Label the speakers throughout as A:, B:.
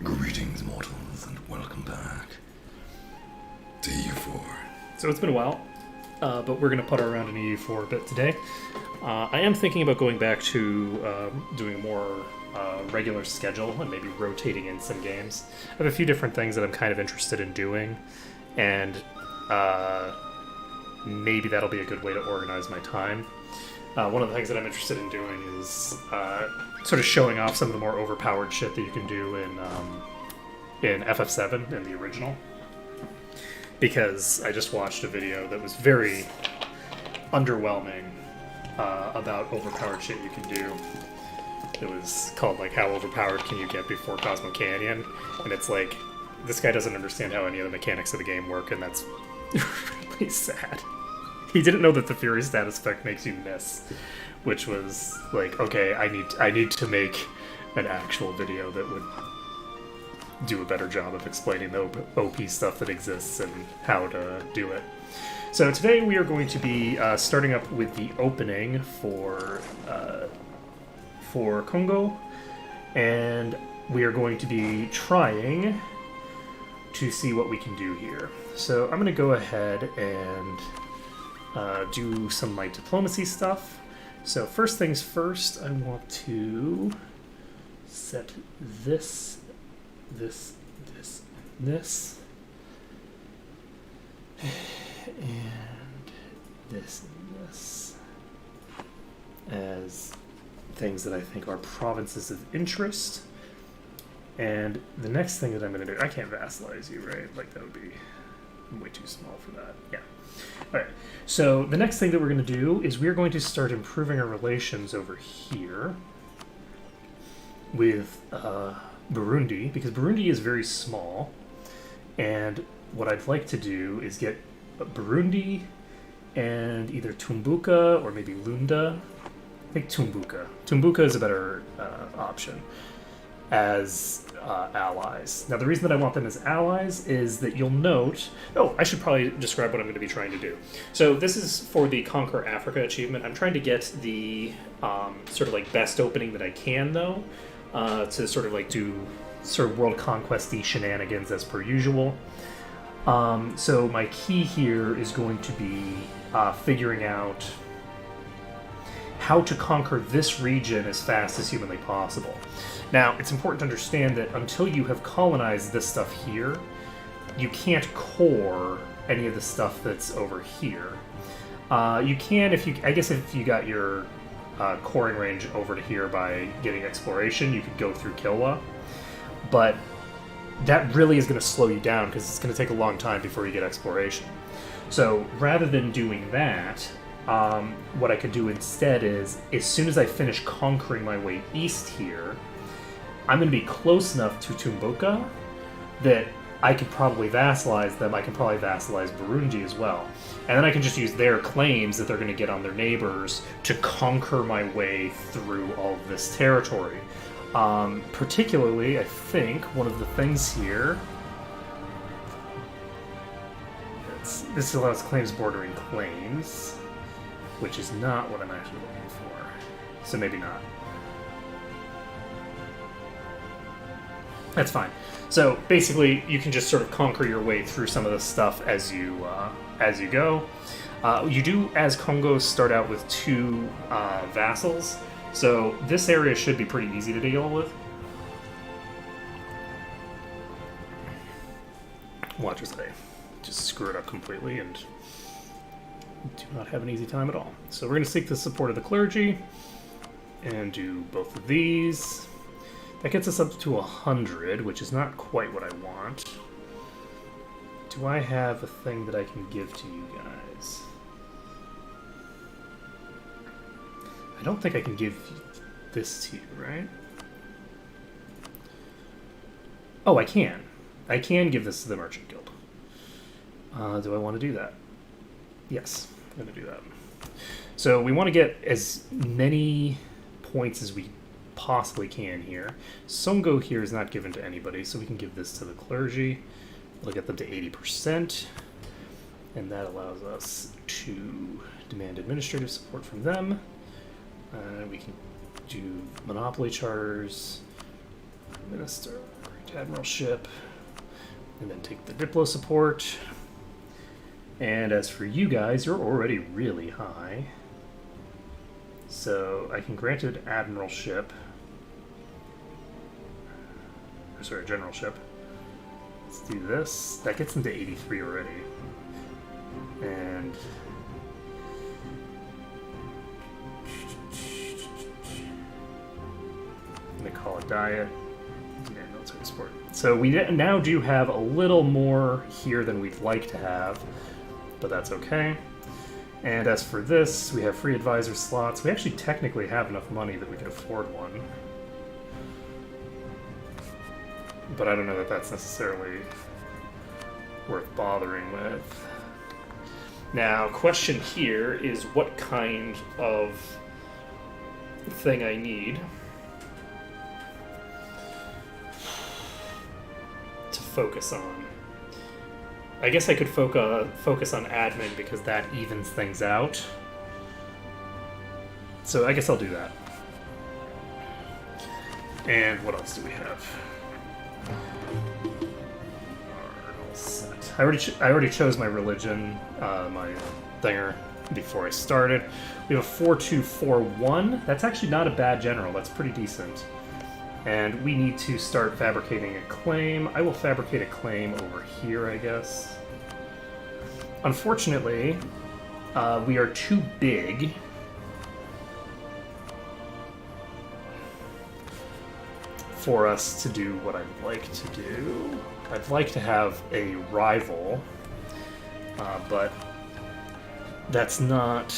A: Greetings, mortals, and welcome back to EU4.
B: So it's been a while, but we're going to putter around in EU4 a bit today. I am thinking about going back to doing a more regular schedule and maybe rotating in some games. I have a few different things that I'm kind of interested in doing, and maybe that'll be a good way to organize my time. One of the things that I'm interested in doing is sort of showing off some of the more overpowered shit that you can do in FF7 in the original. Because I just watched a video that was very underwhelming about overpowered shit you can do. It was called, like, How Overpowered Can You Get Before Cosmo Canyon? And it's like, this guy doesn't understand how any of the mechanics of the game work, and that's really sad. He didn't know that the Fury status effect makes you miss, which was like, okay, I need to make an actual video that would do a better job of explaining the OP stuff that exists and how to do it. So today we are going to be starting up with the opening for Kongo, and we are going to be trying to see what we can do here. So I'm going to go ahead and do some like diplomacy stuff. So first things first, I want to set this, and this, and this as things that I think are provinces of interest. And the next thing that I'm going to do, I can't vassalize you, right? Like, that would be way too small for that. Yeah. All right. So the next thing that we're going to do is we're going to start improving our relations over here with Burundi, because Burundi is very small. And what I'd like to do is get Burundi and either Tumbuka or maybe Lunda. I think Tumbuka. Tumbuka is a better option as allies. Now, the reason that I want them as allies is that you'll note... Oh, I should probably describe what I'm going to be trying to do. So this is for the Conquer Africa achievement. I'm trying to get the sort of like best opening that I can, though, to sort of like do sort of world conquest-y shenanigans as per usual. So my key here is going to be figuring out how to conquer this region as fast as humanly possible. Now, it's important to understand that until you have colonized this stuff here, you can't core any of the stuff that's over here. You can, I guess if you got your coring range over to here by getting exploration, you could go through Kilwa. But that really is going to slow you down because it's going to take a long time before you get exploration. So rather than doing that, what I could do instead is, as soon as I finish conquering my way east here, I'm going to be close enough to Tumbuka that I could probably vassalize them. I can probably vassalize Burundi as well. And then I can just use their claims that they're going to get on their neighbors to conquer my way through all of this territory. Particularly, I think, one of the things here... This allows claims bordering claims, which is not what I'm actually looking for. So maybe not. That's fine. So basically, you can just sort of conquer your way through some of this stuff as you go. You do, as Kongo, start out with 2 vassals, so this area should be pretty easy to deal with. Watch as I just screw it up completely and do not have an easy time at all. So we're going to seek the support of the clergy and do both of these. That gets us up to 100, which is not quite what I want. Do I have a thing that I can give to you guys? I don't think I can give this to you, right? Oh, I can. I can give this to the Merchant Guild. Do I want to do that? Yes, I'm going to do that. So we want to get as many points as we possibly can here. Songo here is not given to anybody, so we can give this to the clergy. We'll get them to 80%, and that allows us to demand administrative support from them. We can do monopoly charters, minister, admiralship, and then take the Diplo support. And as for you guys, you're already really high. So I can grant it admiralship. Or sorry, generalship. Let's do this. That gets into 83 already. And I'm gonna call it diet. Yeah, military support. So we now do have a little more here than we'd like to have, but that's okay. And as for this, we have free advisor slots. We actually technically have enough money that we can afford one. But I don't know that that's necessarily worth bothering with. Now, question here is what kind of thing I need to focus on. I guess I could focus on admin because that evens things out. So I guess I'll do that. And what else do we have? I already chose my religion, my thinger, before I started. We have a 4241. That's actually not a bad general. That's pretty decent. And we need to start fabricating a claim. I will fabricate a claim over here, I guess. Unfortunately, we are too big. For us to do what I'd like to do. I'd like to have a rival, but that's not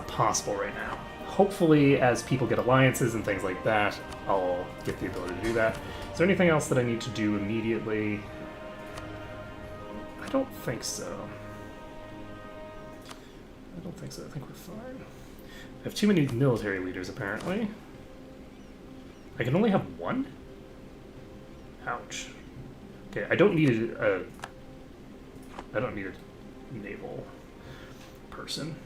B: possible right now. Hopefully, as people get alliances and things like that, I'll get the ability to do that. Is there anything else that I need to do immediately? I don't think so. I think we're fine. I have too many military leaders, apparently. I can only have one? Ouch. Okay, I don't need a naval person.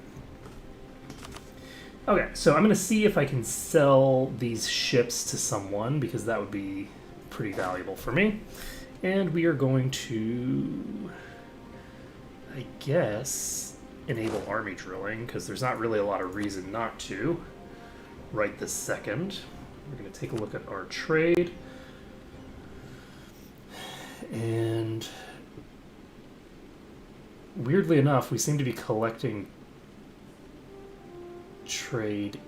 B: Okay, so I'm going to see if I can sell these ships to someone, because that would be pretty valuable for me. And we are going to, I guess, enable army drilling, because there's not really a lot of reason not to right this second. We're going to take a look at our trade. And weirdly enough, we seem to be collecting trade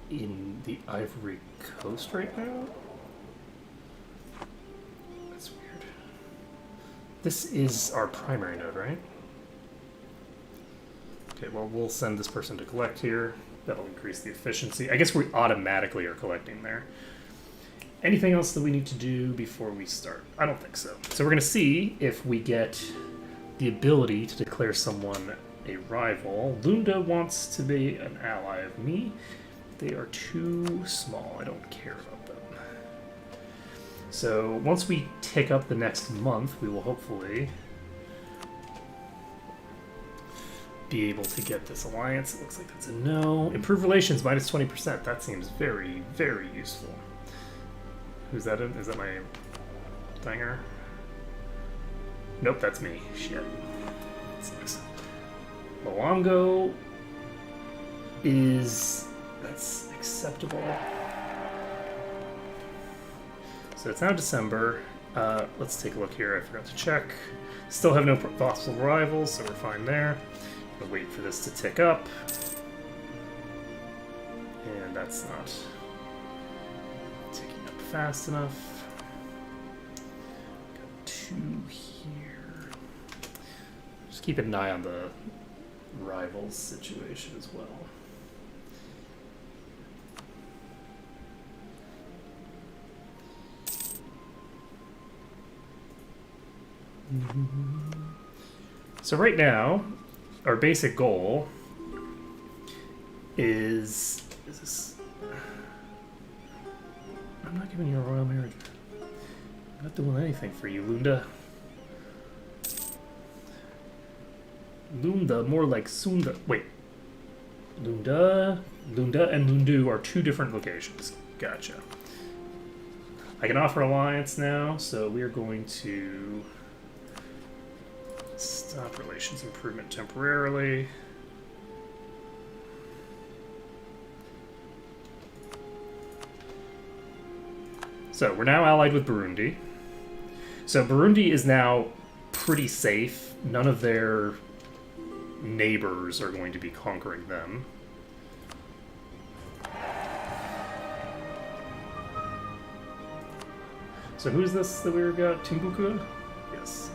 B: in the Ivory Coast right now. That's weird. This is our primary node, right? Okay, well, we'll send this person to collect here. That'll increase the efficiency. I guess we automatically are collecting there. Anything else that we need to do before we start? I don't think so. So we're going to see if we get the ability to declare someone a rival. Lunda wants to be an ally of me. They are too small. I don't care about them. So once we tick up the next month, we will hopefully be able to get this alliance. It looks like that's a no. Improve relations, minus 20%. That seems very, very useful. Who's that in? Is that my thinger? Nope, that's me. Shit. Sucks. Luongo is... that's acceptable. So it's now December. Let's take a look here. I forgot to check. Still have no possible rivals, so we're fine there. I'll wait for this to tick up. And that's not ticking up fast enough. Got 2 here. Just keep an eye on the rivals situation as well. So right now, our basic goal is this... I'm not giving you a royal marriage. I'm not doing anything for you, Lunda. Lunda, more like Sunda. Wait. Lunda and Lundu are 2 different locations. Gotcha. I can offer alliance now, so we are going to stop relations improvement temporarily. So we're now allied with Burundi. So Burundi is now pretty safe. None of their neighbors are going to be conquering them. So who's this that we've got? Timbuktu? Yes.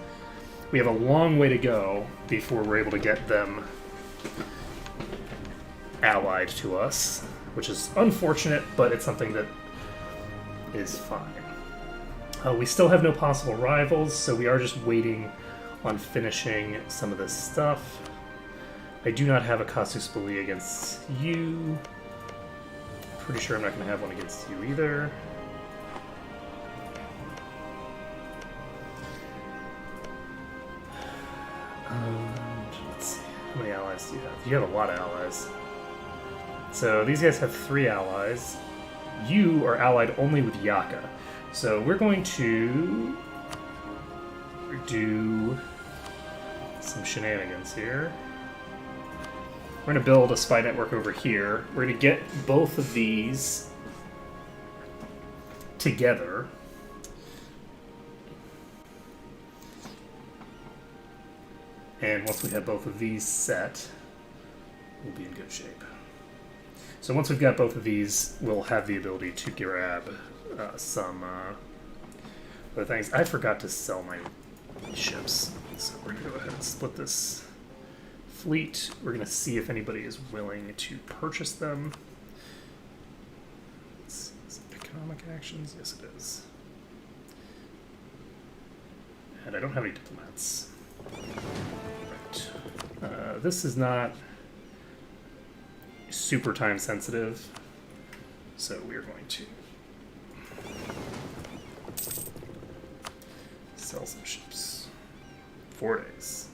B: We have a long way to go before we're able to get them allied to us, which is unfortunate, but it's something that is fine. We still have no possible rivals, so we are just waiting on finishing some of this stuff. I do not have a Casus Belli against you. Pretty sure I'm not going to have one against you either. Let's see. How many allies do you have? You have a lot of allies. So these guys have 3 allies. You are allied only with Yaka. So we're going to do some shenanigans here. We're going to build a spy network over here. We're going to get both of these together. And once we have both of these set, we'll be in good shape. So once we've got both of these, we'll have the ability to grab some other things. I forgot to sell my ships, so we're going to go ahead and split this fleet. We're going to see if anybody is willing to purchase them. Is it economic actions? Yes, it is. And I don't have any diplomats. Right. This is not super time sensitive, so we are going to sell some ships. 4 days.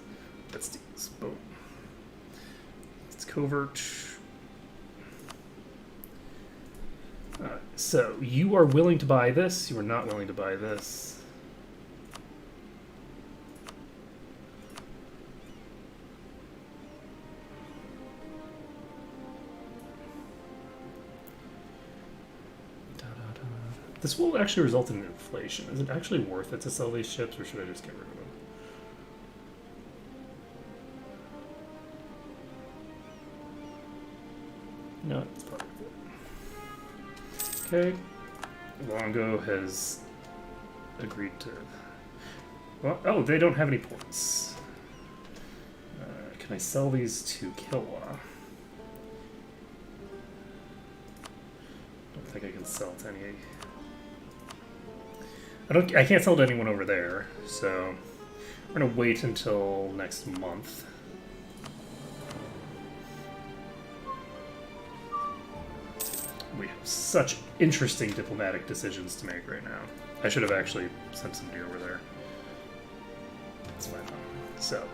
B: Let's do this. Boom. It's covert. So you are willing to buy this. You are not willing to buy this. This will actually result in inflation. Is it actually worth it to sell these ships, or should I just get rid of them? No, it's probably worth it. Okay. Longo has agreed to... Well, oh, they don't have any ports. Can I sell these to Kilwa? Don't think I can sell to any... I can't sell to anyone over there, so we're gonna wait until next month. We have such interesting diplomatic decisions to make right now. I should have actually sent somebody over there. That's fine. So,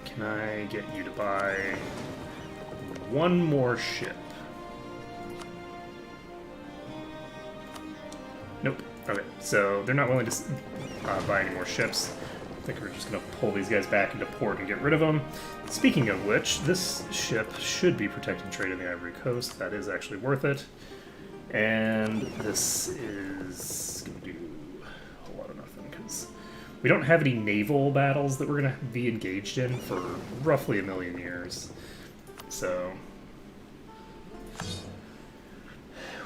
B: can I get you to buy one more ship? Nope. Okay, so they're not willing to buy any more ships. I think we're just going to pull these guys back into port and get rid of them. Speaking of which, this ship should be protecting trade in the Ivory Coast. That is actually worth it. And this is going to do a whole lot of nothing, because we don't have any naval battles that we're going to be engaged in for roughly 1 million years. So...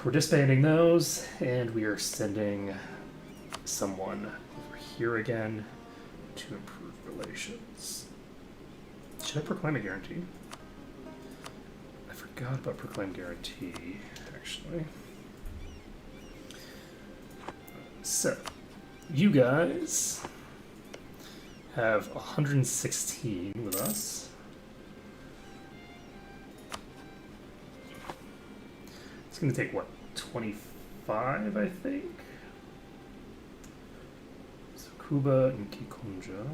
B: we're disbanding those, and we are sending someone over here again to improve relations. Should I proclaim a guarantee? I forgot about proclaim guarantee, actually. So, you guys have 116 with us. It's going to take, what, 25, I think? So Kuba and Kikonja.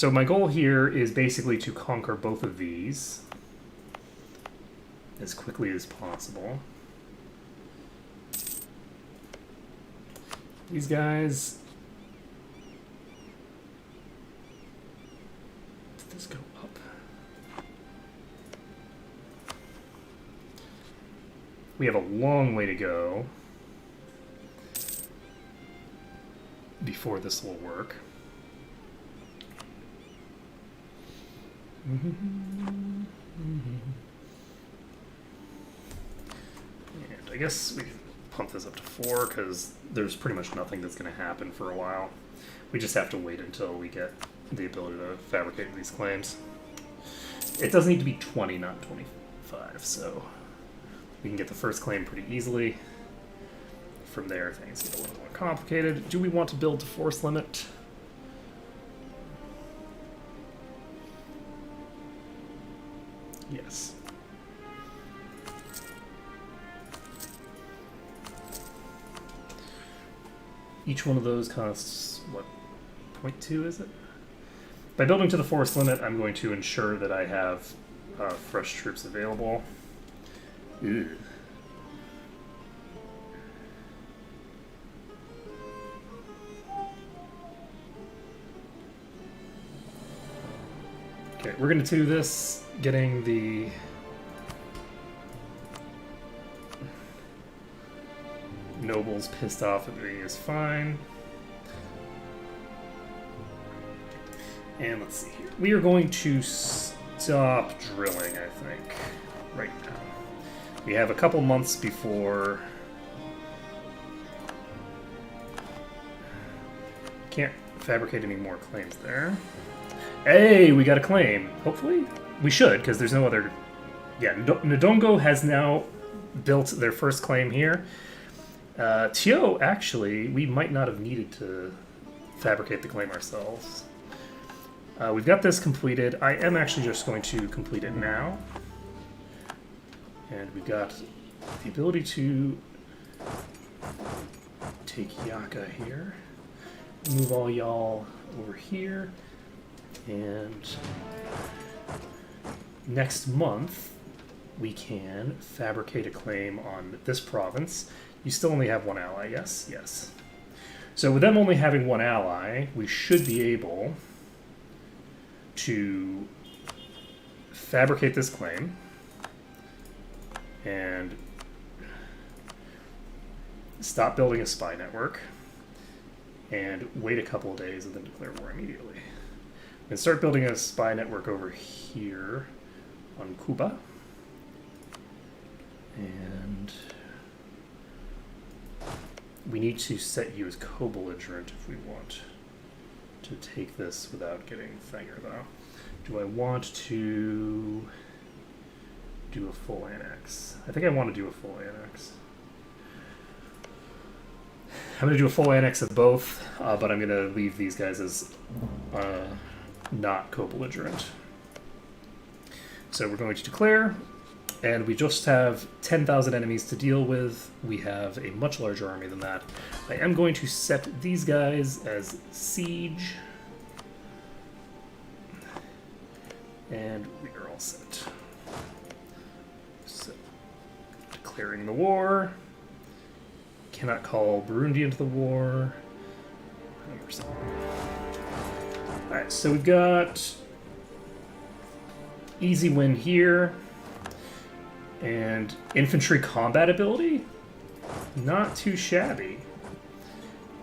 B: So my goal here is basically to conquer both of these as quickly as possible. These guys... Did this go up? We have a long way to go before this will work. And I guess we can pump this up to 4 because there's pretty much nothing that's going to happen for a while. We just have to wait until we get the ability to fabricate these claims. It does need to be 20, not 25, so we can get the first claim pretty easily. From there, things get a little more complicated. Do we want to build to force limit? Yes. Each one of those costs, what, 0.2 is it? By building to the force limit, I'm going to ensure that I have fresh troops available. Ew. Okay, we're going to do this, getting the nobles pissed off at me is fine. And let's see here. We are going to stop drilling, I think, right now. We have a couple months before... Can't fabricate any more claims there. Hey, we got a claim. Hopefully. We should, because there's no other... Yeah, Ndongo has now built their first claim here. Tio, actually, we might not have needed to fabricate the claim ourselves. We've got this completed. I am actually just going to complete it now. And we've got the ability to take Yaka here. Move all y'all over here. And next month, we can fabricate a claim on this province. You still only have one ally, yes? Yes. So with them only having one ally, we should be able to fabricate this claim and stop building a spy network and wait a couple of days and then declare war immediately. And start building a spy network over here on Cuba. And we need to set you as co-belligerent if we want to take this without getting Fenger, though. Do I want to do a full annex? I think I want to do a full annex. I'm going to do a full annex of both, but I'm going to leave these guys as not co-belligerent. So we're going to declare, and we just have 10,000 enemies to deal with. We have a much larger army than that. I am going to set these guys as siege. And we are all set. So, declaring the war. Cannot call Burundi into the war. And we're set. Alright, so we've got easy win here. And infantry combat ability? Not too shabby.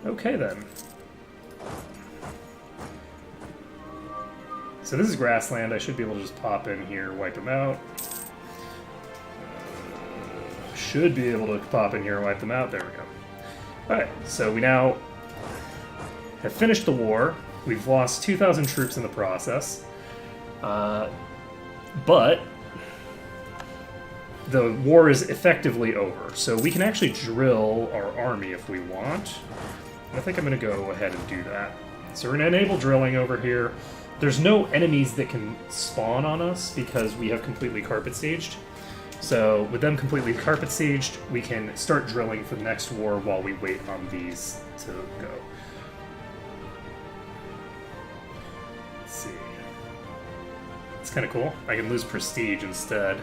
B: Okay then. So this is grassland. I should be able to just pop in here, wipe them out. Should be able to pop in here and wipe them out. There we go. Alright, so we now have finished the war. We've lost 2,000 troops in the process. But the war is effectively over. So we can actually drill our army if we want. And I think I'm going to go ahead and do that. So we're going to enable drilling over here. There's no enemies that can spawn on us because we have completely carpet staged. So with them completely carpet staged, we can start drilling for the next war while we wait on these to go. Let's see. It's kind of cool. I can lose prestige instead.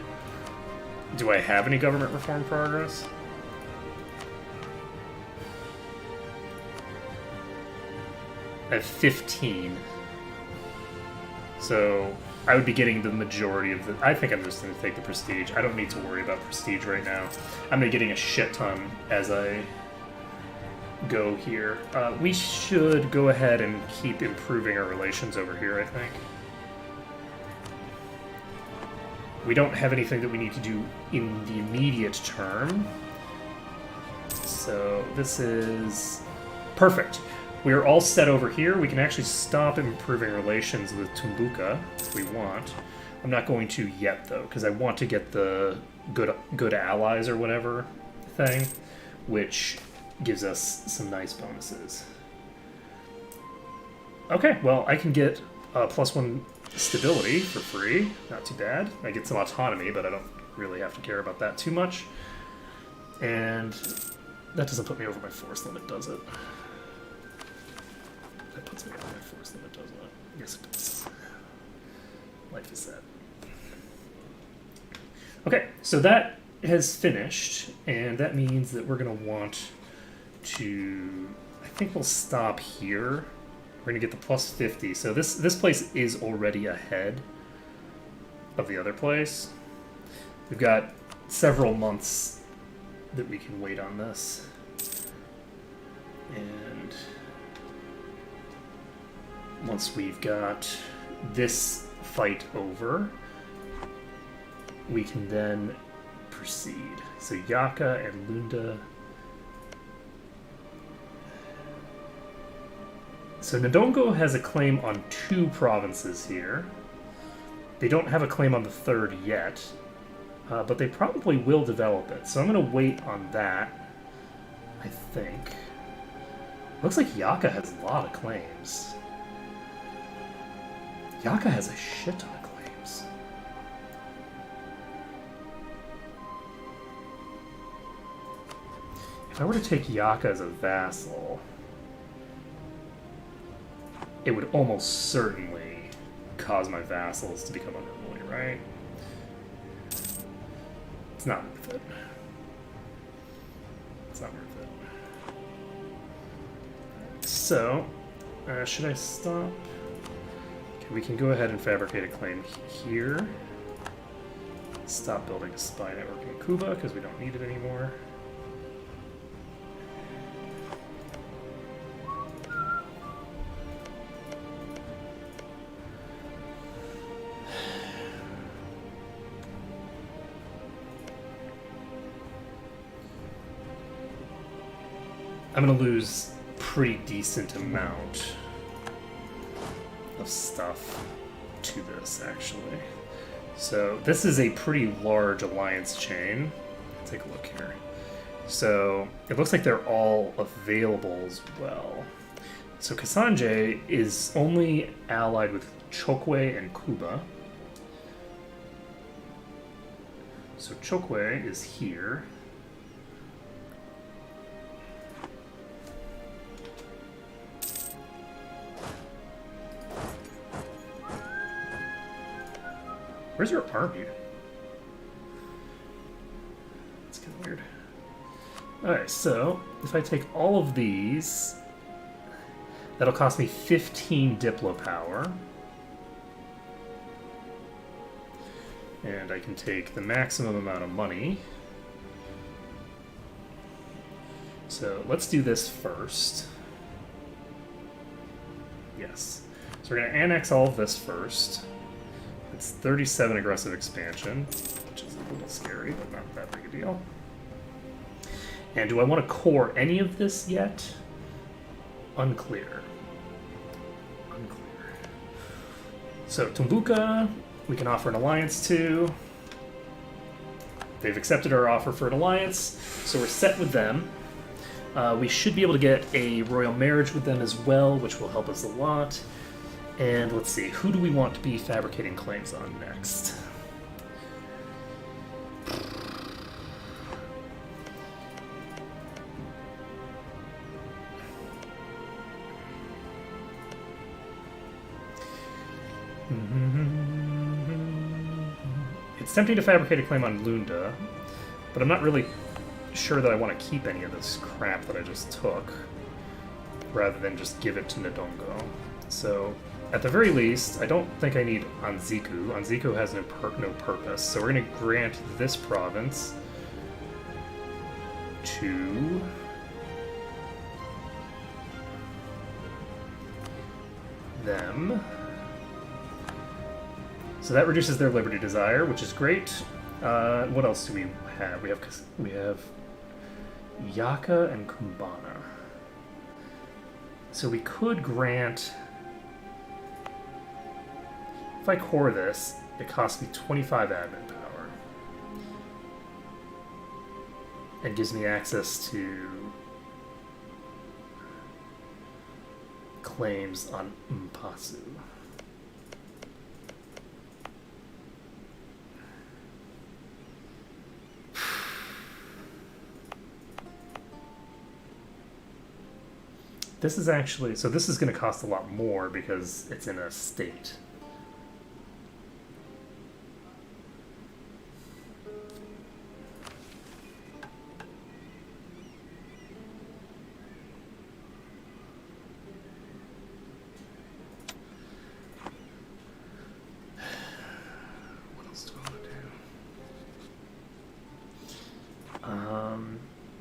B: Do I have any government reform progress? I have 15. So I would be getting the majority of the... I think I'm just going to take the prestige. I don't need to worry about prestige right now. I'm going to be getting a shit ton as I go here. We should go ahead and keep improving our relations over here, I think. We don't have anything that we need to do in the immediate term. So this is perfect. We are all set over here. We can actually stop improving relations with Tumbuka if we want. I'm not going to yet, though, because I want to get the good allies or whatever thing, which gives us some nice bonuses. Okay, well, I can get +1 stability for free. Not too bad. I get some autonomy, but I don't really have to care about that too much. And that doesn't put me over my force limit, does it? That puts me over my force limit, doesn't it? Yes, it does. Life is sad. Okay, so that has finished, and that means that we're going to want to... I think we'll stop here. We're going to get the +50. So this place is already ahead of the other place. We've got several months that we can wait on this. And once we've got this fight over, we can then proceed. So Yaka and Lunda. So Ndongo has a claim on 2 provinces here. They don't have a claim on the 3rd yet, but they probably will develop it. So I'm going to wait on that, I think. Looks like Yaka has a lot of claims. Yaka has a shit ton of claims. If I were to take Yaka as a vassal, it would almost certainly cause my vassals to become unruly, right? It's not worth it. It's not worth it. So, should I stop? Okay, we can go ahead and fabricate a claim here. Stop building a spy network in Cuba because we don't need it anymore. I'm going to lose a pretty decent amount of stuff to this, actually. So this is a pretty large alliance chain. Take a look here. So it looks like they're all available as well. So Kasanje is only allied with Chokwe and Kuba. So Chokwe is here. Where's your army? That's kind of weird. Alright, so if I take all of these, that'll cost me 15 Diplo power. And I can take the maximum amount of money. So let's do this first. Yes. So we're going to annex all of this first. It's 37 aggressive expansion, which is a little scary, but not that big a deal. And do I want to core any of this yet? Unclear. Unclear. So Tumbuka, we can offer an alliance to. They've accepted our offer for an alliance, so we're set with them. We should be able to get a royal marriage with them as well, which will help us a lot. And let's see, who do we want to be fabricating claims on next? It's tempting to fabricate a claim on Lunda, but I'm not really sure that I want to keep any of this crap that I just took, rather than just give it to Ndongo. So, at the very least, I don't think I need Anziku. Anziku has no purpose, so we're going to grant this province to them. So that reduces their liberty desire, which is great. What else do we have? We have Yaka and Kumbana. So we could grant. If I core this, it costs me 25 admin power, and gives me access to claims on Mpasu. This is actually, so this is going to cost a lot more because it's in a state. What else do I want to do?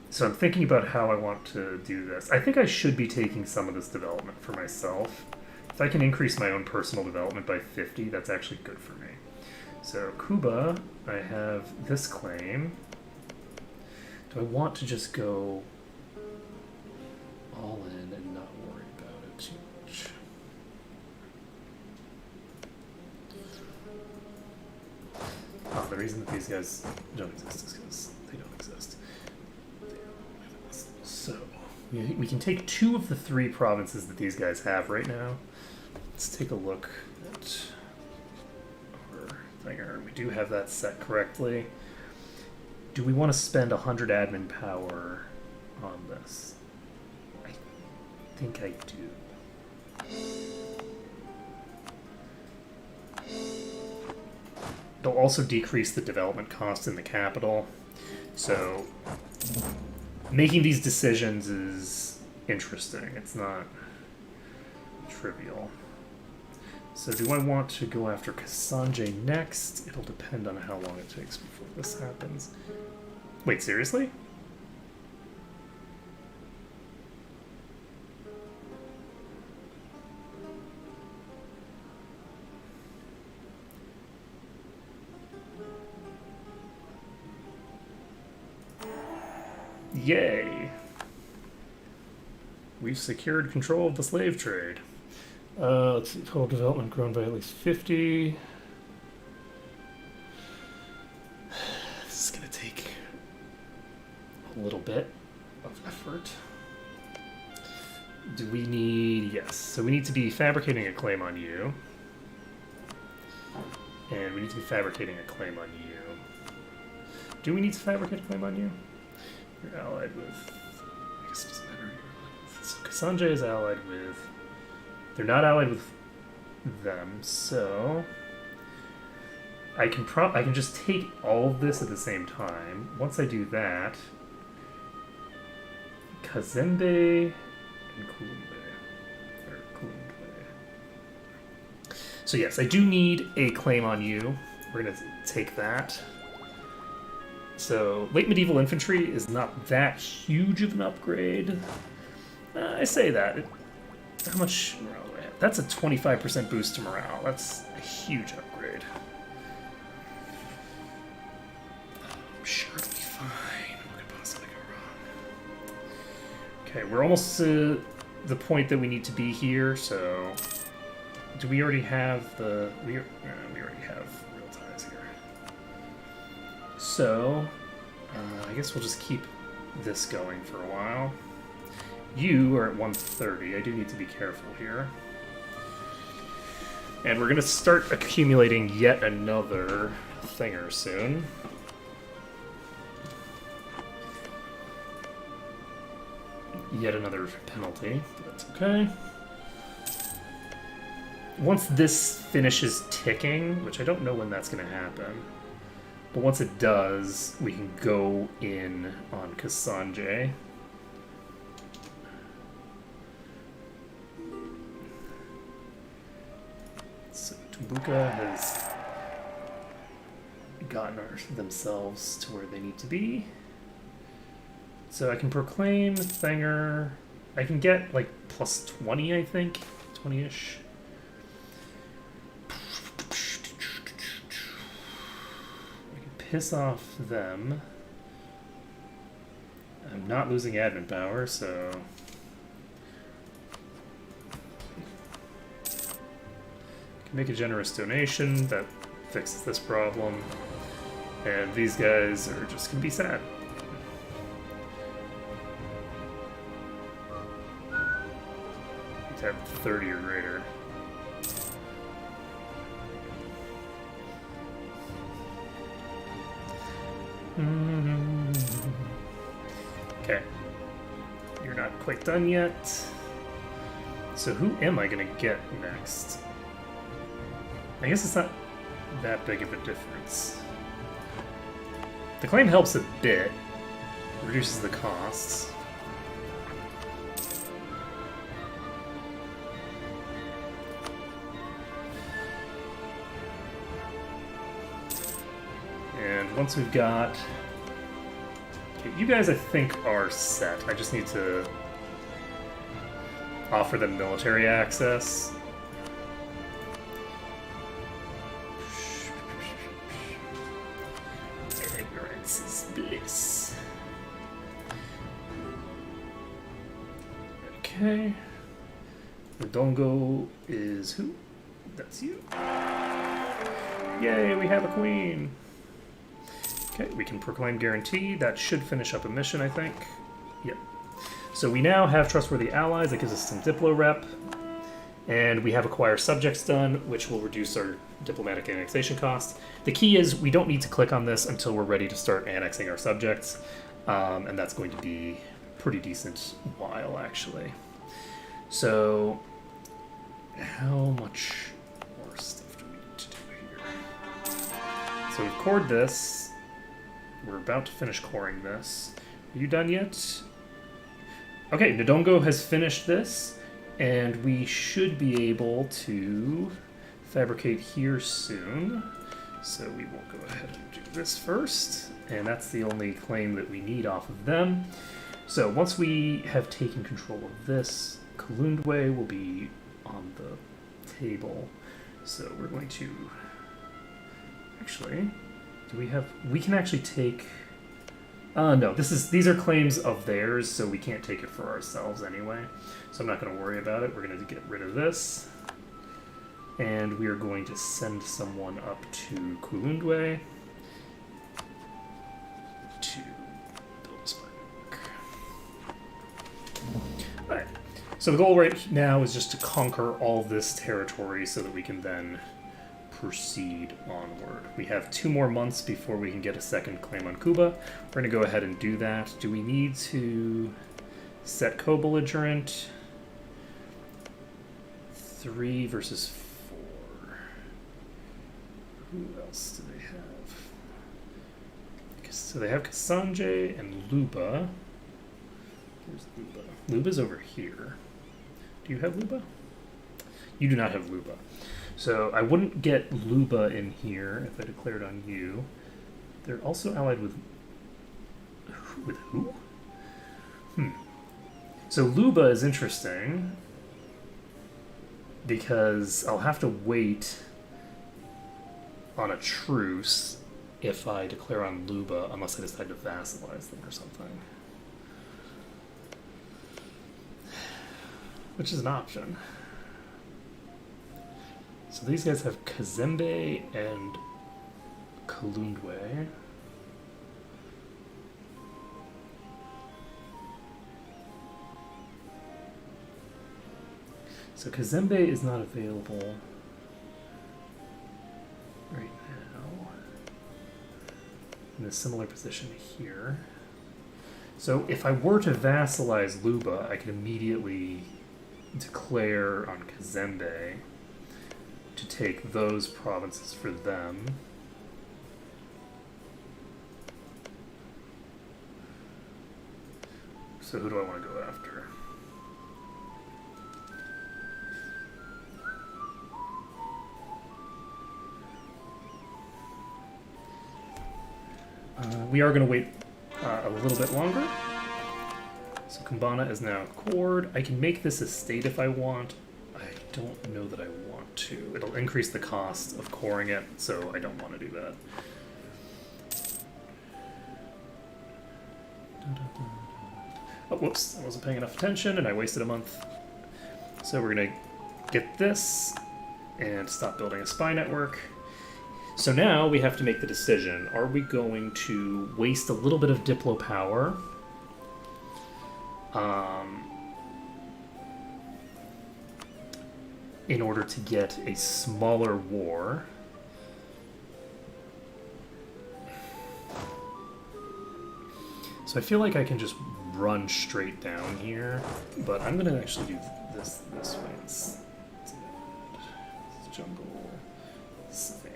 B: So I'm thinking about how I want to do this. I think I should be taking some of this development for myself. If I can increase my own personal development by 50, that's actually good for me. So Kuba, I have this claim. Do I want to just go all in and not worry about it too much? Oh, the reason that these guys don't exist is because they don't exist. So, we can take 2 of the 3 provinces that these guys have right now. Let's take a look at our thinger. We do have that set correctly. Do we want to spend 100 admin power on this? I think I do. It'll also decrease the development cost in the capital. So making these decisions is interesting. It's not trivial. So do I want to go after Kasanje next? It'll depend on how long it takes before this happens. Wait, seriously? Yay! We've secured control of the slave trade. Let's see, total development grown by at least 50. This is gonna take a little bit of effort. Do we need... Yes, so we need to be fabricating a claim on you. And we need to be fabricating a claim on you. Do we need to fabricate a claim on you? You're allied with... I guess it doesn't matter. So Kasanje is allied with... They're not allied with them, so... I can just take all of this at the same time. Once I do that... Kazembe and Kulumbe. Or Kulumbe. So yes, I do need a claim on you. We're going to take that. So, late medieval infantry is not that huge of an upgrade. I say that. How much morale do I have? That's a 25% boost to morale. That's a huge upgrade. I'm sure it'll be fine. What could possibly go wrong? Okay, we're almost to the point that we need to be here, so... Do we already have the... We already have real ties here. So, I guess we'll just keep this going for a while. You are at 130. I do need to be careful here. And we're going to start accumulating yet another thinger soon. Yet another penalty, but that's okay. once this finishes ticking, which I don't know when that's going to happen, but once it does, we can go in on Kasanje. So Tumbuka has gotten themselves to where they need to be. So I can proclaim Thanger. I can get like plus 20, I think. 20-ish. I can piss off them. I'm not losing admin power, so... I can make a generous donation that fixes this problem. And these guys are just gonna be sad. Have 30 or greater. Okay. You're not quite done yet. So who am I gonna get next? I guess it's not that big of a difference. The claim helps a bit. Reduces the costs. And once we've got... Okay, you guys I think are set. I just need to offer them military access. Ignorance is bliss. Okay. The Dongo is who? That's you. Yay, we have a queen! Okay, we can proclaim guarantee. That should finish up a mission, I think. Yep. So we now have trustworthy allies. That gives us some diplo rep. And we have acquire subjects done, which will reduce our diplomatic annexation cost. The key is we don't need to click on this until we're ready to start annexing our subjects. And that's going to be a pretty decent while, actually. So, how much more stuff do we need to do here? So we've cored this. We're about to finish coring this. Are you done yet? Okay, Ndongo has finished this, and we should be able to fabricate here soon. So we will go ahead and do this first, and that's the only claim that we need off of them. So once we have taken control of this, Kalundwe will be on the table. So we're going to... Actually... Do we have... We can actually take... no, these are claims of theirs, so we can't take it for ourselves anyway. So I'm not going to worry about it. We're going to get rid of this. And we are going to send someone up to Kulundwe to build a spy network. Alright. So the goal right now is just to conquer all this territory so that we can then proceed onward. We have 2 more months before we can get a second claim on Cuba. We're going to go ahead and do that. Do we need to set co-belligerent? 3 versus 4. Who else do they have? So they have Kasanje and Luba. Where's Luba? Luba's over here. Do you have Luba? You do not have Luba. So I wouldn't get Luba in here if I declared on you. They're also allied with... With who? So Luba is interesting because I'll have to wait on a truce if I declare on Luba, unless I decide to vassalize them or something. Which is an option. So these guys have Kazembe and Kalundwe. So Kazembe is not available right now. In a similar position here. So if I were to vassalize Luba, I could immediately declare on Kazembe. to take those provinces for them. So who do I want to go after? We are going to wait a little bit longer. So Kumbana is now cored. I can make this a state if I want. I don't know that I want to. It'll increase the cost of coring it, so I don't want to do that. Oh, whoops. I wasn't paying enough attention, and I wasted a month. So we're going to get this and stop building a spy network. So now we have to make the decision. Are we going to waste a little bit of Diplo power in order to get a smaller war? So I feel like I can just run straight down here, but I'm going to actually do this way. It's jungle, savannah.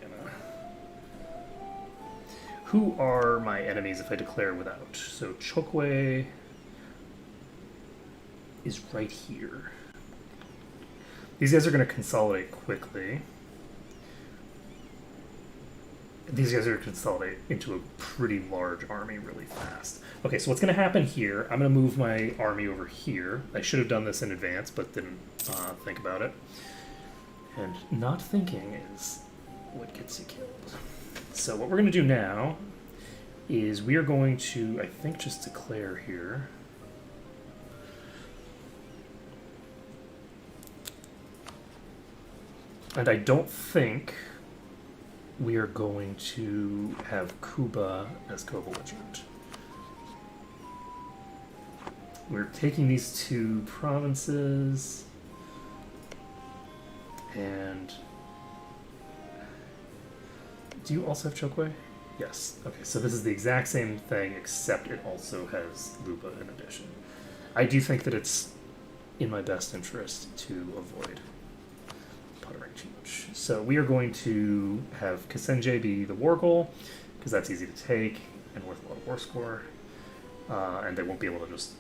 B: Who are my enemies if I declare without? So Chokwe is right here. These guys are going to consolidate quickly. These guys are going to consolidate into a pretty large army really fast. Okay, so what's going to happen here, I'm going to move my army over here. I should have done this in advance, but didn't think about it. And not thinking is what gets you killed. So what we're going to do now is we are going to, I think, just declare here. And I don't think we are going to have Kuba as co-belligerent. We're taking these two provinces, and do you also have Chokwe? Yes. Okay, so this is the exact same thing, except it also has Luba in addition. I do think that it's in my best interest to avoid puttering too much. So we are going to have Kasenje be the war goal, because that's easy to take and worth a lot of war score, and they won't be able to just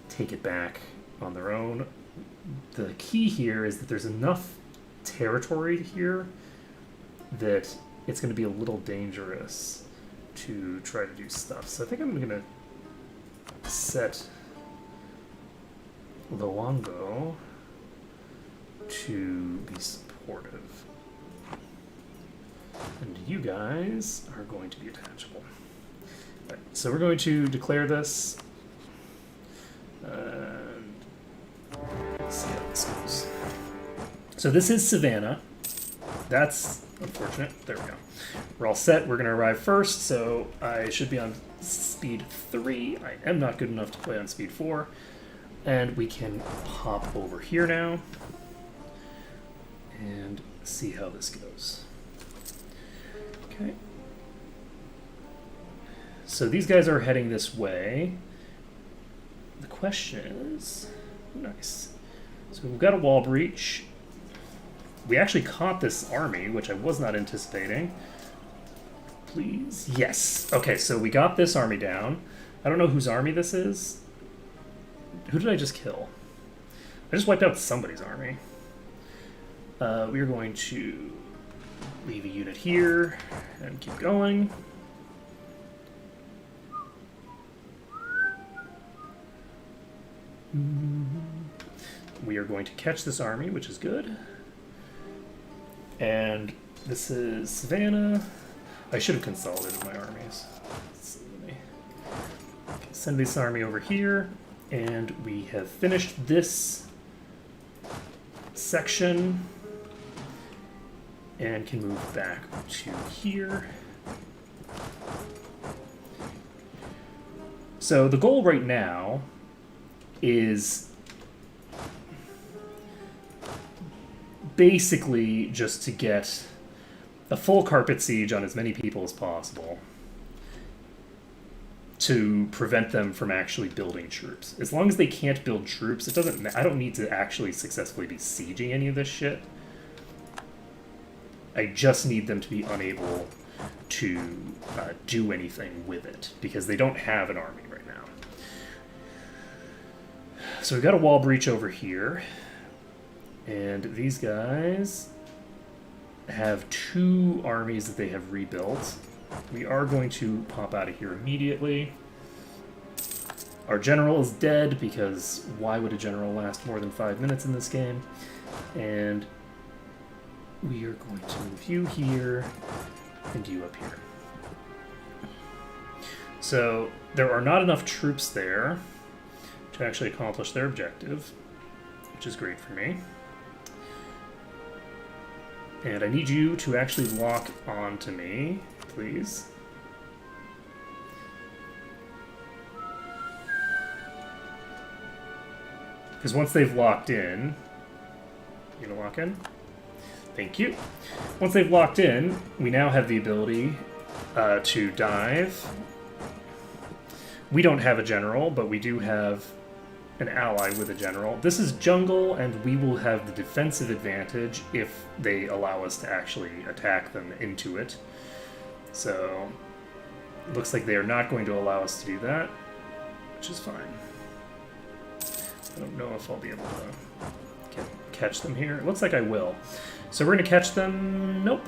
B: take it back on their own. The key here is that there's enough territory here that it's going to be a little dangerous to try to do stuff. So I think I'm going to set Luongo to be supportive. And you guys are going to be attachable. Right, so we're going to declare this. And let's see how this goes. So this is Savannah. That's unfortunate. There we go. We're all set. We're going to arrive first, so I should be on speed 3. I am not good enough to play on speed 4. And we can hop over here now and see how this goes. Okay. So these guys are heading this way. The question is, nice. So we've got a wall breach. We actually caught this army, which I was not anticipating. Please. Yes. Okay, so we got this army down. I don't know whose army this is. Who did I just kill? I just wiped out somebody's army. We are going to leave a unit here and keep going. We are going to catch this army, which is good. And this is Savannah. I should have consolidated my armies. Let me send this army over here. And we have finished this section and can move back to here. So the goal right now is basically just to get a full carpet siege on as many people as possible to prevent them from actually building troops. As long as they can't build troops, it doesn't. I don't need to actually successfully be sieging any of this shit. I just need them to be unable to do anything with it, because they don't have an army right now. So we've got a wall breach over here, and these guys have 2 armies that they have rebuilt. We are going to pop out of here immediately. Our general is dead, because why would a general last more than 5 minutes in this game? And we are going to move you here and you up here. So there are not enough troops there to actually accomplish their objective, which is great for me. And I need you to actually lock on to me, please. Because once they've locked in... You gonna lock in? Thank you. Once they've locked in, we now have the ability to dive. We don't have a general, but we do have an ally with a general. This is jungle, and we will have the defensive advantage if they allow us to actually attack them into it. So, it looks like they are not going to allow us to do that, which is fine. I don't know if I'll be able to catch them here. It looks like I will. So we're going to catch them. Nope.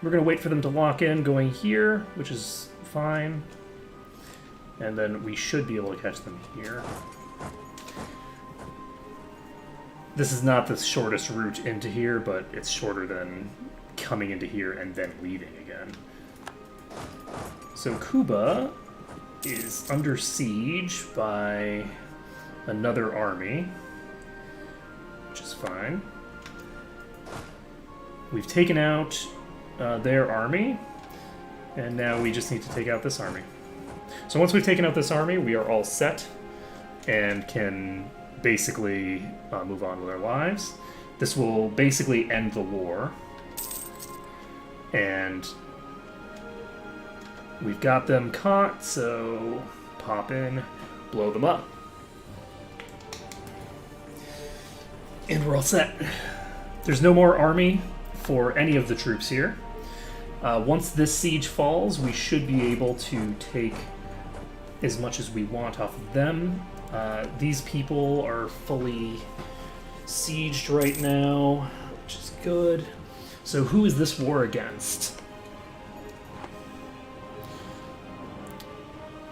B: We're going to wait for them to lock in going here, which is fine. And then we should be able to catch them here. This is not the shortest route into here, but it's shorter than coming into here and then leaving again. So Kuba is under siege by another army, which is fine. We've taken out their army, and now we just need to take out this army. So once we've taken out this army, we are all set and can basically move on with our lives. This will basically end the war. And we've got them caught, so pop in, blow them up. And we're all set. There's no more army for any of the troops here. Once this siege falls, we should be able to take as much as we want off of them. These people are fully sieged right now, which is good. So who is this war against?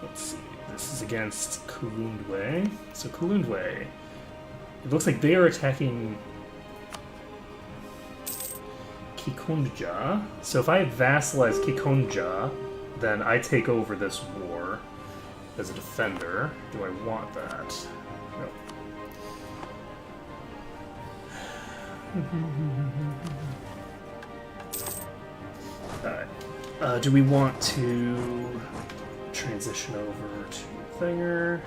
B: Let's see. This is against Kulundwe. So Kulundwe, it looks like they are attacking Kikonja. So if I vassalize Kikonja, then I take over this war as a defender. Do I want that? No. Alright. Do we want to transition over to Thinger?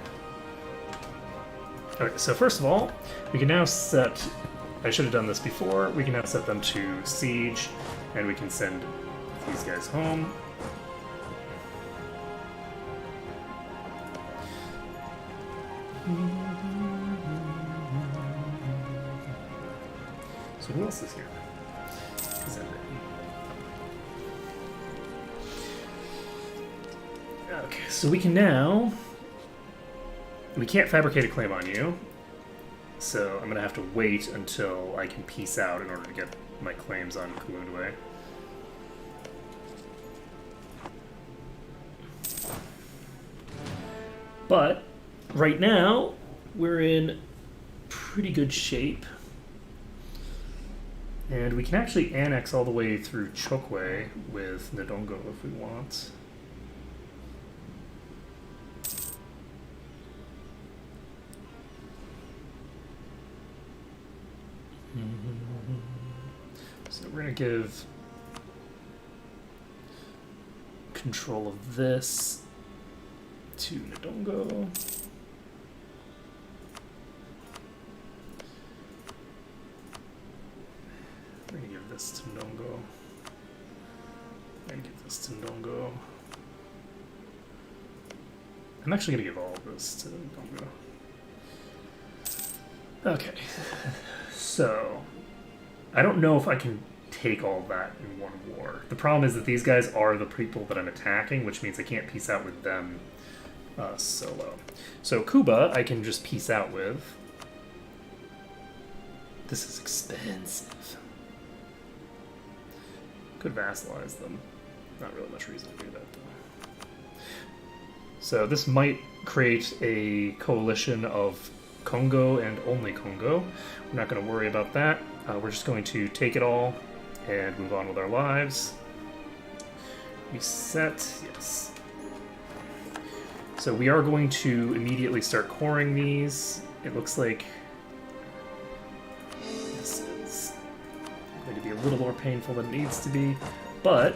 B: Okay, so first of all, we can now set... I should have done this before. We can now set them to siege, and we can send these guys home. So who else is here? Okay, so we can now... We can't fabricate a claim on you, so I'm going to have to wait until I can peace out in order to get my claims on Kulundwe. But right now, we're in pretty good shape. And we can actually annex all the way through Chokwe with Ndongo if we want. So we're going to give control of this to Ndongo. We're going to give this to Ndongo. And give this to Ndongo. I'm actually going to give all of this to Ndongo. Okay. So, I don't know if I can take all that in one war. The problem is that these guys are the people that I'm attacking, which means I can't peace out with them solo. So Kuba, I can just peace out with. This is expensive. Could vassalize them. Not really much reason to do that, though. So this might create a coalition of Kongo and only Kongo. We're not going to worry about that. We're just going to take it all and move on with our lives. Reset, yes. So we are going to immediately start coring these. It looks like this is going to be a little more painful than it needs to be, but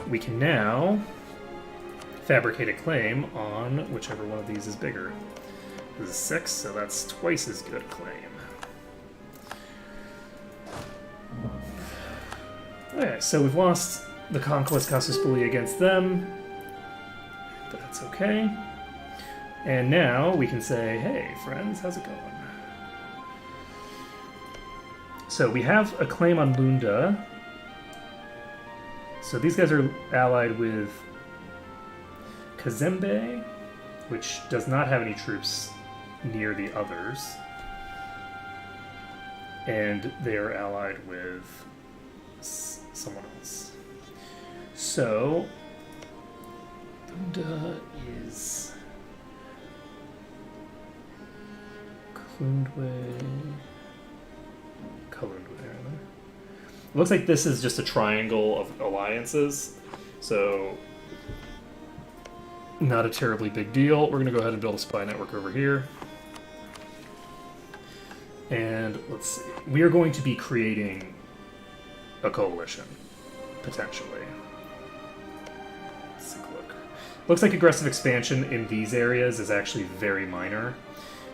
B: we can now fabricate a claim on whichever one of these is bigger. This is 6, so that's twice as good a claim. Okay, so we've lost the Conquest Casus Belli against them, but that's okay. And now we can say, hey, friends, how's it going? So we have a claim on Lunda. So these guys are allied with Kazembe, which does not have any troops near the others. And they are allied with someone else. So Lunda is Kalundwe. It looks like this is just a triangle of alliances, so not a terribly big deal. We're going to go ahead and build a spy network over here. And let's see. We are going to be creating a coalition, potentially. Let's take a look. Looks like aggressive expansion in these areas is actually very minor,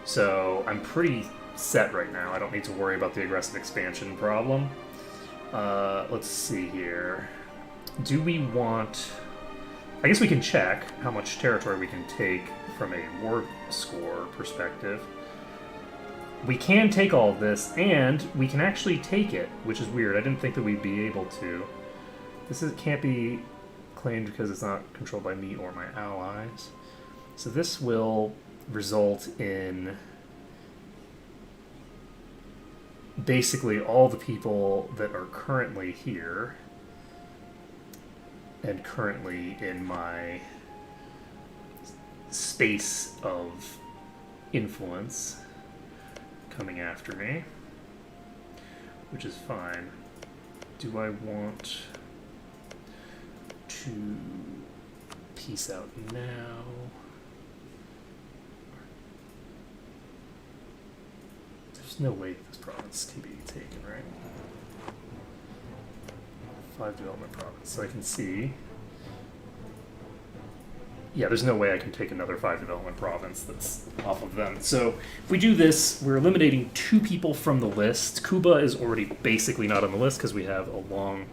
B: so I'm pretty set right now. I don't need to worry about the aggressive expansion problem. Let's see here. Do we want... I guess we can check how much territory we can take from a war score perspective. We can take all of this, and we can actually take it, which is weird. I didn't think that we'd be able to. Can't be claimed because it's not controlled by me or my allies. So this will result in basically all the people that are currently here and currently in my space of influence coming after me, which is fine. Do I want to peace out now? There's no way this province can be taken, right? 5 development province, so I can see. Yeah, there's no way I can take another 5 development province that's off of them. So if we do this, we're eliminating 2 people from the list. Cuba is already basically not on the list because we have a long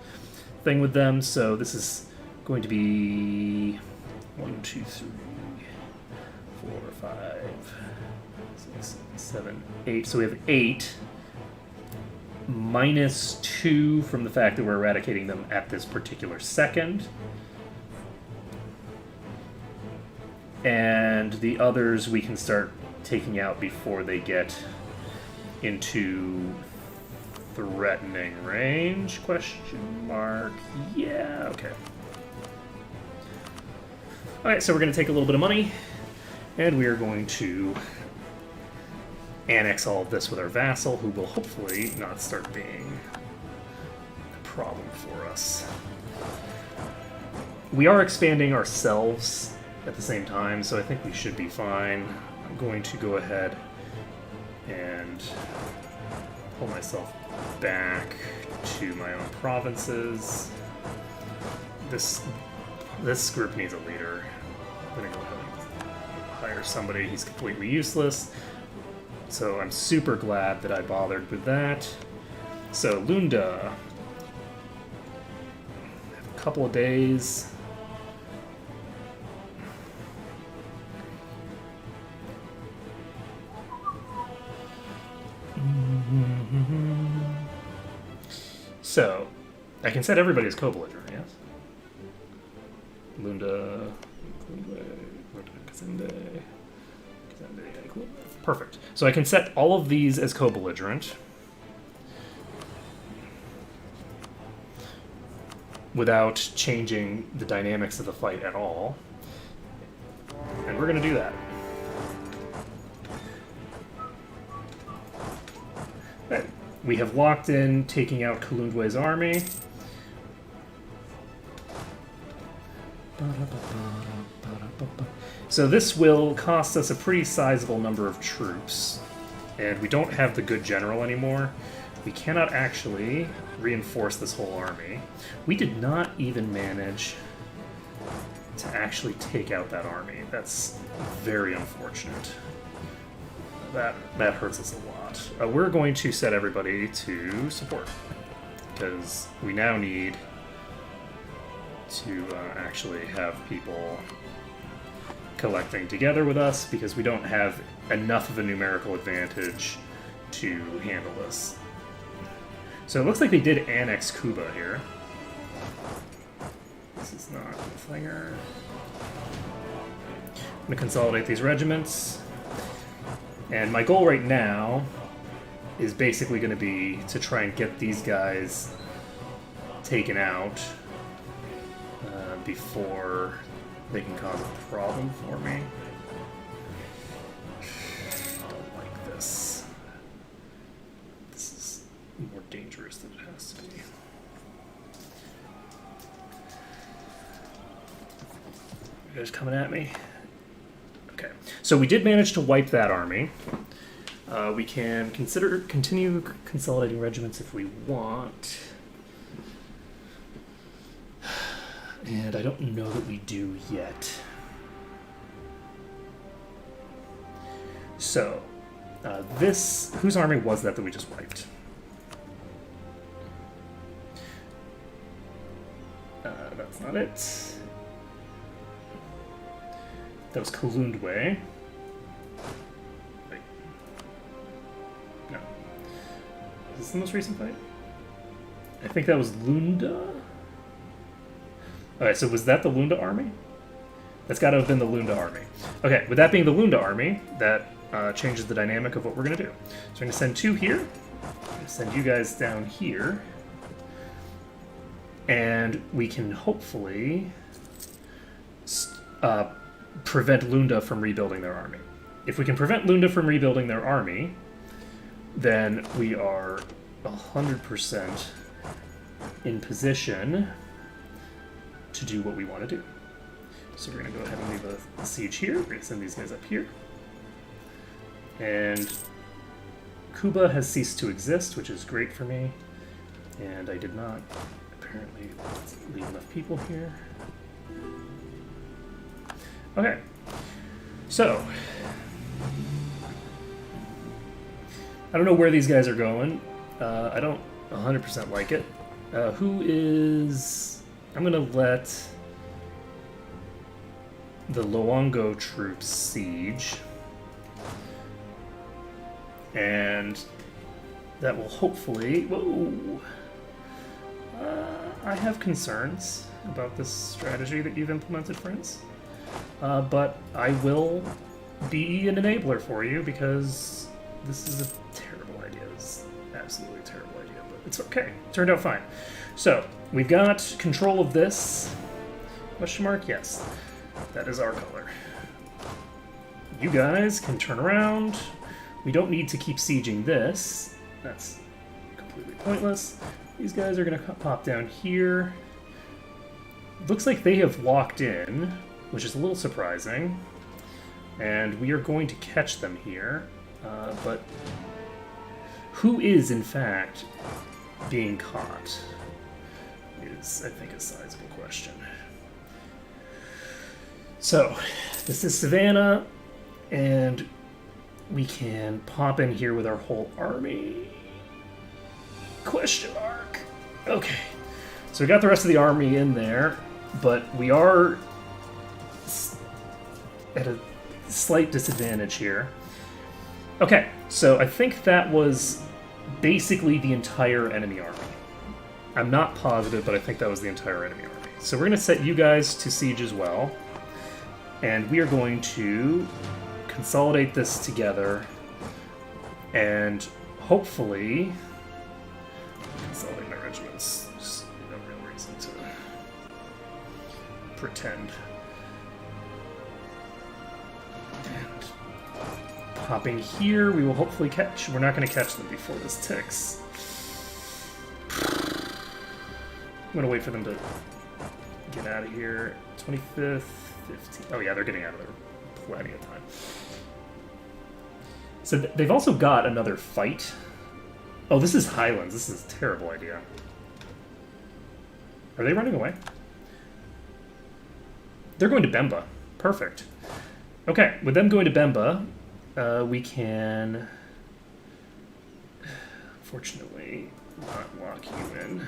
B: thing with them. So this is going to be 1, 2, 3, 4, 5, 6, 7, 8. So we have 8 minus 2 from the fact that we're eradicating them at this particular second. And the others we can start taking out before they get into threatening range? Question mark. Yeah, okay. Alright, so we're going to take a little bit of money, and we are going to annex all of this with our vassal, who will hopefully not start being a problem for us. We are expanding ourselves at the same time, so I think we should be fine. I'm going to go ahead and pull myself back to my own provinces. This group needs a leader. I'm going to go ahead and hire somebody. He's completely useless. So I'm super glad that I bothered with that. So Lunda, have a couple of days. So I can set everybody as co-belligerent, yes? Lunda... Perfect. So I can set all of these as co-belligerent without changing the dynamics of the fight at all. And we're going to do that. Right. We have locked in taking out Kalundwe's army. So this will cost us a pretty sizable number of troops, and we don't have the good general anymore. We cannot actually reinforce this whole army. We did not even manage to actually take out that army. That's very unfortunate. That hurts us a lot. We're going to set everybody to support, because we now need to actually have people collecting together with us, because we don't have enough of a numerical advantage to handle this. So it looks like they did annex Cuba here. This is not a flinger. I'm going to consolidate these regiments. And my goal right now is basically going to be to try and get these guys taken out before they can cause a problem for me. Don't like this. This is more dangerous than it has to be. You guys coming at me? Okay, so we did manage to wipe that army. We can continue consolidating regiments if we want. And I don't know that we do yet. So, whose army was that we just wiped? That's not it. That was Kalundwe. Wait. No. Is this the most recent fight? I think that was Lunda? Okay, so was that the Lunda army? That's got to have been the Lunda army. Okay, with that being the Lunda army, that changes the dynamic of what we're going to do. So I'm going to send 2 here. I'm going to send you guys down here. And we can hopefully prevent Lunda from rebuilding their army. If we can prevent Lunda from rebuilding their army, then we are 100% in position to do what we want to do. So we're going to go ahead and leave a siege here. We're going to send these guys up here. And Cuba has ceased to exist, which is great for me. And I did not apparently leave enough people here. Okay. So I don't know where these guys are going. I don't 100% like it. Who is... I'm going to let the Luongo troops siege. And that will hopefully... Whoa! I have concerns about this strategy that you've implemented, friends. But I will be an enabler for you, because this is a terrible idea. It's absolutely a terrible idea, but it's okay. It turned out fine. So, we've got control of this. Question mark? Yes. That is our color. You guys can turn around. We don't need to keep sieging this. That's completely pointless. These guys are going to pop down here. Looks like they have locked in, which is a little surprising. And we are going to catch them here. But who is, in fact, being caught is, I think, a sizable question. So, this is Savannah, and we can pop in here with our whole army. Question mark. Okay. So we got the rest of the army in there, but we are at a slight disadvantage here. Okay, so I think that was basically the entire enemy army. I'm not positive, but I think that was the entire enemy army. So we're going to set you guys to siege as well. And we are going to consolidate this together and hopefully consolidate my regiments. Just no real reason to pretend. And popping here, we will hopefully catch. We're not going to catch them before this ticks. I'm going to wait for them to get out of here. 25th, 15th. Oh yeah, they're getting out of there. Plenty of time. So they've also got another fight. Oh, this is Highlands. This is a terrible idea. Are they running away? They're going to Bemba. Perfect. Okay, with them going to Bemba, we can, fortunately, not lock you in.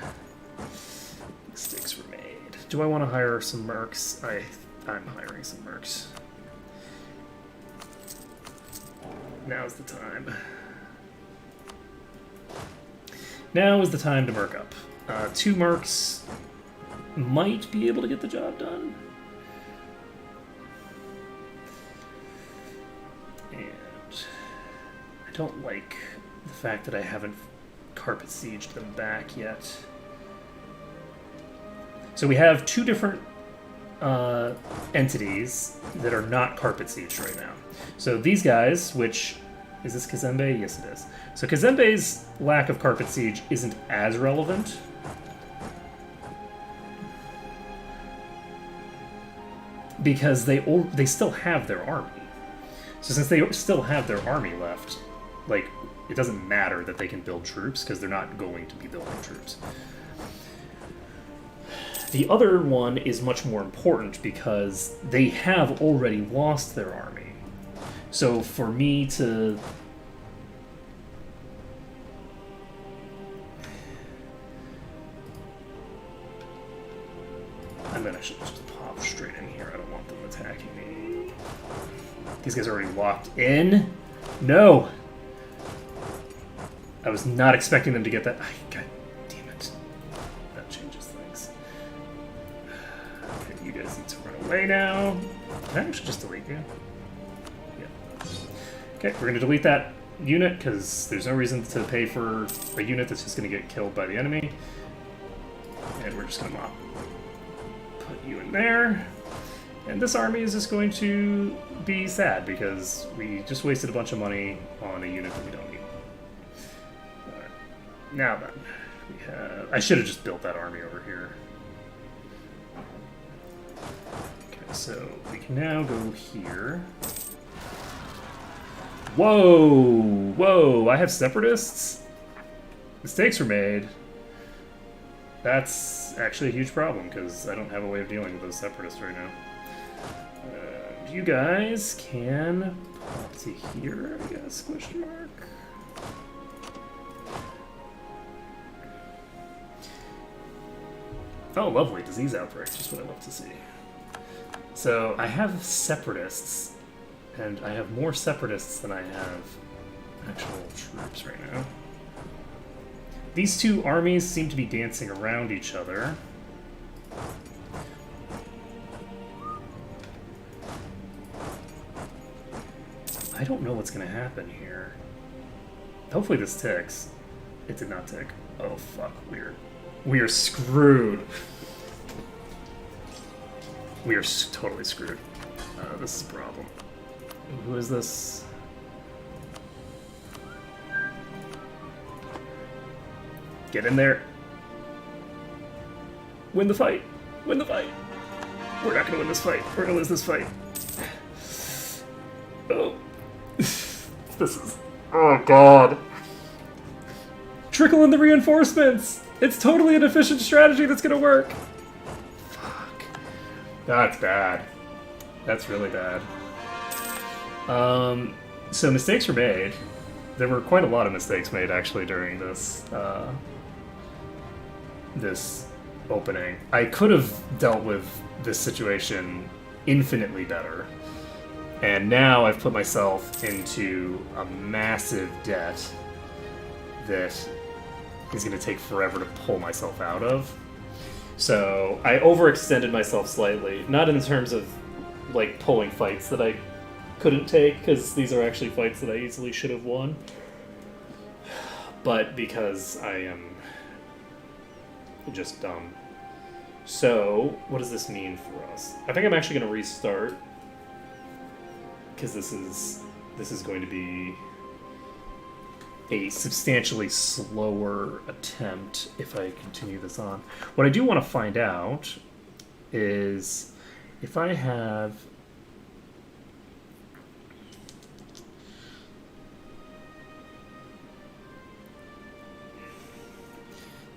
B: Mistakes were made. Do I want to hire some mercs? I'm hiring some mercs. Now's the time. Now is the time to merc up. 2 mercs might be able to get the job done. And I don't like the fact that I haven't carpet sieged them back yet. So we have 2 different entities that are not carpet sieged right now. So these guys, which... Is this Kazembe? Yes, it is. So Kazembe's lack of carpet siege isn't as relevant. Because they still have their army. So since they still have their army left, like, it doesn't matter that they can build troops, because they're not going to be building troops. The other one is much more important because they have already lost their army. So for me to... I'm gonna actually just pop straight in here. I don't want them attacking me. These guys are already locked in? No! I was not expecting them to get that. God damn it. That changes things. Okay, you guys need to run away now. Can I actually just delete you? Okay, we're going to delete that unit because there's no reason to pay for a unit that's just going to get killed by the enemy. And we're just going to put you in there. And this army is just going to be sad because we just wasted a bunch of money on a unit that we don't need. Alright, now then, we have... I should have just built that army over here. Okay, so we can now go here. Whoa! Whoa! I have separatists? Mistakes were made. That's actually a huge problem, because I don't have a way of dealing with those separatists right now. You guys can pop to here, I guess, question mark. Oh, lovely. Disease outbreak. Just what I love to see. So, I have separatists. And I have more separatists than I have actual troops right now. These 2 armies seem to be dancing around each other. I don't know what's going to happen here. Hopefully this ticks. It did not tick. Oh, fuck. We are screwed. We are totally screwed. This is a problem. Who is this? Get in there. Win the fight. Win the fight. We're not going to win this fight. We're going to lose this fight. Oh. This is... Oh, God. Trickle in the reinforcements. It's totally an efficient strategy that's going to work. Fuck. That's bad. That's really bad. So mistakes were made. There were quite a lot of mistakes made actually during this this opening. I could have dealt with this situation infinitely better. And now I've put myself into a massive debt that is going to take forever to pull myself out of. So I overextended myself slightly, not in terms of like pulling fights that I couldn't take, because these are actually fights that I easily should have won, but because I am just dumb. So what does this mean for us? I think I'm actually going to restart, because this is going to be a substantially slower attempt if I continue this on. What I do want to find out is if I have...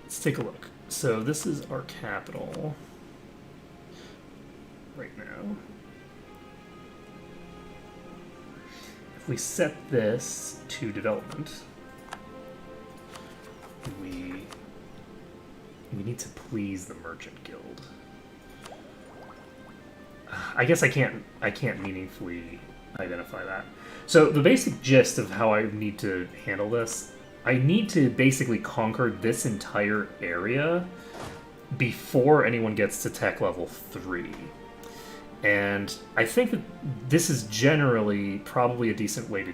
B: Let's take a look. So this is our capital right now. If we set this to development, we need to please the merchant guild. I guess I can't meaningfully identify that. So the basic gist of how I need to handle this, I need to basically conquer this entire area before anyone gets to tech level 3. And I think that this is generally probably a decent way to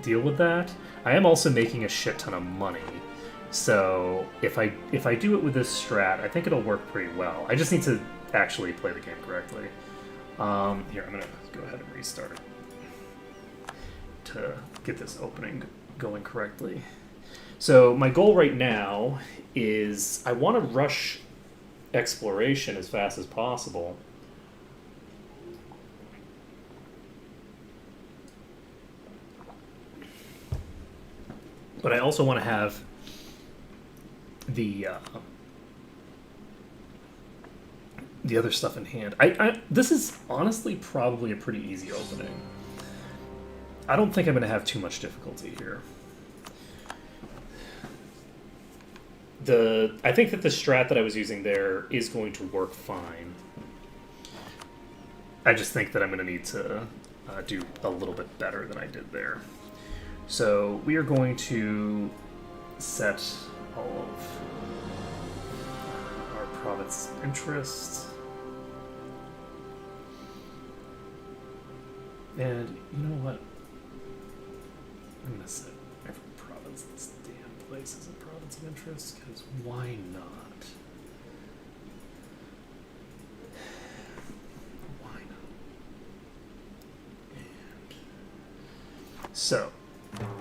B: deal with that. I am also making a shit ton of money. So if I do it with this strat, I think it'll work pretty well. I just need to actually play the game correctly. Here, I'm going to go ahead and restart to get this opening going correctly. So my goal right now is I want to rush exploration as fast as possible. But I also want to have the other stuff in hand. This is honestly probably a pretty easy opening. I don't think I'm going to have too much difficulty here. I think that the strat that I was using there is going to work fine. I just think that I'm going to need to do a little bit better than I did there. So we are going to set all of our province interest. And you know what? I'm going to set every province in this damn place as a province of interest, because why not? Why not? And so,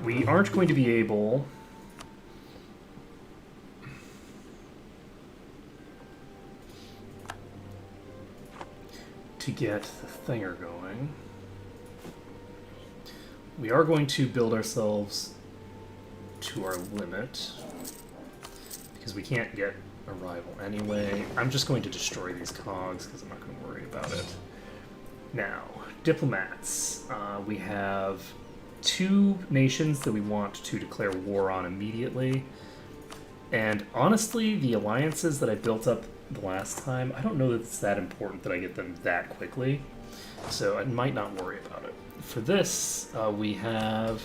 B: we aren't going to be able to get the thinger going. We are going to build ourselves to our limit, because we can't get a rival anyway. I'm just going to destroy these cogs, because I'm not going to worry about it. Now, diplomats. We have 2 nations that we want to declare war on immediately. And honestly, the alliances that I built up the last time, I don't know that it's that important that I get them that quickly. So I might not worry about it. For this, we have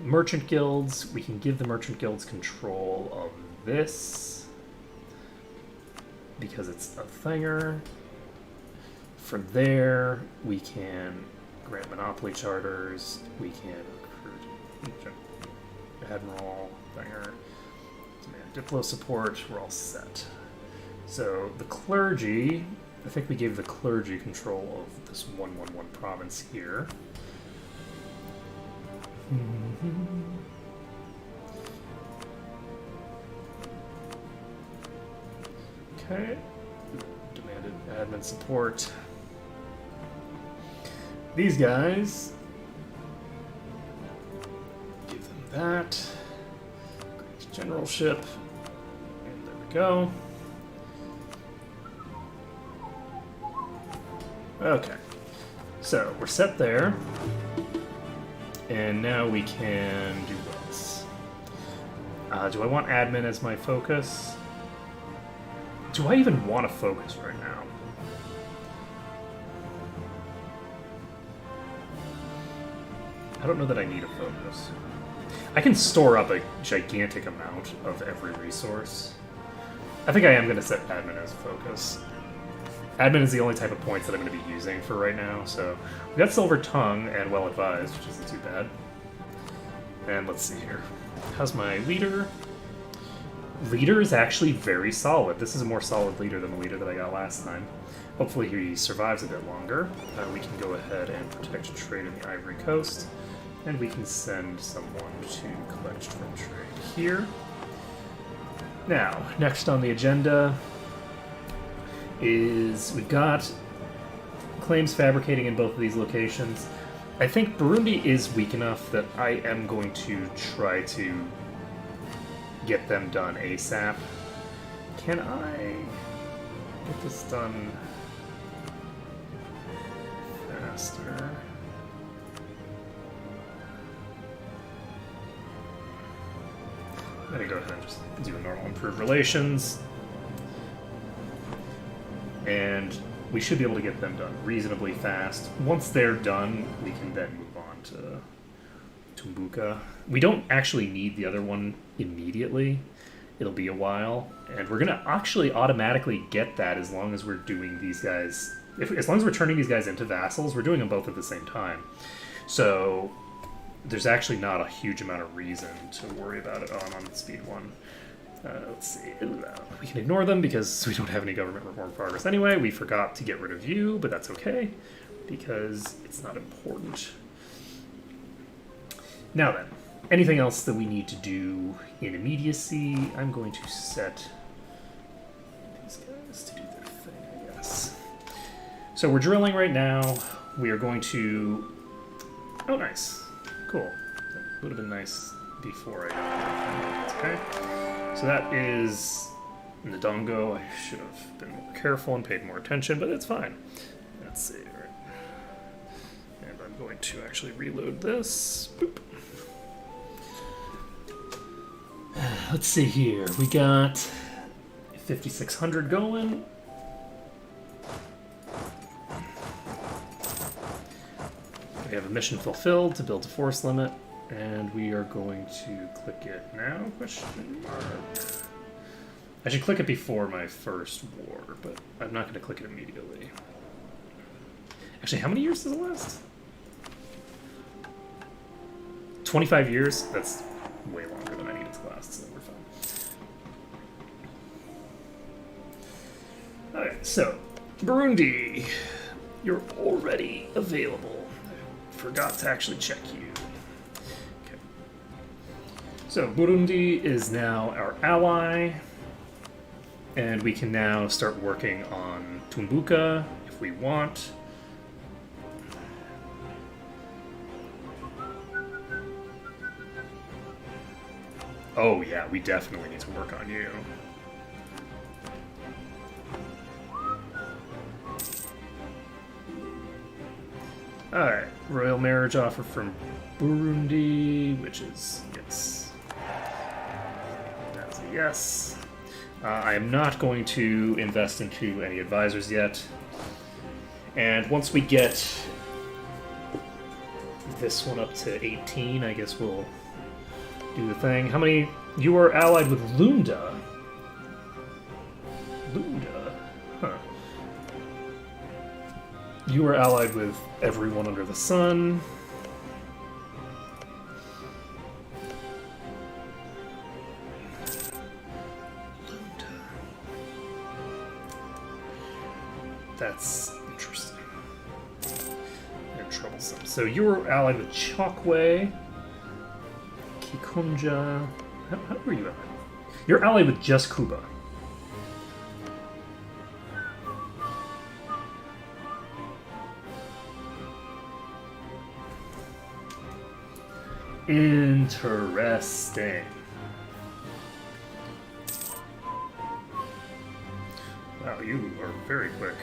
B: merchant guilds. We can give the merchant guilds control of this, because it's a thinger. From there, we can grant monopoly charters. We can recruit admiral, thinger, demand diplo support. We're all set. So the clergy, I think we gave the clergy control of this 111 province here. Okay. Demanded admin support. These guys, give them that. Grant generalship. And there we go. Okay, so we're set there, and now we can do this. Do I want admin as my focus? Do I even want to focus right now? I don't know that I need a focus. I can store up a gigantic amount of every resource. I think I am going to set admin as a focus. Admin is the only type of points that I'm going to be using for right now, so we got Silver Tongue and Well Advised, which isn't too bad. And let's see here. How's my leader? Leader is actually very solid. This is a more solid leader than the leader that I got last time. Hopefully he survives a bit longer. We can go ahead and protect trade in the Ivory Coast, and we can send someone to collect from trade here. Now, next on the agenda is we've got claims fabricating in both of these locations. I think Burundi is weak enough that I am going to try to get them done ASAP. Can I get this done faster? I'm gonna go ahead and just do a normal improved relations. And we should be able to get them done reasonably fast. Once they're done, we can then move on to Tumbuka. We don't actually need the other one immediately. It'll be a while. And we're gonna actually automatically get that as long as we're doing these guys... as long as we're turning these guys into vassals, we're doing them both at the same time. So there's actually not a huge amount of reason to worry about it. Oh, I'm on speed 1. Let's see. We can ignore them because we don't have any government reform progress anyway. We forgot to get rid of you, but that's okay because it's not important. Now then, anything else that we need to do in immediacy? I'm going to set these guys to do their thing, I guess. So we're drilling right now. We are going to... Oh, nice. Cool. That would have been nice before I got it. Okay. So that is Ndongo. I should have been more careful and paid more attention, but it's fine. Let's see. Right. And I'm going to actually reload this. Boop. Let's see here. We got 5,600 going. We have a mission fulfilled to build a force limit. And we are going to click it now, question mark. I should click it before my first war, but I'm not going to click it immediately. Actually, how many years does it last? 25 years? That's way longer than I need it to last, so we're fine. Alright, so, Burundi. You're already available. I forgot to actually check you. So Burundi is now our ally, and we can now start working on Tumbuka if we want. Oh yeah, we definitely need to work on you. Alright, royal marriage offer from Burundi, which is yes. Yes. I am not going to invest into any advisors yet. And once we get this one up to 18, I guess we'll do the thing. How many... You are allied with Lunda. Lunda? Huh. You are allied with everyone under the sun. That's interesting. And troublesome. So you're allied with Chokwe, Kikunja. How are you allied? You're allied with just Kuba. Interesting. Wow, you are very quick.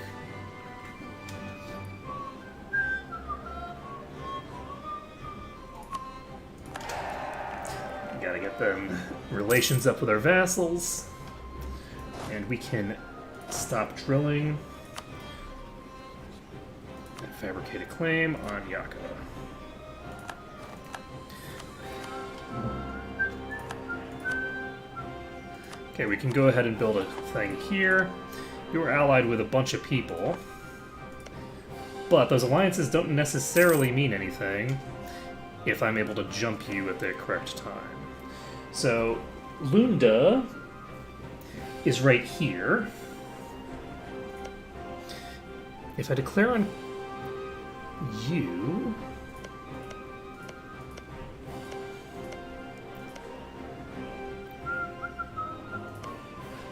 B: Gotta get them relations up with our vassals. And we can stop drilling and fabricate a claim on Yaka. Okay, we can go ahead and build a thing here. You are allied with a bunch of people. But those alliances don't necessarily mean anything if I'm able to jump you at the correct time. So, Lunda is right here. If I declare on you...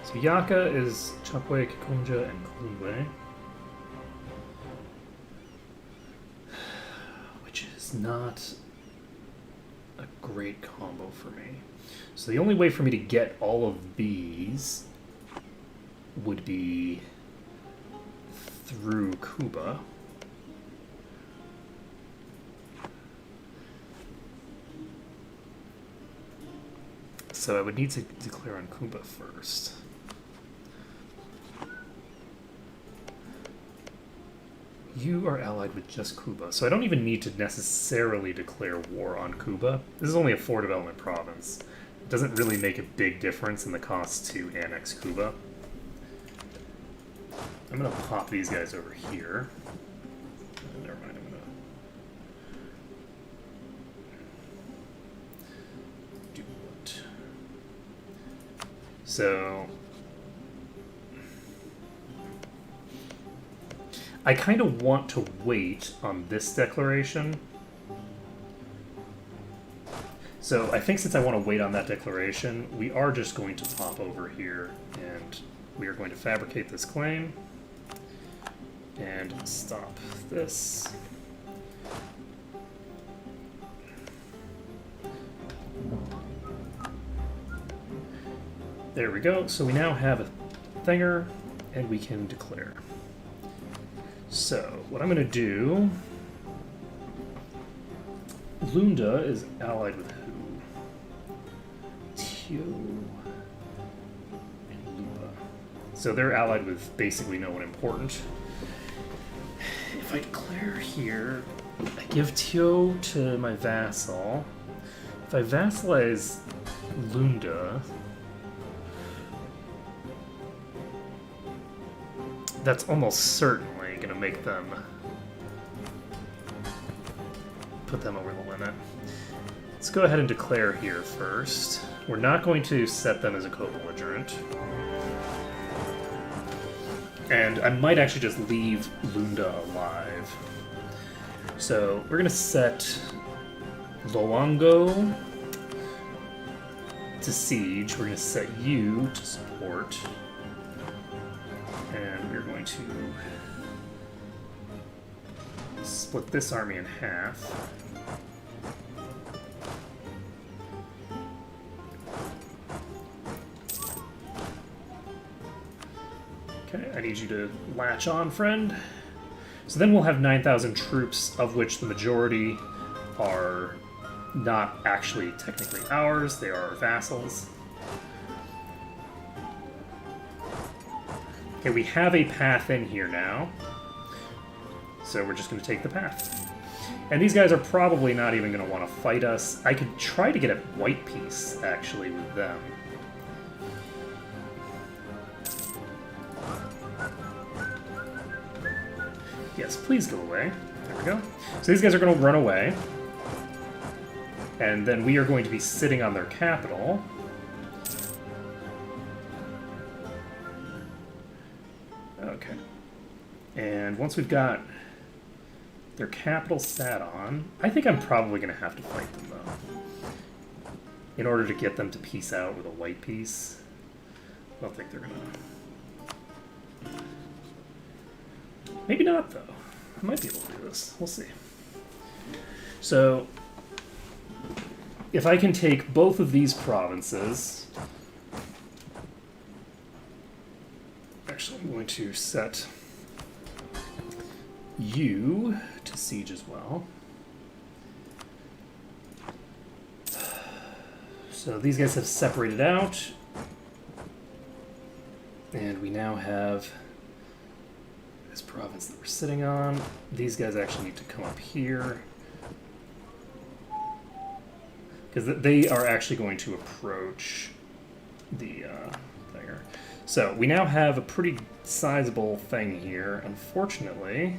B: So Yaka is Chapwe, Kikonja, and Kulwe. Which is not a great combo for me. So the only way for me to get all of these would be through Kuba. So I would need to declare on Kuba first. You are allied with just Kuba, so I don't even need to necessarily declare war on Kuba. This is only a 4 development province. It doesn't really make a big difference in the cost to annex Kuba. I'm gonna pop these guys over here. Never mind, I'm gonna do what? So I kind of want to wait on this declaration. So I think since I want to wait on that declaration, we are just going to pop over here and we are going to fabricate this claim and stop this. There we go. So we now have a thinger and we can declare. So, what I'm going to do... Lunda is allied with who? Tio and Lupa. So they're allied with basically no one important. If I declare here, I give Tio to my vassal. If I vassalize Lunda... that's almost certainly going to make them put them over the limit. Let's go ahead and declare here first. We're not going to set them as a co-belligerent. And I might actually just leave Lunda alive. So we're going to set Loango to siege. We're going to set you to support. And we're going to split this army in half. Okay, I need you to latch on, friend. So then we'll have 9,000 troops, of which the majority are not actually technically ours, they are our vassals. Okay, we have a path in here now. So we're just going to take the path. And these guys are probably not even going to want to fight us. I could try to get a white piece, actually, with them. Yes, please go away. There we go. So these guys are going to run away. And then we are going to be sitting on their capital. Okay. And once we've got their capital sat on, I think I'm probably going to have to fight them, though. In order to get them to peace out with a white piece. I don't think they're going to... Maybe not, though. I might be able to do this. We'll see. So, if I can take both of these provinces... Actually, I'm going to set you to siege as well. So these guys have separated out. And we now have this province that we're sitting on. These guys actually need to come up here. Because they are actually going to approach the thinger. So we now have a pretty sizable thing here. Unfortunately,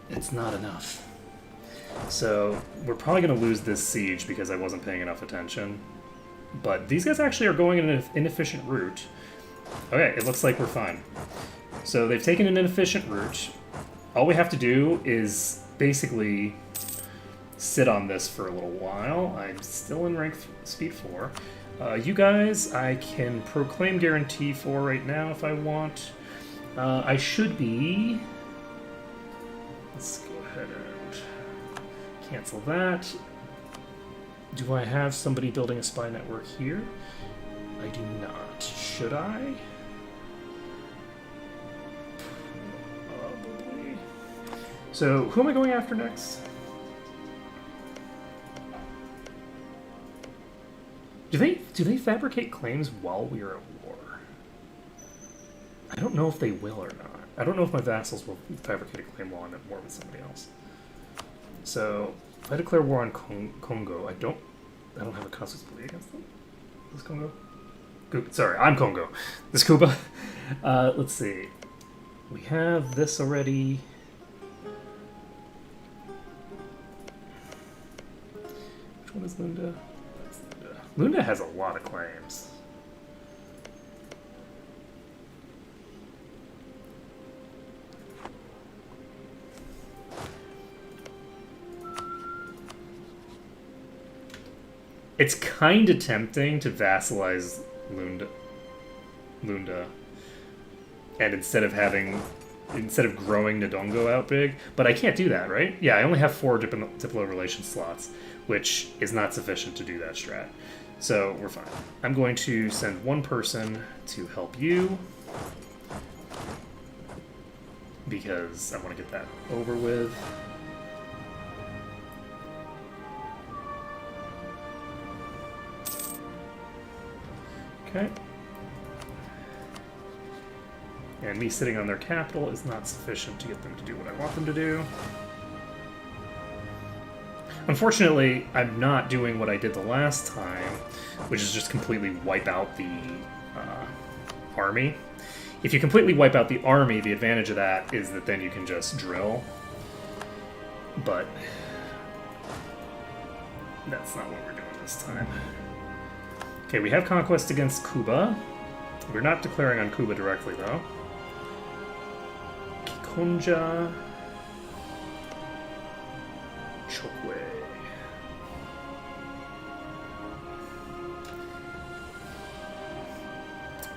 B: it's not enough. So we're probably going to lose this siege because I wasn't paying enough attention. But these guys actually are going in an inefficient route. Okay, it looks like we're fine. So they've taken an inefficient route. All we have to do is basically sit on this for a little while. I'm still in rank speed 4. You guys, I can proclaim guarantee for right now if I want. I should be... Let's go ahead and cancel that. Do I have somebody building a spy network here? I do not. Should I? Probably. So, who am I going after next? Do they fabricate claims while we are at war? I don't know if they will or not. I don't know if my vassals will fabricate a claim while I'm at war with somebody else. So, if I declare war on Congo, I don't have a constitutional against them. Is Congo? Sorry, I'm Congo. This Cuba. Let's see. We have this already. Which one is Lunda? That's Lunda. Lunda has a lot of claims. It's kind of tempting to vassalize Lunda, and instead of growing Ndongo out big, but I can't do that, right? Yeah, I only have 4 diplo relation slots, which is not sufficient to do that strat. So we're fine. I'm going to send one person to help you because I want to get that over with. Okay. And me sitting on their capital is not sufficient to get them to do what I want them to do. Unfortunately, I'm not doing what I did the last time, which is just completely wipe out the army. If you completely wipe out the army, the advantage of that is that then you can just drill. But that's not what we're doing this time. Okay, we have conquest against Cuba. We're not declaring on Cuba directly, though. Kikonja. Chokwe.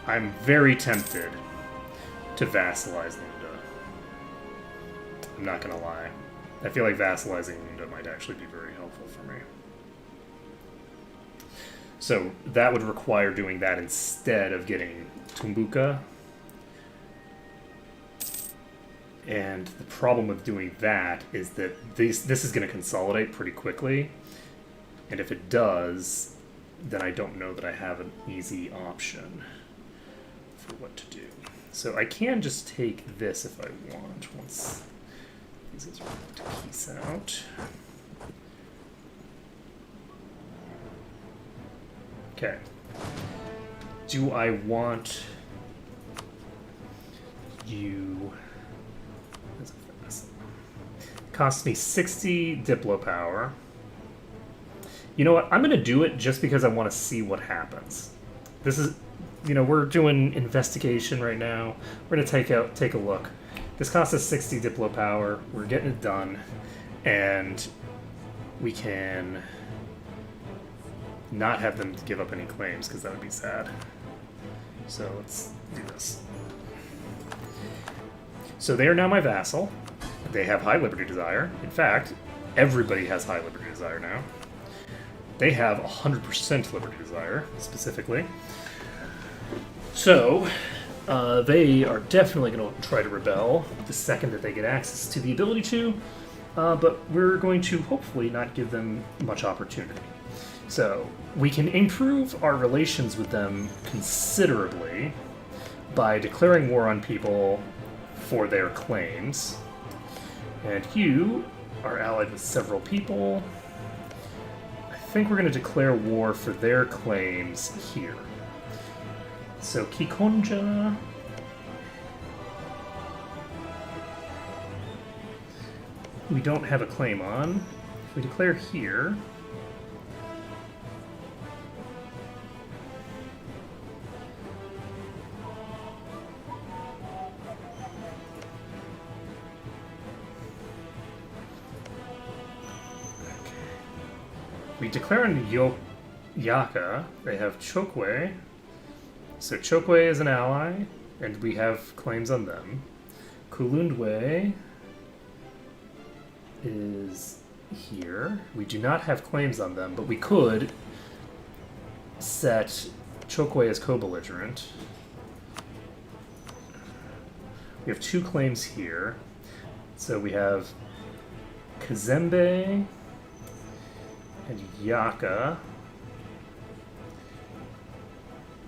B: I'm very tempted to vassalize Lunda. I'm not gonna lie. I feel like vassalizing Lunda might actually be very helpful for me. So that would require doing that instead of getting Tumbuka. And the problem with doing that is that this is going to consolidate pretty quickly. And if it does, then I don't know that I have an easy option for what to do. So I can just take this if I want once these guys are going to piece out. Okay. Do I want you... Costs me 60 Diplo power. You know what? I'm going to do it just because I want to see what happens. This is... You know, we're doing investigation right now. We're going to take a look. This costs us 60 Diplo power. We're getting it done. And we can... not have them give up any claims, because that would be sad. So let's do this. So they are now my vassal. They have high liberty desire. In fact, everybody has high liberty desire now. They have 100% liberty desire, specifically. So they are definitely going to try to rebel the second that they get access to the ability to, but we're going to hopefully not give them much opportunity. So we can improve our relations with them considerably by declaring war on people for their claims. And you are allied with several people. I think we're going to declare war for their claims here. So Kikonja... we don't have a claim on. If we declare here... we declare on Yaka, they have Chokwe. So Chokwe is an ally, and we have claims on them. Kulundwe is here. We do not have claims on them, but we could set Chokwe as co-belligerent. We have 2 claims here. So we have Kazembe and Yaka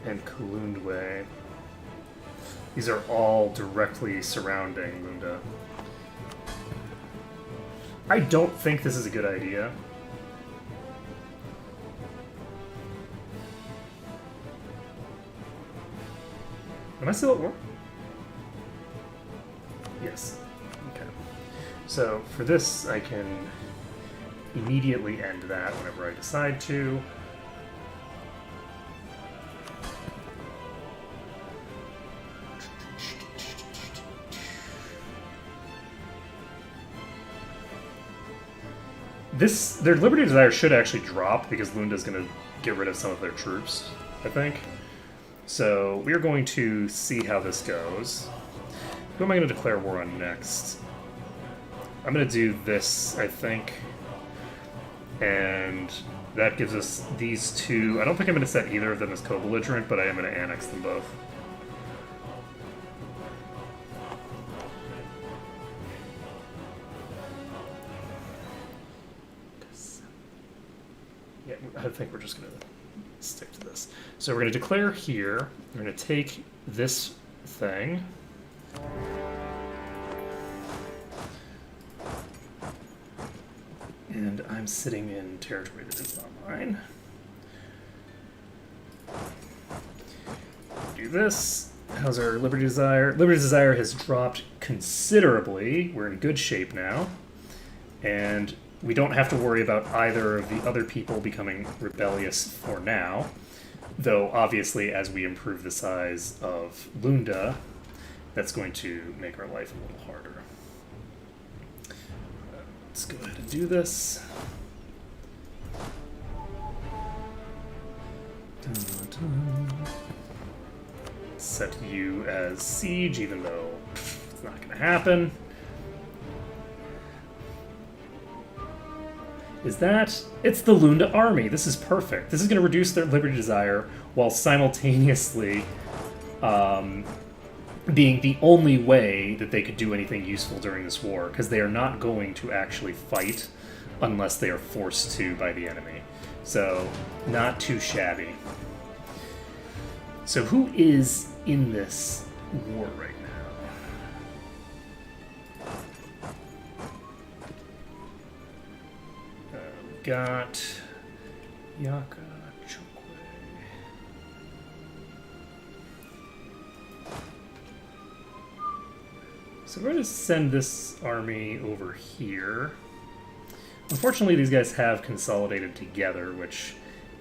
B: and Kulundwe. These are all directly surrounding Lunda. I don't think this is a good idea. Am I still at war? Yes. Okay. So for this, I can immediately end that whenever I decide to. Their Liberty Desire should actually drop because Lunda's going to get rid of some of their troops, I think. So we're going to see how this goes. Who am I going to declare war on next? I'm going to do this, I think. And that gives us these 2. I don't think I'm going to set either of them as co-belligerent, but I am going to annex them both. Yeah, I think we're just going to stick to this. So we're going to declare here. We're going to take this thing. And I'm sitting in territory that is not mine. Do this. How's our Liberty Desire? Liberty Desire has dropped considerably. We're in good shape now. And we don't have to worry about either of the other people becoming rebellious for now. Though, obviously, as we improve the size of Lunda, that's going to make our life a little harder. Let's go ahead and do this. Dun, dun. Set you as siege, even though it's not going to happen. Is that... it's the Lunda army. This is perfect. This is going to reduce their Liberty Desire while simultaneously being the only way that they could do anything useful during this war, because they are not going to actually fight unless they are forced to by the enemy. So, not too shabby. So who is in this war right now? We've got Yaka, Chokwe. So we're going to send this army over here. Unfortunately, these guys have consolidated together, which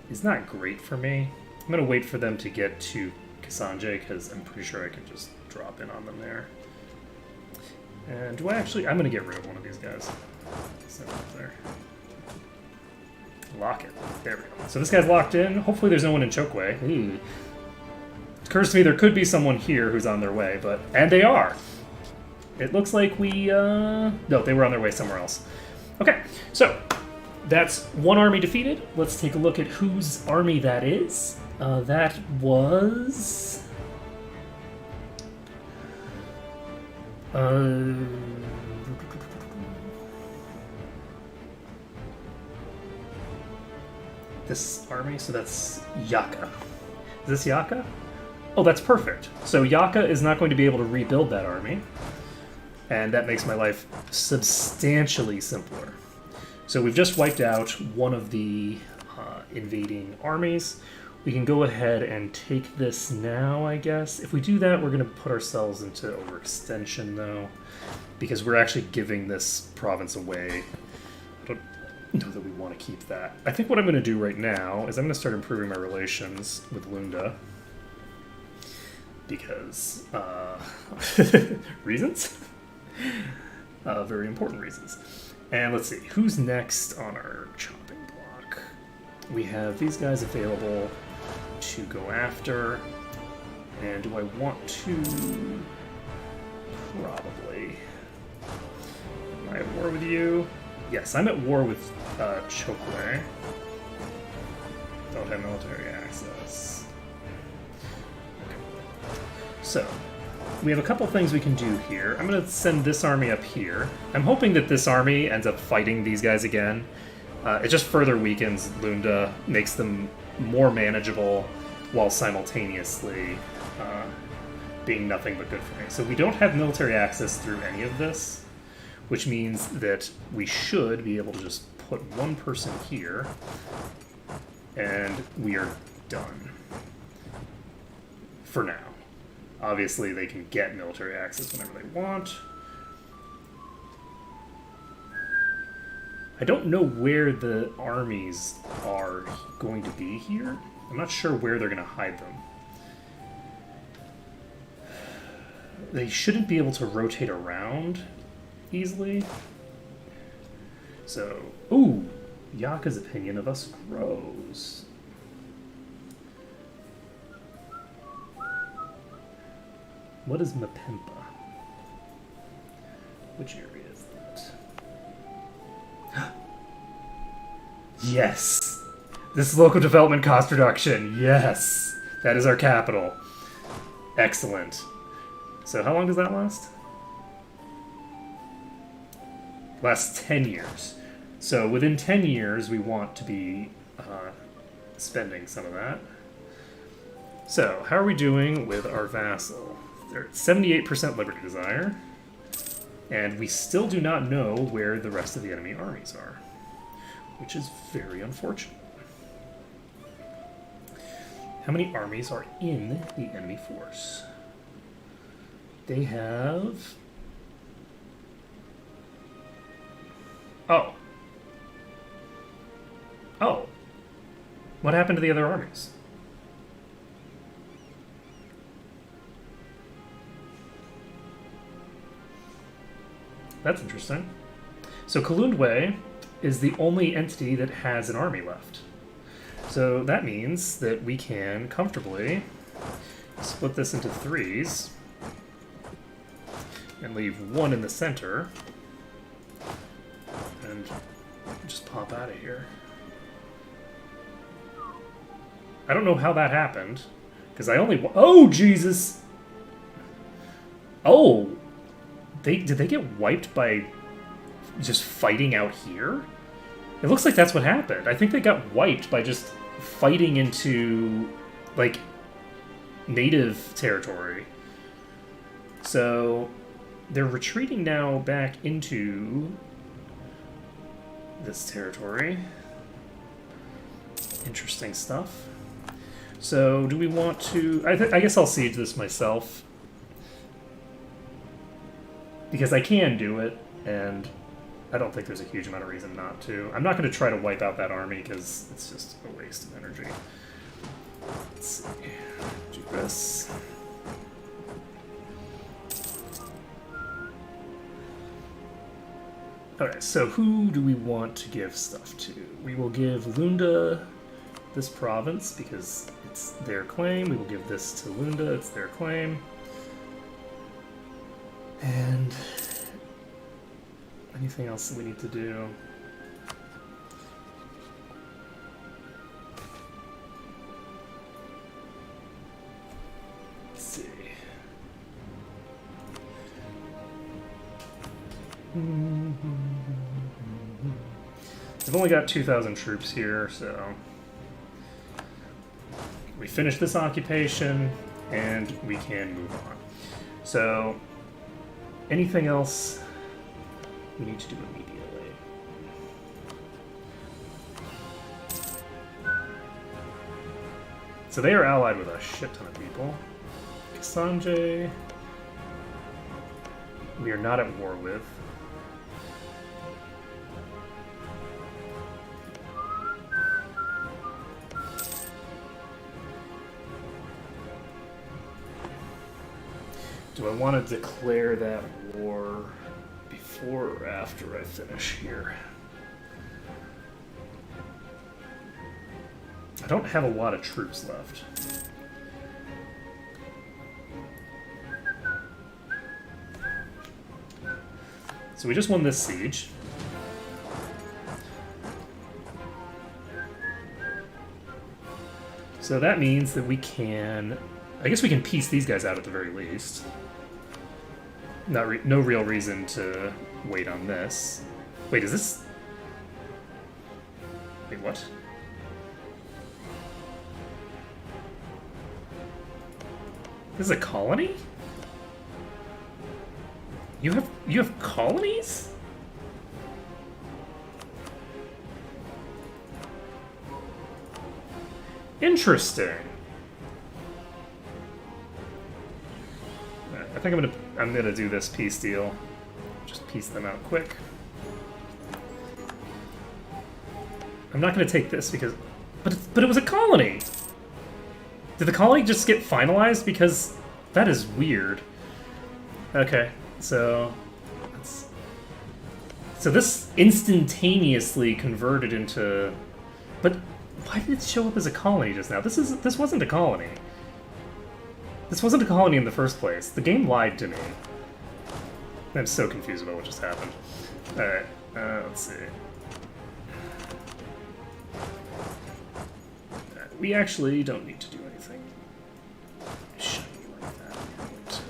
B: is not great for me. I'm going to wait for them to get to Kasanje, because I'm pretty sure I can just drop in on them there. And do I actually... I'm going to get rid of one of these guys. Send it up there. Lock it. There we go. So this guy's locked in. Hopefully there's no one in Chokwe. Ooh. It occurs to me there could be someone here who's on their way, but... and they are! It looks like we, no, they were on their way somewhere else. Okay, so that's one army defeated. Let's take a look at whose army that is. That was... this army, so that's Yaka. Is this Yaka? Oh, that's perfect. So Yaka is not going to be able to rebuild that army. And that makes my life substantially simpler. So we've just wiped out one of the invading armies. We can go ahead and take this now, I guess. If we do that, we're going to put ourselves into overextension, though, because we're actually giving this province away. I don't know that we want to keep that. I think what I'm going to do right now is I'm going to start improving my relations with Lunda. Because, reasons? Very important reasons. And let's see, who's next on our chopping block? We have these guys available to go after. And do I want to? Probably. Am I at war with you? Yes, I'm at war with Chokwe. Don't have military access. So, we have a couple things we can do here. I'm going to send this army up here. I'm hoping that this army ends up fighting these guys again. It just further weakens Lunda, makes them more manageable, while simultaneously being nothing but good for me. So we don't have military access through any of this, which means that we should be able to just put one person here, and we are done. For now. Obviously, they can get military access whenever they want. I don't know where the armies are going to be here. I'm not sure where they're going to hide them. They shouldn't be able to rotate around easily. So, ooh, Yaka's opinion of us grows. What is Mapimpa? Which area is that? Yes! This is local development cost reduction. Yes! That is our capital. Excellent. So how long does that last? Lasts 10 years. So within 10 years, we want to be spending some of that. So, how are we doing with our vassal? They're at 78% liberty desire, and we still do not know where the rest of the enemy armies are, which is very unfortunate. How many armies are in the enemy force? They have... Oh. Oh. What happened to the other armies? That's interesting. So Kalundwe is the only entity that has an army left. So that means that we can comfortably split this into threes and leave one in the center and just pop out of here. I don't know how that happened, because I only... Oh, Jesus! Oh! Did they get wiped by just fighting out here? It looks like that's what happened. I think they got wiped by just fighting into, like, native territory. So they're retreating now back into this territory. Interesting stuff. So do we want to... I guess I'll siege this myself, because I can do it, and I don't think there's a huge amount of reason not to. I'm not going to try to wipe out that army, because it's just a waste of energy. Let's see. Do this. Alright, so who do we want to give stuff to? We will give Lunda this province, because it's their claim. We will give this to Lunda, it's their claim. And anything else that we need to do? Let's see. I've only got 2,000 troops here, so we finish this occupation and we can move on. So anything else we need to do immediately? so they are allied with a shit ton of people. Kasanje, we are not at war with. Do I want to declare that war before or after I finish here? I don't have a lot of troops left. So we just won this siege. So that means that we can... I guess we can piece these guys out at the very least. No real reason to wait on this. Wait, is this... Wait, what? This is a colony? You have colonies? Interesting. I think I'm gonna do this peace deal. Just piece them out quick. I'm not gonna take this because, but it was a colony. Did the colony just get finalized? Because that is weird. Okay, so this instantaneously converted into. But why did it show up as a colony just now? This wasn't a colony. This wasn't a colony in the first place. The game lied to me. I'm so confused about what just happened. Alright, let's see. We actually don't need to do anything shiny like that. We're going to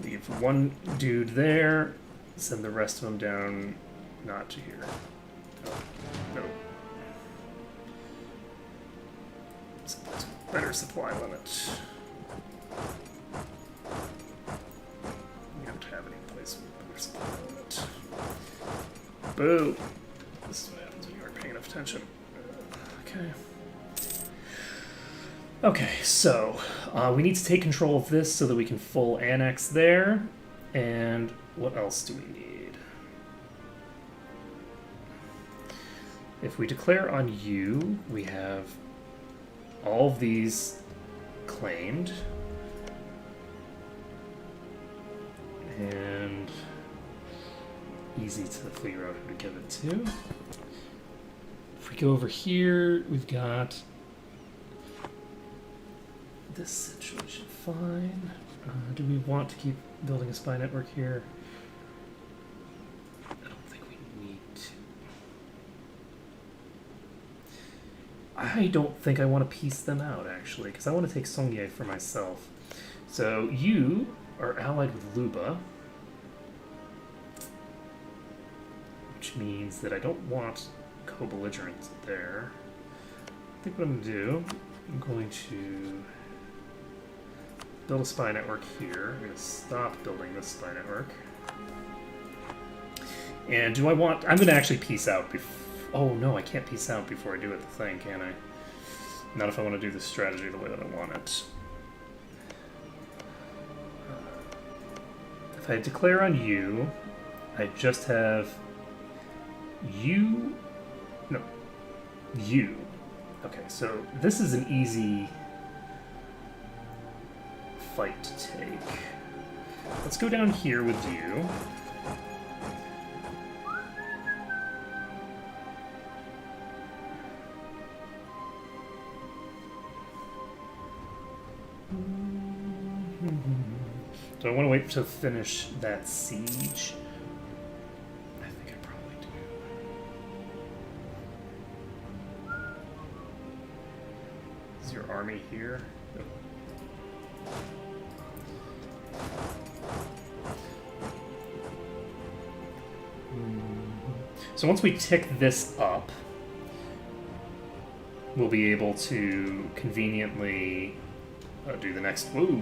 B: leave one dude there, send the rest of them down, not to here. Oh, no. Better supply limit. We don't have any place with better supply limit. Boo! This is what happens when you aren't paying enough attention. Okay. Okay, so we need to take control of this so that we can full annex there. And what else do we need? If we declare on you, we have all of these claimed. And easy to figure out who to give it to. If we go over here, we've got this situation fine. Do we want to keep building a spy network here? I don't think we need to. I don't think I want to piece them out, actually, because I want to take Songye for myself. So you are allied with Luba, which means that I don't want co-belligerents there. I think what I'm going to do, I'm going to build a spy network here. I'm going to stop building this spy network. And do I want... I'm going to actually peace out before... Oh, no, I can't peace out before I do it the thing, can I? Not if I want to do this strategy the way that I want it. If I declare on you, I just have you... No. You. Okay, so this is an easy fight to take. Let's go down here with you. Do I want to wait to finish that siege? I think I probably do. Is your army here? Nope. So once we tick this up, we'll be able to conveniently do the next... Whoa!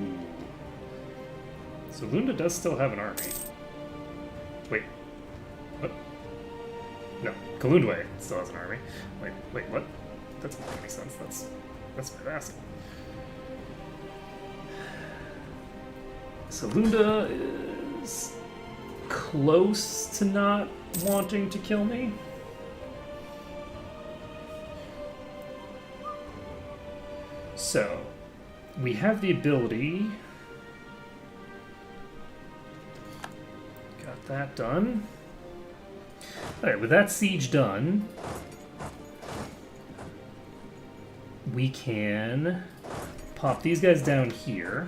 B: So Lunda does still have an army. Wait. What? No. Kalundwe still has an army. Wait, what? That doesn't make any sense. That's my vassal. So Lunda is close to not wanting to kill me. So, we have the ability. Got that done. Alright, with that siege done, we can pop these guys down here.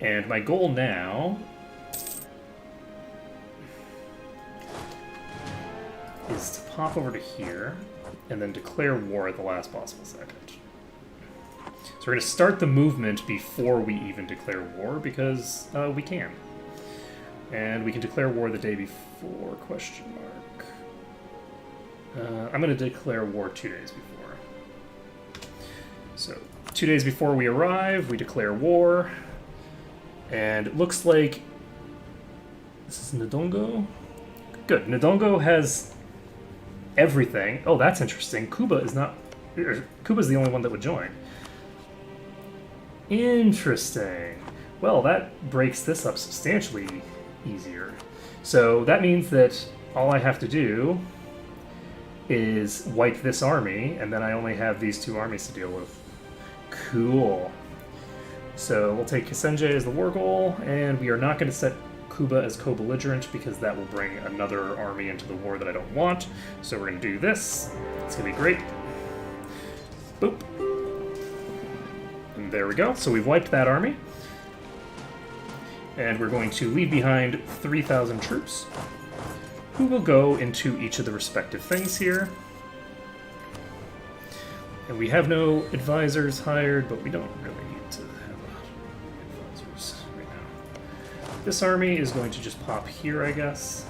B: And my goal now is to pop over to here and then declare war at the last possible second. So we're going to start the movement before we even declare war, because we can. And we can declare war the day before, question mark. I'm going to declare war 2 days before. So 2 days before we arrive, we declare war. And it looks like this is Ndongo. Good. Ndongo has everything. Oh, that's interesting. Kuba is not... Kuba's the only one that would join. Interesting. Well, that breaks this up substantially easier. So that means that all I have to do is wipe this army, and then I only have these 2 armies to deal with. Cool. So we'll take Kisenje as the war goal, and we are not going to set Kuba as co-belligerent because that will bring another army into the war that I don't want. So we're going to do this. It's going to be great. Boop. And there we go. So we've wiped that army. And we're going to leave behind 3,000 troops, who will go into each of the respective things here. And we have no advisors hired, but we don't really need to have advisors right now. This army is going to just pop here, I guess.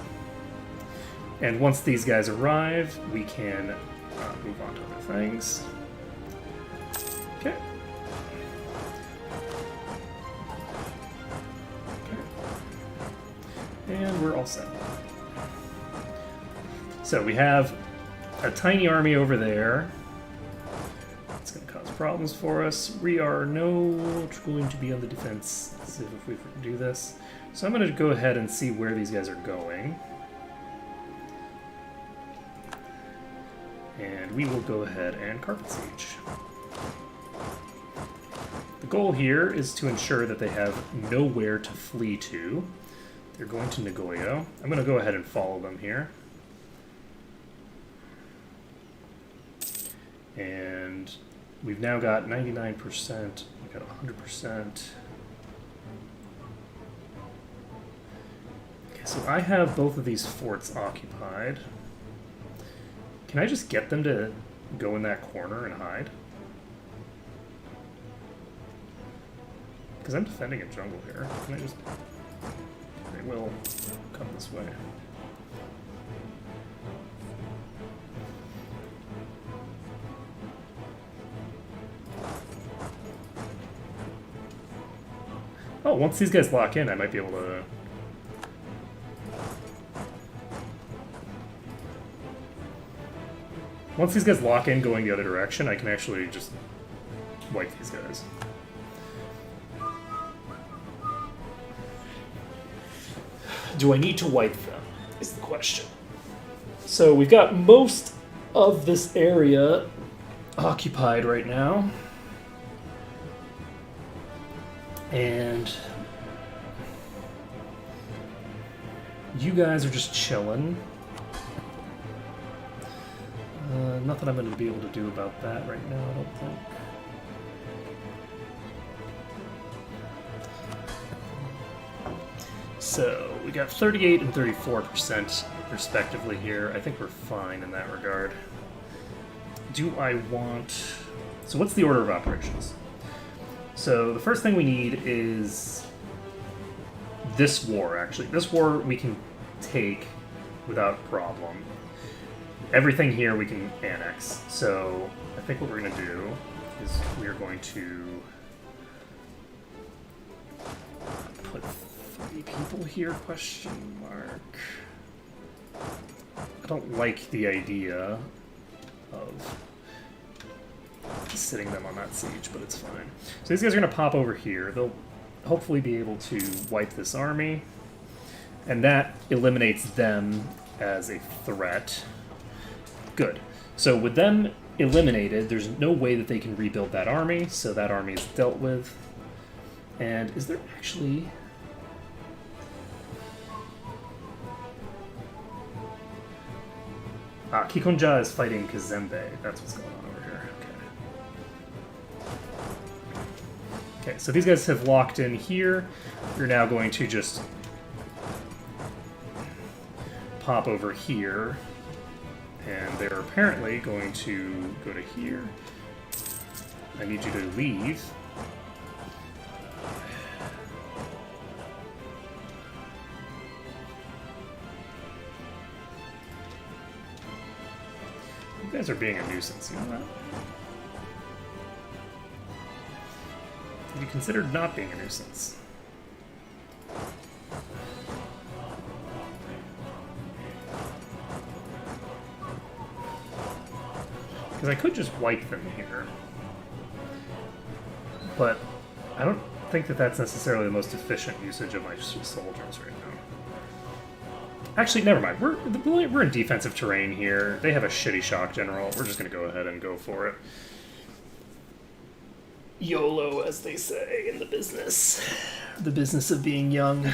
B: And once these guys arrive, we can move on to other things. Okay. And we're all set. So we have a tiny army over there. It's going to cause problems for us. We are not going to be on the defense if we do this. So I'm going to go ahead and see where these guys are going. And we will go ahead and carpet siege. The goal here is to ensure that they have nowhere to flee to. They're going to Nagoya. I'm going to go ahead and follow them here. And we've now got 99%. We've got 100%. Okay, so I have both of these forts occupied. Can I just get them to go in that corner and hide? Because I'm defending a jungle here. Can I just... They will come this way. Oh, once these guys lock in, I might be able to... Once these guys lock in going the other direction, I can actually just wipe these guys. Do I need to wipe them, is the question. So we've got most of this area occupied right now. And you guys are just chilling. Nothing I'm going to be able to do about that right now, I don't think. So, we got 38 and 34% respectively here. I think we're fine in that regard. Do I want... So what's the order of operations? So the first thing we need is this war, actually. This war we can take without problem. Everything here we can annex. So I think what we're going to do is we are going to put 3 people here, question mark. I don't like the idea of sitting them on that siege, but it's fine. So these guys are going to pop over here. They'll hopefully be able to wipe this army, and that eliminates them as a threat. Good. So with them eliminated, there's no way that they can rebuild that army, so that army is dealt with. And is there actually... Kikonja is fighting Kazembe. That's what's going on over here. Okay. Okay, so these guys have locked in here. You're now going to just pop over here. And they're apparently going to go to here. I need you to leave. You guys are being a nuisance, you know that? Have you considered not being a nuisance? Because I could just wipe them here. But I don't think that that's necessarily the most efficient usage of my soldiers right now. Actually, never mind. We're in defensive terrain here. They have a shitty shock general. We're just going to go ahead and go for it. YOLO, as they say in the business. The business of being young.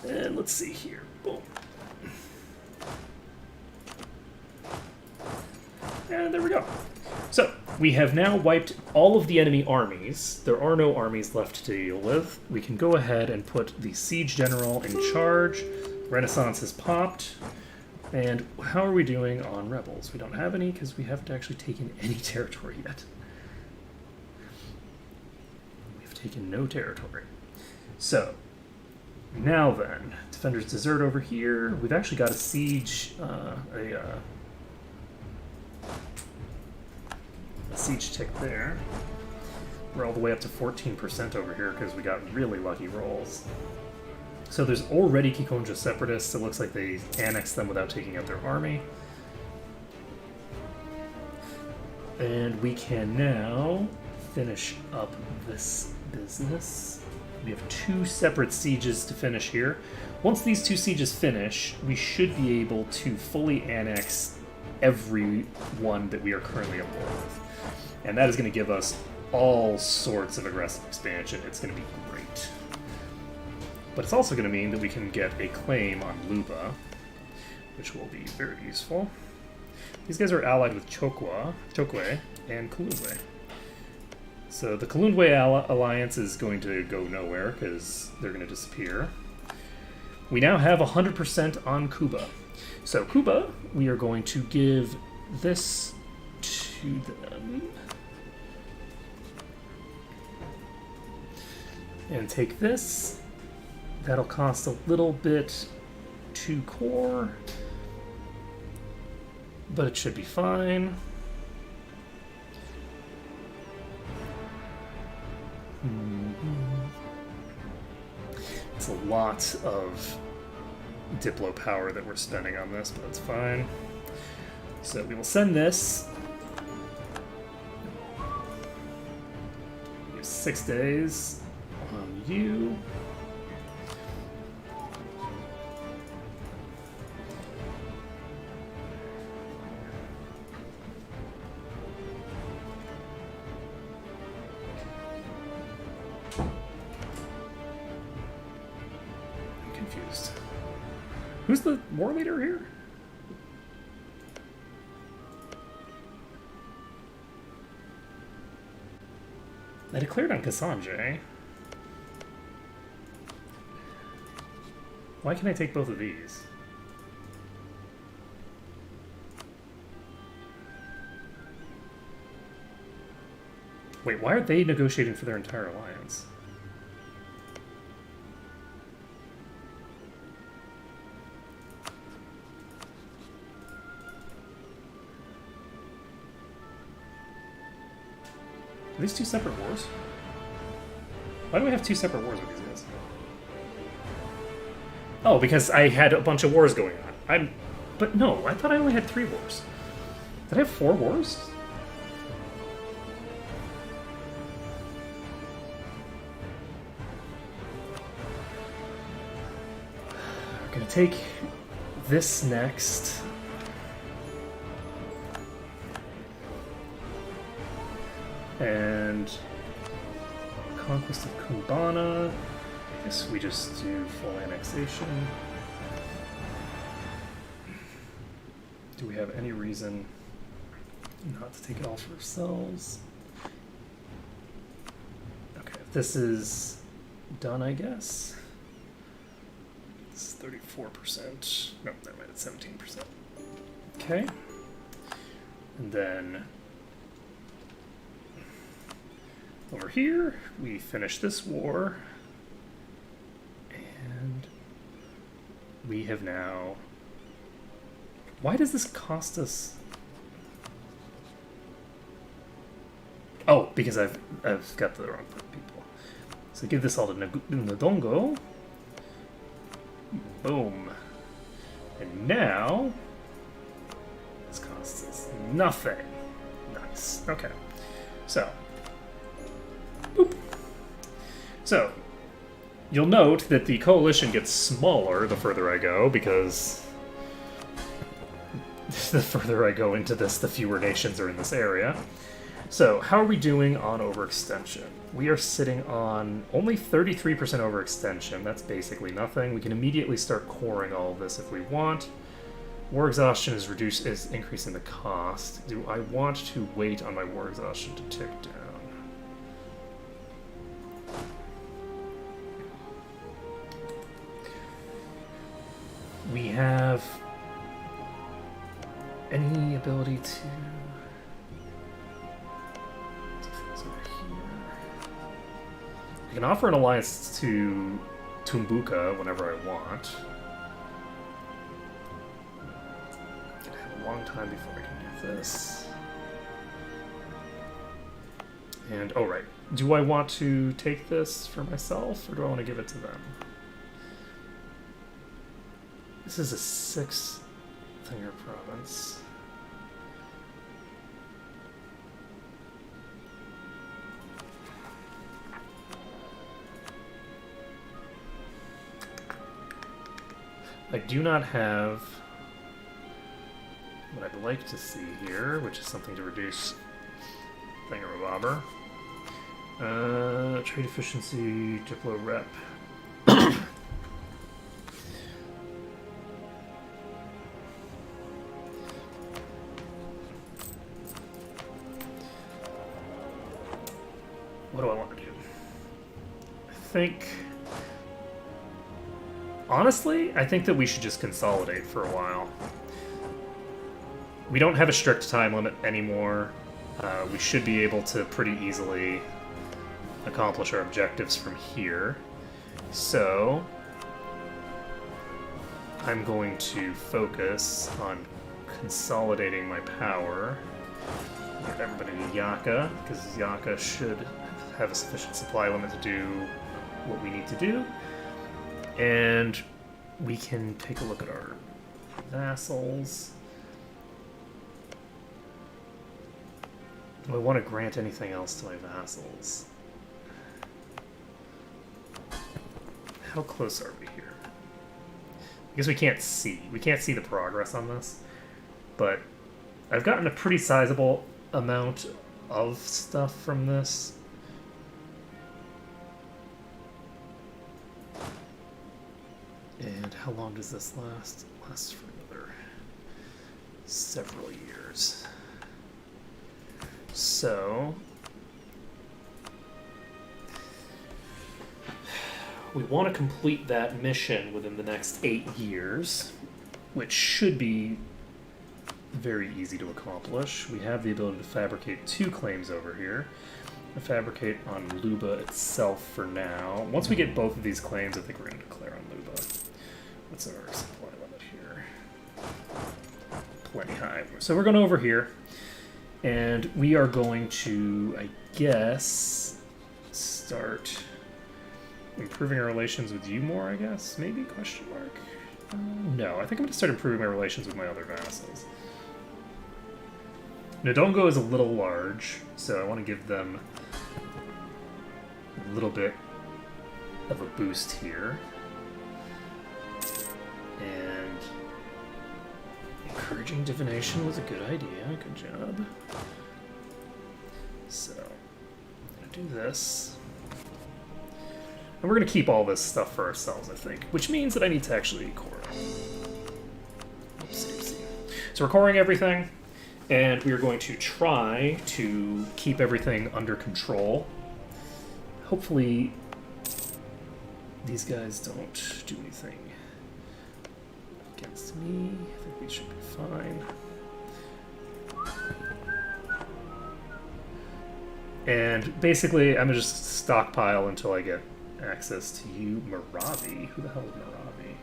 B: And let's see here. Boom. And there we go. So, we have now wiped all of the enemy armies. There are no armies left to deal with. We can go ahead and put the siege general in charge. Renaissance has popped. And how are we doing on rebels? We don't have any because we haven't actually taken any territory yet. We've taken no territory. So, now then, defenders desert over here. We've actually got a siege, a siege tick there. We're all the way up to 14% over here because we got really lucky rolls. So there's already Kikonja separatists. It looks like they annexed them without taking out their army. And we can now finish up this business. We have 2 separate sieges to finish here. Once these 2 sieges finish, we should be able to fully annex every one that we are currently at war with. And that is going to give us all sorts of aggressive expansion. It's going to be great. But it's also going to mean that we can get a claim on Luba, which will be very useful. These guys are allied with Chokwe and Kalundwe. So the Kalundwe alliance is going to go nowhere because they're going to disappear. We now have 100% on Kuba. So Kuba, we are going to give this to them. And take this. That'll cost a little bit to core, but it should be fine. It's a lot of Diplo power that we're spending on this, but it's fine. So we will send this. We have 6 days on you. Who's the war leader here? I declared on Cassandre. Why can't I take both of these? Wait, why are they negotiating for their entire alliance? Are these 2 separate wars? Why do we have 2 separate wars with these guys? Oh, because I had a bunch of wars going on. But no, I thought I only had 3 wars. Did I have 4 wars? gonna take this next. And Conquest of Kumbana. I guess we just do full annexation. Do we have any reason not to take it all for ourselves? Okay, this is done, I guess. This is 34%. No, never mind, it's 17%. Okay. And then over here, we finish this war. And we have now... Why does this cost us... Oh, because I've got the wrong people. So give this all to Ndongo. Boom. And now... This costs us nothing. Nice. Okay. So... Boop. So, you'll note that the coalition gets smaller the further I go, because the further I go into this, the fewer nations are in this area. So, how are we doing on overextension? We are sitting on only 33% overextension. That's basically nothing. We can immediately start coring all of this if we want. War exhaustion is increasing the cost. Do I want to wait on my war exhaustion to tick down? We have any ability to... I can offer an alliance to Tumbuka whenever I want. I'm gonna have a long time before I can do this. And, oh right, do I want to take this for myself, or do I want to give it to them? This is a 6-thinger province. I do not have what I'd like to see here, which is something to reduce thingamabobber. Trade efficiency, Diplo rep. What do I want to do? I think... Honestly, I think that we should just consolidate for a while. We don't have a strict time limit anymore. We should be able to pretty easily accomplish our objectives from here. So, I'm going to focus on consolidating my power. Give everybody Yaka, because Yaka should have a sufficient supply limit to do what we need to do. And we can take a look at our vassals. Do I want to grant anything else to my vassals? How close are we here? I guess we can't see. We can't see the progress on this. But I've gotten a pretty sizable amount of stuff from this. And how long does this last? It lasts for another several years. So we want to complete that mission within the next 8 years, which should be very easy to accomplish. We have the ability to fabricate 2 claims over here. I fabricate on Luba itself for now. Once we get both of these claims, I think we're going to declare on Luba. What's our supply limit here? Plenty high. So we're going over here, and we are going to, I guess, start improving our relations with you more, I guess? Maybe? Question mark? No, I think I'm going to start improving my relations with my other vassals. Ndongo is a little large, so I want to give them a little bit of a boost here. And encouraging divination was a good idea. Good job. So, I'm going to do this. And we're going to keep all this stuff for ourselves, I think. Which means that I need to actually core. Oopsie. So we're coring everything. And we are going to try to keep everything under control. Hopefully, these guys don't do anything against me. I think we should be fine. And basically, I'm going to just stockpile until I get access to you. Maravi? Who the hell is Maravi?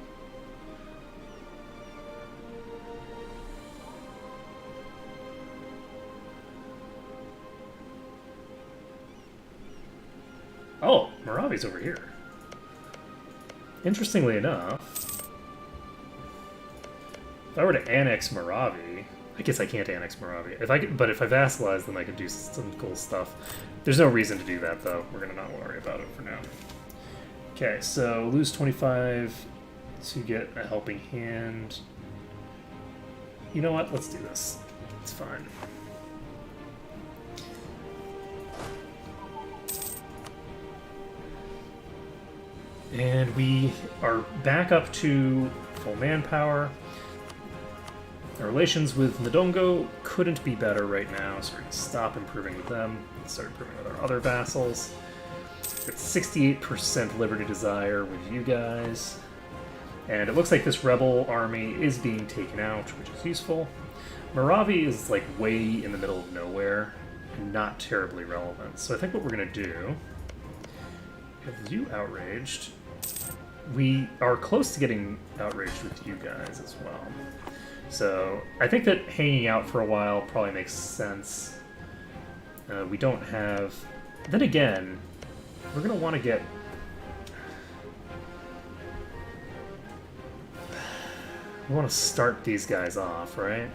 B: Oh, Maravi's over here. Interestingly enough, if I were to annex Maravi, I guess I can't annex Maravi. But if I vassalize them, I could do some cool stuff. There's no reason to do that, though. We're gonna not worry about it for now. Okay, so lose 25 to get a helping hand. You know what? Let's do this. It's fine. And we are back up to full manpower. Our relations with Ndongo couldn't be better right now, so we're going to stop improving with them and start improving with our other vassals. Got 68% Liberty Desire with you guys. And it looks like this rebel army is being taken out, which is useful. Maravi is like way in the middle of nowhere and not terribly relevant. So I think what we're going to do, have you outraged. We are close to getting outraged with you guys as well. So I think that hanging out for a while probably makes sense. We don't have... Then again, we're going to want to get... We want to start these guys off, right?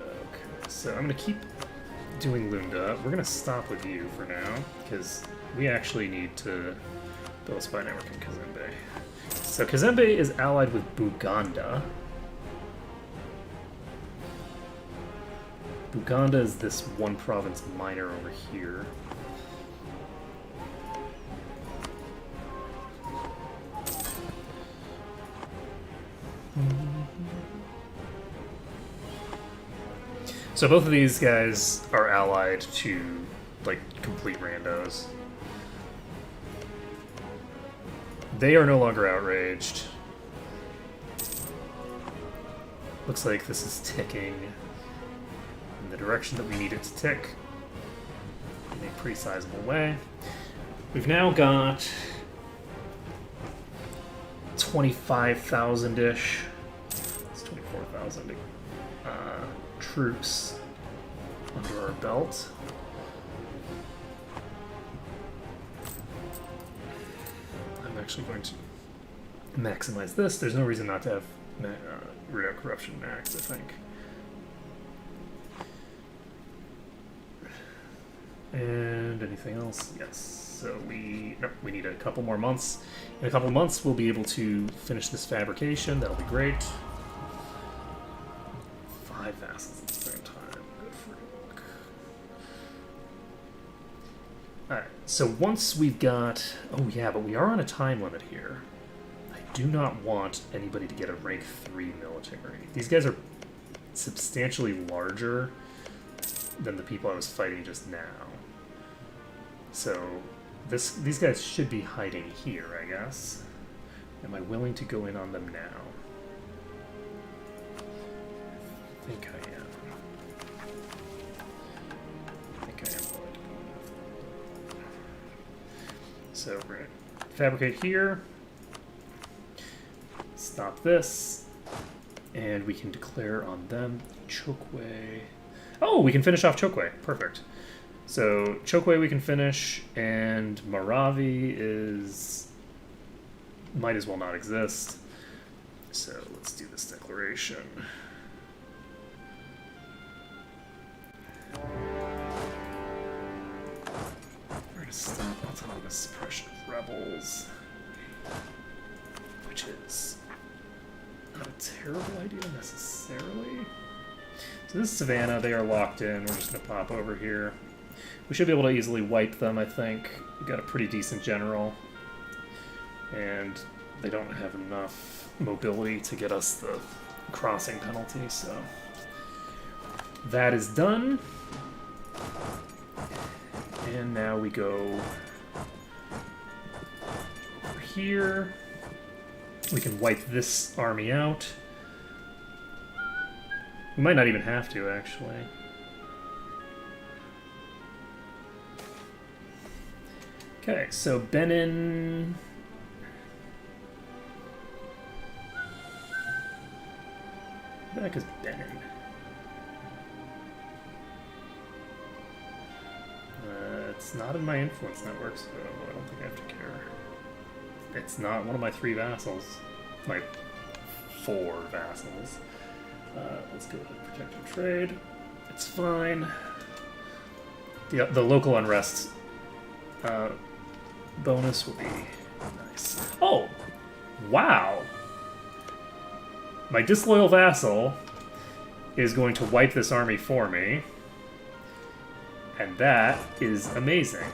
B: Okay, so I'm going to keep doing Lunda. We're going to stop with you for now, because we actually need to build a spy network in Kazembe. So Kazembe is allied with Buganda. Buganda is this one province minor over here. So both of these guys are allied to, like, complete randos. They are no longer outraged. Looks like this is ticking in the direction that we need it to tick in a pretty sizable way. We've now got 25,000-ish. It's 24,000 troops under our belt. I'm actually going to maximize this. There's no reason not to have root out corruption max, I think. And anything else? Yes. So we need a couple more months. In a couple of months, we'll be able to finish this fabrication. That'll be great. 5 vassals at the same time. Good for Alright, so once we've got... Oh yeah, but we are on a time limit here. I do not want anybody to get a rank 3 military. These guys are substantially larger than the people I was fighting just now. So these guys should be hiding here, I guess. Am I willing to go in on them now? I think I am. I think I am willing to go in. So we're going to fabricate here. Stop this. And we can declare on them Chokwe. Oh, we can finish off Chokwe. Perfect. So Chokwe we can finish, and Maravi is... might as well not exist. So let's do this declaration. We're going to stop autonomous suppression of rebels. which is not a terrible idea necessarily. So this is Savannah. They are locked in. We're just going to pop over here. We should be able to easily wipe them, I think. We've got a pretty decent general. And they don't have enough mobility to get us the crossing penalty, so that is done. And now we go over here. We can wipe this army out. We might not even have to, actually. Okay, so Benin... Where the heck is Benin? It's not in my influence network, so I don't think I have to care. It's not one of my 3 vassals. My 4 vassals. Let's go ahead and protect and trade. It's fine. The local unrest bonus will be nice. Oh! Wow! My disloyal vassal is going to wipe this army for me. And that is amazing.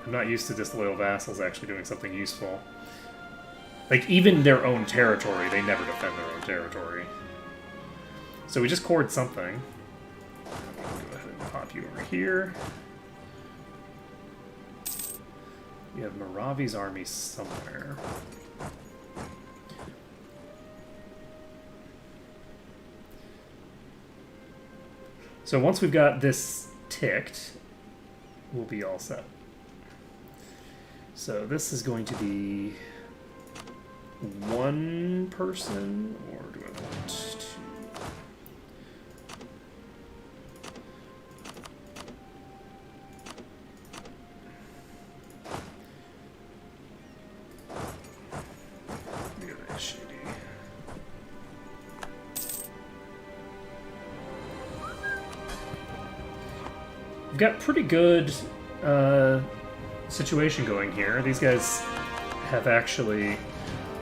B: I'm not used to disloyal vassals actually doing something useful. Like, even their own territory, they never defend their own territory. So we just cored something. Go ahead and pop you over here. We have Maravi's army somewhere. So once we've got this ticked, we'll be all set. So this is going to be 1 person, or do I want 2? We've got pretty good situation going here. These guys have actually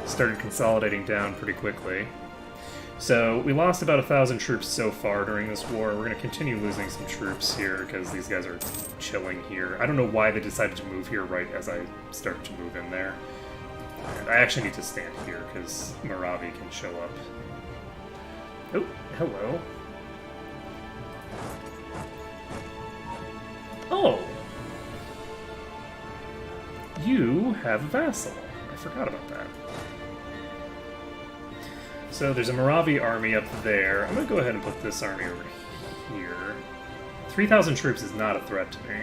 B: started consolidating down pretty quickly. So we lost about 1,000 troops so far during this war. We're going to continue losing some troops here because these guys are chilling here. I don't know why they decided to move here right as I start to move in there. And I actually need to stand here because Maravi can show up. Oh, hello. Oh! You have a vassal. I forgot about that. So there's a Maravi army up there. I'm going to go ahead and put this army over here. 3,000 troops is not a threat to me.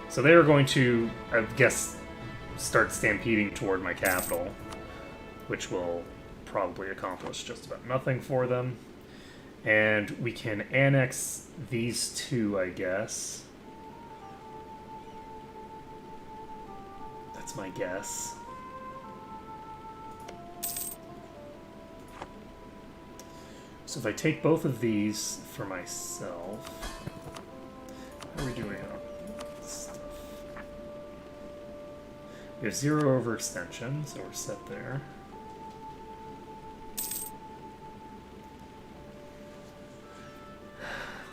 B: So they are going to, I guess, start stampeding toward my capital, which will probably accomplish just about nothing for them. And we can annex these 2, I guess. That's my guess. So if I take both of these for myself, how are we doing on stuff? We have 0 overextension, so we're set there.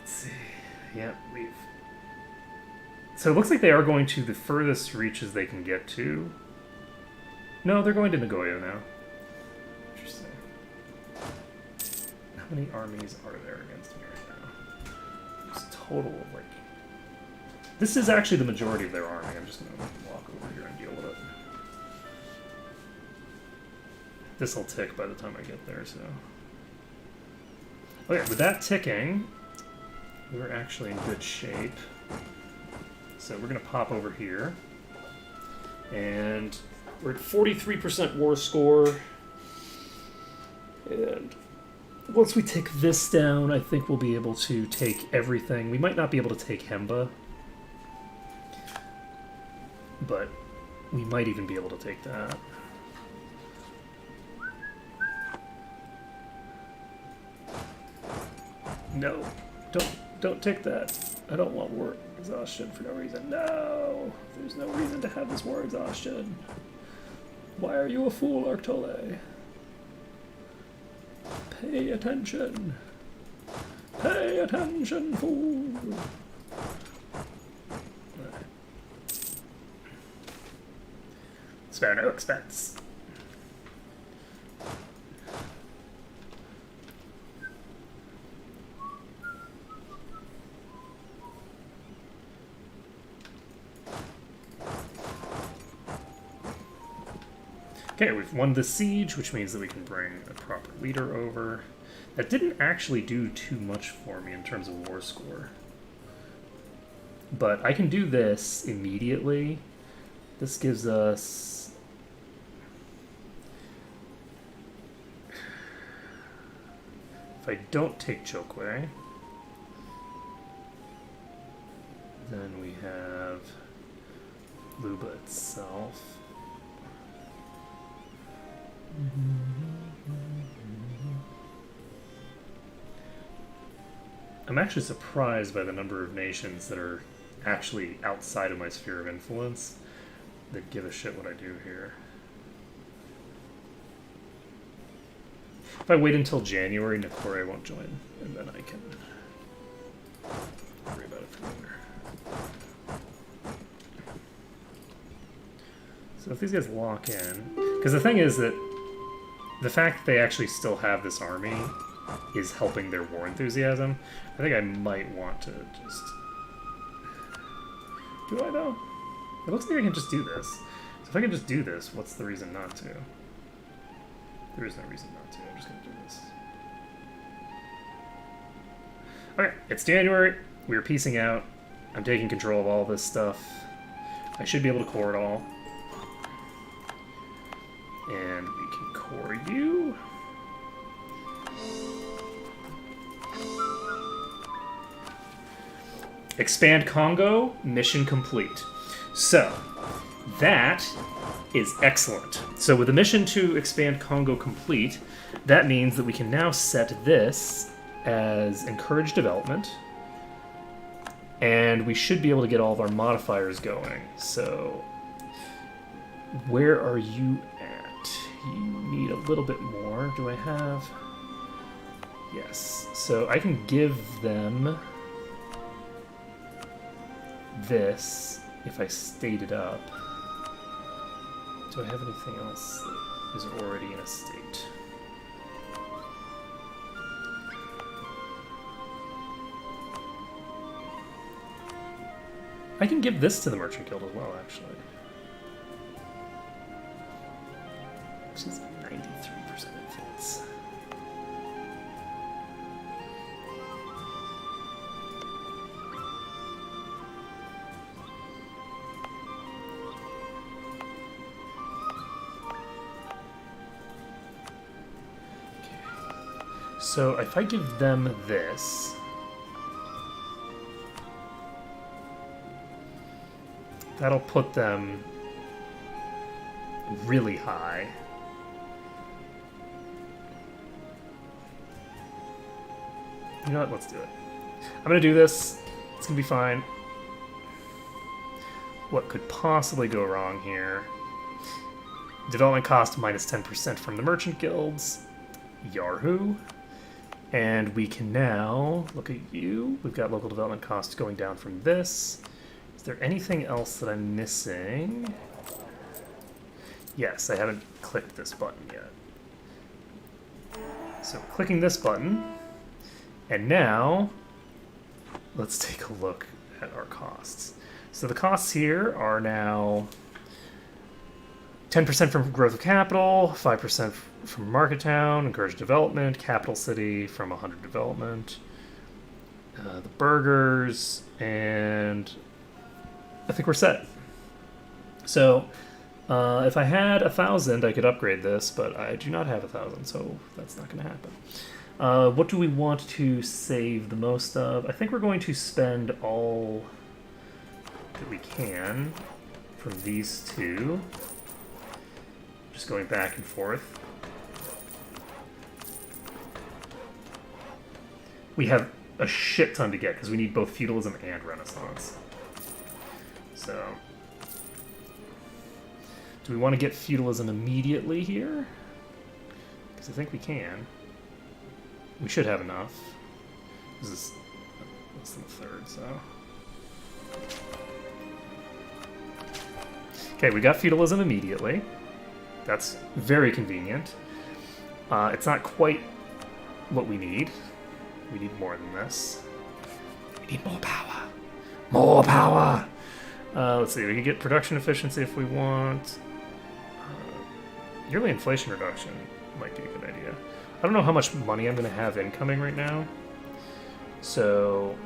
B: Let's see. Yep, we've... So it looks like they are going to the furthest reaches they can get to. No, they're going to Nagoya now. Interesting. How many armies are there against me right now? There's a total of, like... This is actually the majority of their army. I'm just going to walk over here and deal with it. This will tick by the time I get there, so... Okay, with that ticking, we're actually in good shape. So we're going to pop over here. And we're at 43% war score. And once we take this down, I think we'll be able to take everything. We might not be able to take Hemba, but we might even be able to take that. No. Don't take that. I don't want war exhaustion for no reason. No! There's no reason to have this war exhaustion. Why are you a fool, Arctole? Pay attention. Pay attention, fool. Spare no expense. Okay, we've won the siege, which means that we can bring a proper leader over. That didn't actually do too much for me in terms of war score. But I can do this immediately. This gives us... If I don't take Chokwe, then we have Luba itself. I'm actually surprised by the number of nations that are actually outside of my sphere of influence that give a shit what I do here. If I wait until January, Nakore won't join, and then I can worry about it from there. So if these guys lock in... Because the thing is that the fact that they actually still have this army is helping their war enthusiasm. I think I might want to just... Do I, though? It looks like I can just do this. So if I can just do this, what's the reason not to? There is no reason not to. I'm just going to do this. Okay, it's January. We're piecing out. I'm taking control of all this stuff. I should be able to core it all. And we can core you. Expand Congo, mission complete. So, that is excellent. So with the mission to expand Congo complete, that means that we can now set this as encourage development. And we should be able to get all of our modifiers going. So, where are you at? You need a little bit more. Do I have... Yes. So I can give them this if I state it up. Do I have anything else that is already in a state? I can give this to the Merchant Guild as well, actually. Which is 93% influence. So if I give them this, that'll put them really high. You know what? Let's do it. I'm going to do this. It's going to be fine. What could possibly go wrong here? Development cost minus 10% from the merchant guilds. Yahoo! And we can now look at you. We've got local development costs going down from this. Is there anything else that I'm missing? Yes, I haven't clicked this button yet. So clicking this button, and now let's take a look at our costs. So the costs here are now 10% from growth of capital, 5% from market town, encourage development, capital city from 100 development, the burgers, and I think we're set. So if I had 1,000, I could upgrade this, but I do not have 1,000, so that's not going to happen. What do we want to save the most of? I think we're going to spend all that we can from these two. Just going back and forth. We have a shit ton to get because we need both feudalism and Renaissance. So, do we want to get feudalism immediately here? Because I think we can. We should have enough. This is less than a third, so. Okay, we got feudalism immediately. That's very convenient. It's not quite what we need. We need more than this. We need more power. More power! Let's see, we can get production efficiency if we want. Yearly inflation reduction might be a good idea. I don't know how much money I'm going to have incoming right now. So,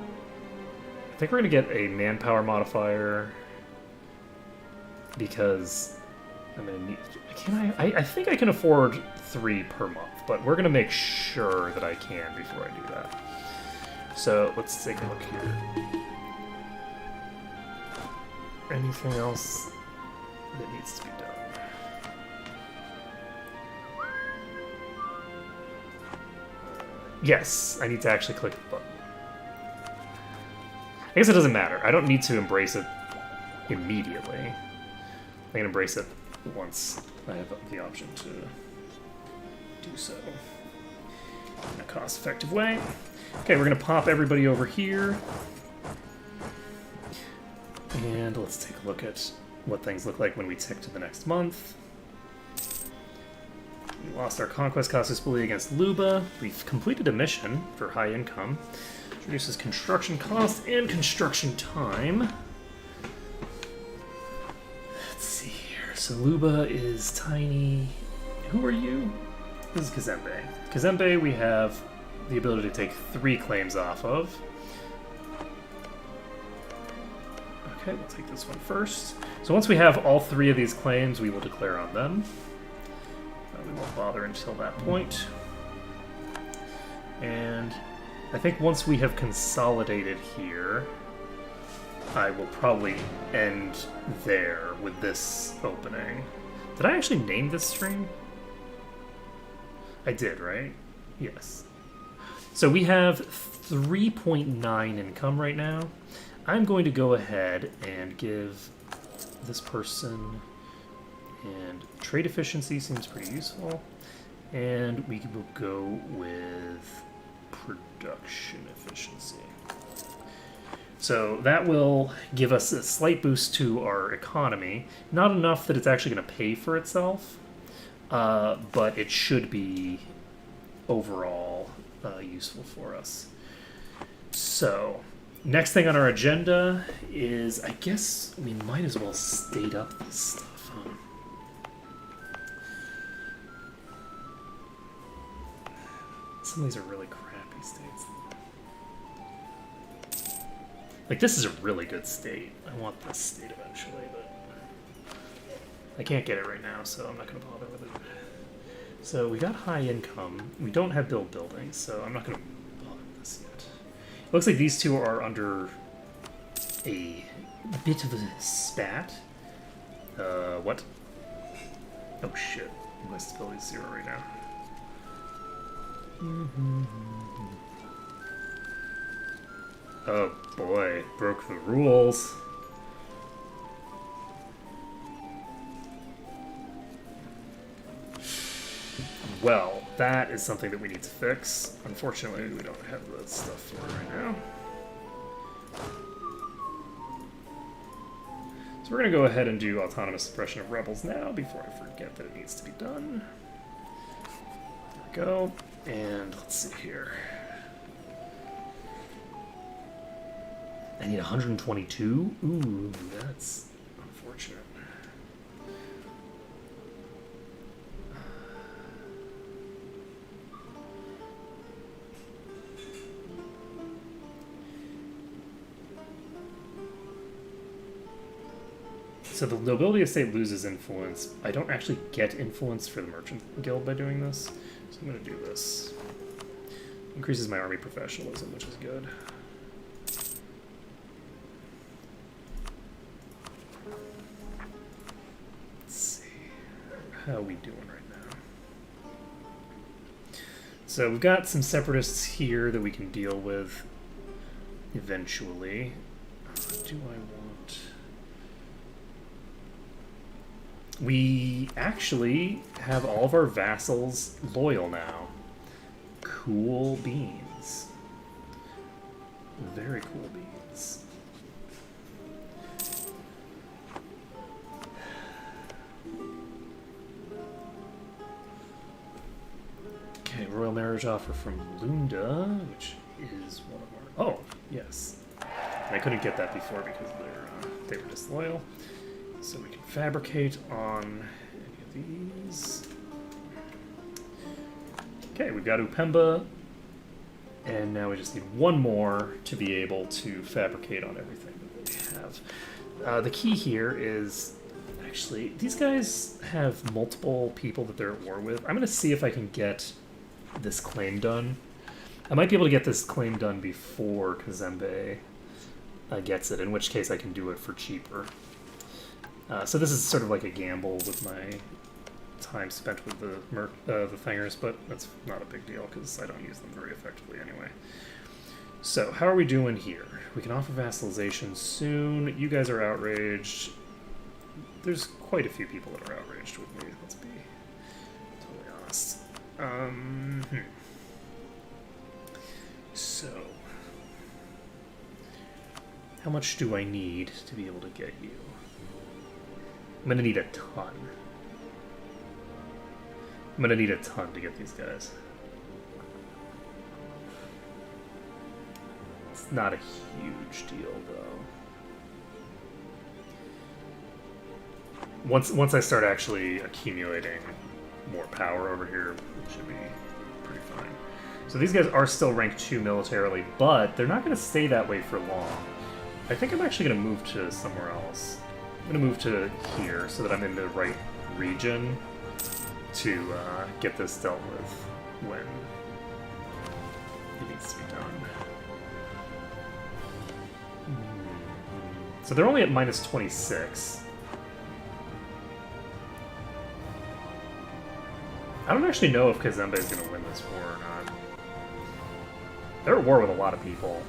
B: I think we're going to get a manpower modifier. Because I'm going to need... I think I can afford 3 per month, but we're going to make sure that I can before I do that. So, let's take a look here. Anything else that needs to be done? Yes, I need to actually click the button. I guess it doesn't matter. I don't need to embrace it immediately. I can embrace it once I have the option to do so in a cost-effective way. Okay, we're going to pop everybody over here. And let's take a look at what things look like when we tick to the next month. We lost our conquest cost display against Luba. We've completed a mission for high income. Reduces construction cost and construction time. Let's see here. So Luba is tiny. Who are you? This is Kazembe. Kazembe we have the ability to take 3 claims off of. Okay, we'll take this one first. So once we have all 3 of these claims, we will declare on them. We won't bother until that point. And I think once we have consolidated here, I will probably end there with this opening. Did I actually name this stream? I did, right? Yes. So we have 3.9 income right now. I'm going to go ahead and give this person, and trade efficiency seems pretty useful, and we will go with production efficiency. So that will give us a slight boost to our economy. Not enough that it's actually going to pay for itself, but it should be overall useful for us. So, next thing on our agenda is, I guess we might as well state up this stuff, huh? Some of these are really crappy states. Like, this is a really good state. I want this state eventually, but I can't get it right now, so I'm not going to bother with it. So we got high income. We don't have buildings, so I'm not going to bother with this yet. It looks like these two are under a bit of a spat. What? Oh shit. My stability is 0 right now. Oh boy, broke the rules. Well, that is something that we need to fix. Unfortunately, we don't have that stuff for it right now. So we're going to go ahead and do autonomous suppression of rebels now before I forget that it needs to be done. There we go. And let's see here. I need 122? Ooh, that's unfortunate. So the nobility estate loses influence. I don't actually get influence for the merchant guild by doing this. So I'm going to do this. Increases my army professionalism, which is good. Let's see. How are we doing right now? So we've got some separatists here that we can deal with. eventually. Do I want... We actually have all of our vassals loyal now. Cool beans. Very cool beans. Okay, royal marriage offer from Lunda, which is one of our... Oh, yes. I couldn't get that before because they were disloyal. So we can fabricate on any of these. Okay, we've got Upemba, and now we just need one more to be able to fabricate on everything that we have. The key here is, actually, these guys have multiple people that they're at war with. I'm going to see if I can get this claim done. I might be able to get this claim done before Kazembe gets it, in which case I can do it for cheaper. So this is sort of like a gamble with my time spent with the Thingers, but that's not a big deal because I don't use them very effectively anyway. So how are we doing here? We can offer vassalization soon. You guys are outraged. There's quite a few people that are outraged with me, let's be totally honest. So, how much do I need to be able to get you? I'm gonna need a ton. I'm gonna need a ton to get these guys. It's not a huge deal, though. Once I start actually accumulating more power over here, it should be pretty fine. So these guys are still rank 2 militarily, but they're not going to stay that way for long. I think I'm actually going to move to somewhere else. I'm going to move to here so that I'm in the right region to get this dealt with when it needs to be done. So they're only at minus 26. I don't actually know if Kazembe is going to win this war or not. They're at war with a lot of people.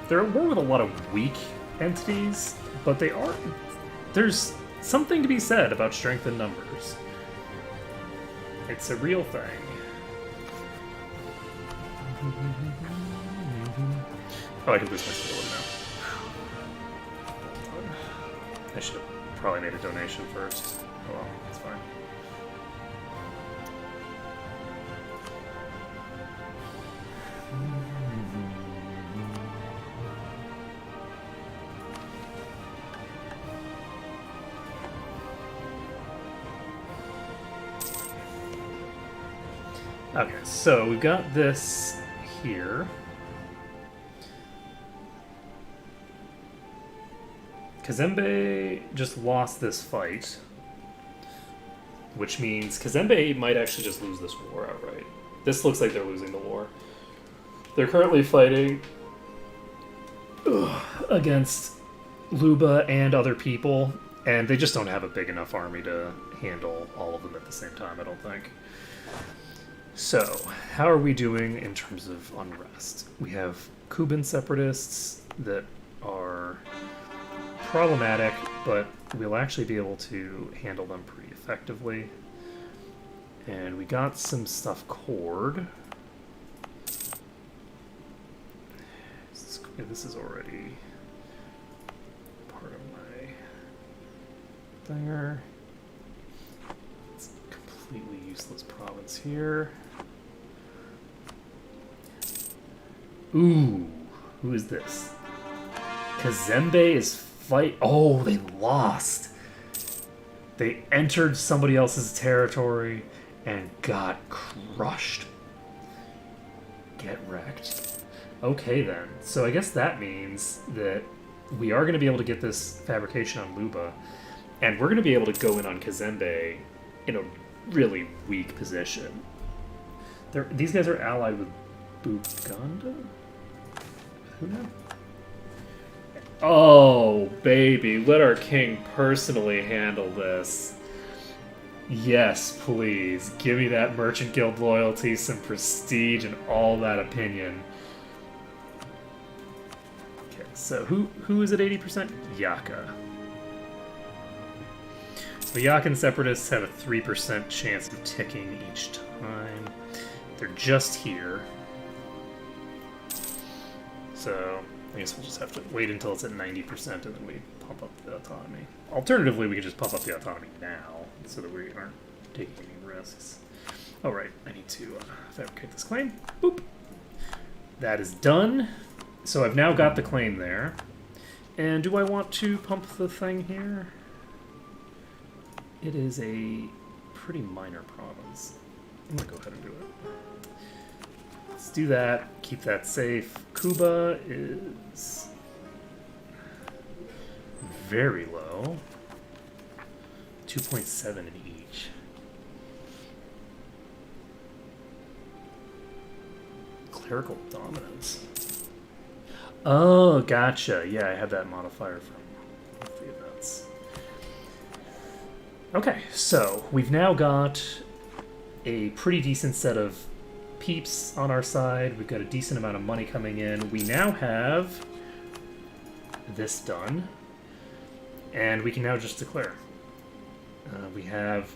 B: They're at war with a lot of weak entities, but they are... There's something to be said about strength in numbers. It's a real thing. Oh, I can boost my stability now. I should have probably made a donation first. Oh well, it's fine. Okay, so we've got this here. Kazembe just lost this fight, which means Kazembe might actually just lose this war outright. This looks like they're losing the war. They're currently fighting against Luba and other people, and they just don't have a big enough army to handle all of them at the same time, I don't think. So, how are we doing in terms of unrest? We have Kuban separatists that are problematic, but we'll actually be able to handle them pretty effectively. And we got some stuff cored. This is already part of my thinger. It's a completely useless province here. Ooh, who is this? Kazembe is fight. Oh, they lost. They entered somebody else's territory and got crushed. Get wrecked. Okay then. So I guess that means that we are going to be able to get this fabrication on Luba, and we're going to be able to go in on Kazembe in a really weak position. These guys are allied with Buganda? Who now? Oh, baby, let our king personally handle this. Yes, please. Give me that Merchant Guild loyalty, some prestige, and all that opinion. Okay, so who is at 80%? Yaka. So the Yakan Separatists have a 3% chance of ticking each time. They're just here. So I guess we'll just have to wait until it's at 90% and then we pump up the autonomy. Alternatively, we could just pump up the autonomy now so that we aren't taking any risks. Alright, I need to fabricate this claim. Boop. That is done. So I've now got the claim there. And do I want to pump the thing here? It is a pretty minor province. I'm gonna go ahead and do it. Let's do that. Keep that safe. Kuba is very low. 2.7 in each. Clerical dominance. Oh, gotcha. Yeah, I had that modifier from the events. Okay, so we've now got a pretty decent set of peeps on our side. We've got a decent amount of money coming in. We now have this done, and we can now just declare. We have...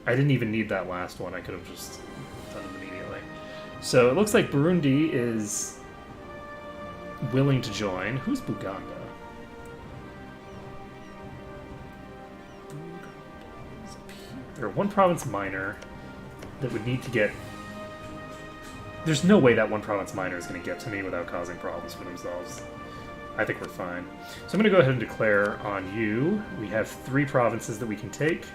B: I didn't even need that last one. I could have just done it immediately. So it looks like Burundi is willing to join. Who's Buganda? They're one province minor that would need to get... There's no way that one province minor is going to get to me without causing problems for themselves. I think we're fine. So I'm going to go ahead and declare on you. We have 3 provinces that we can take.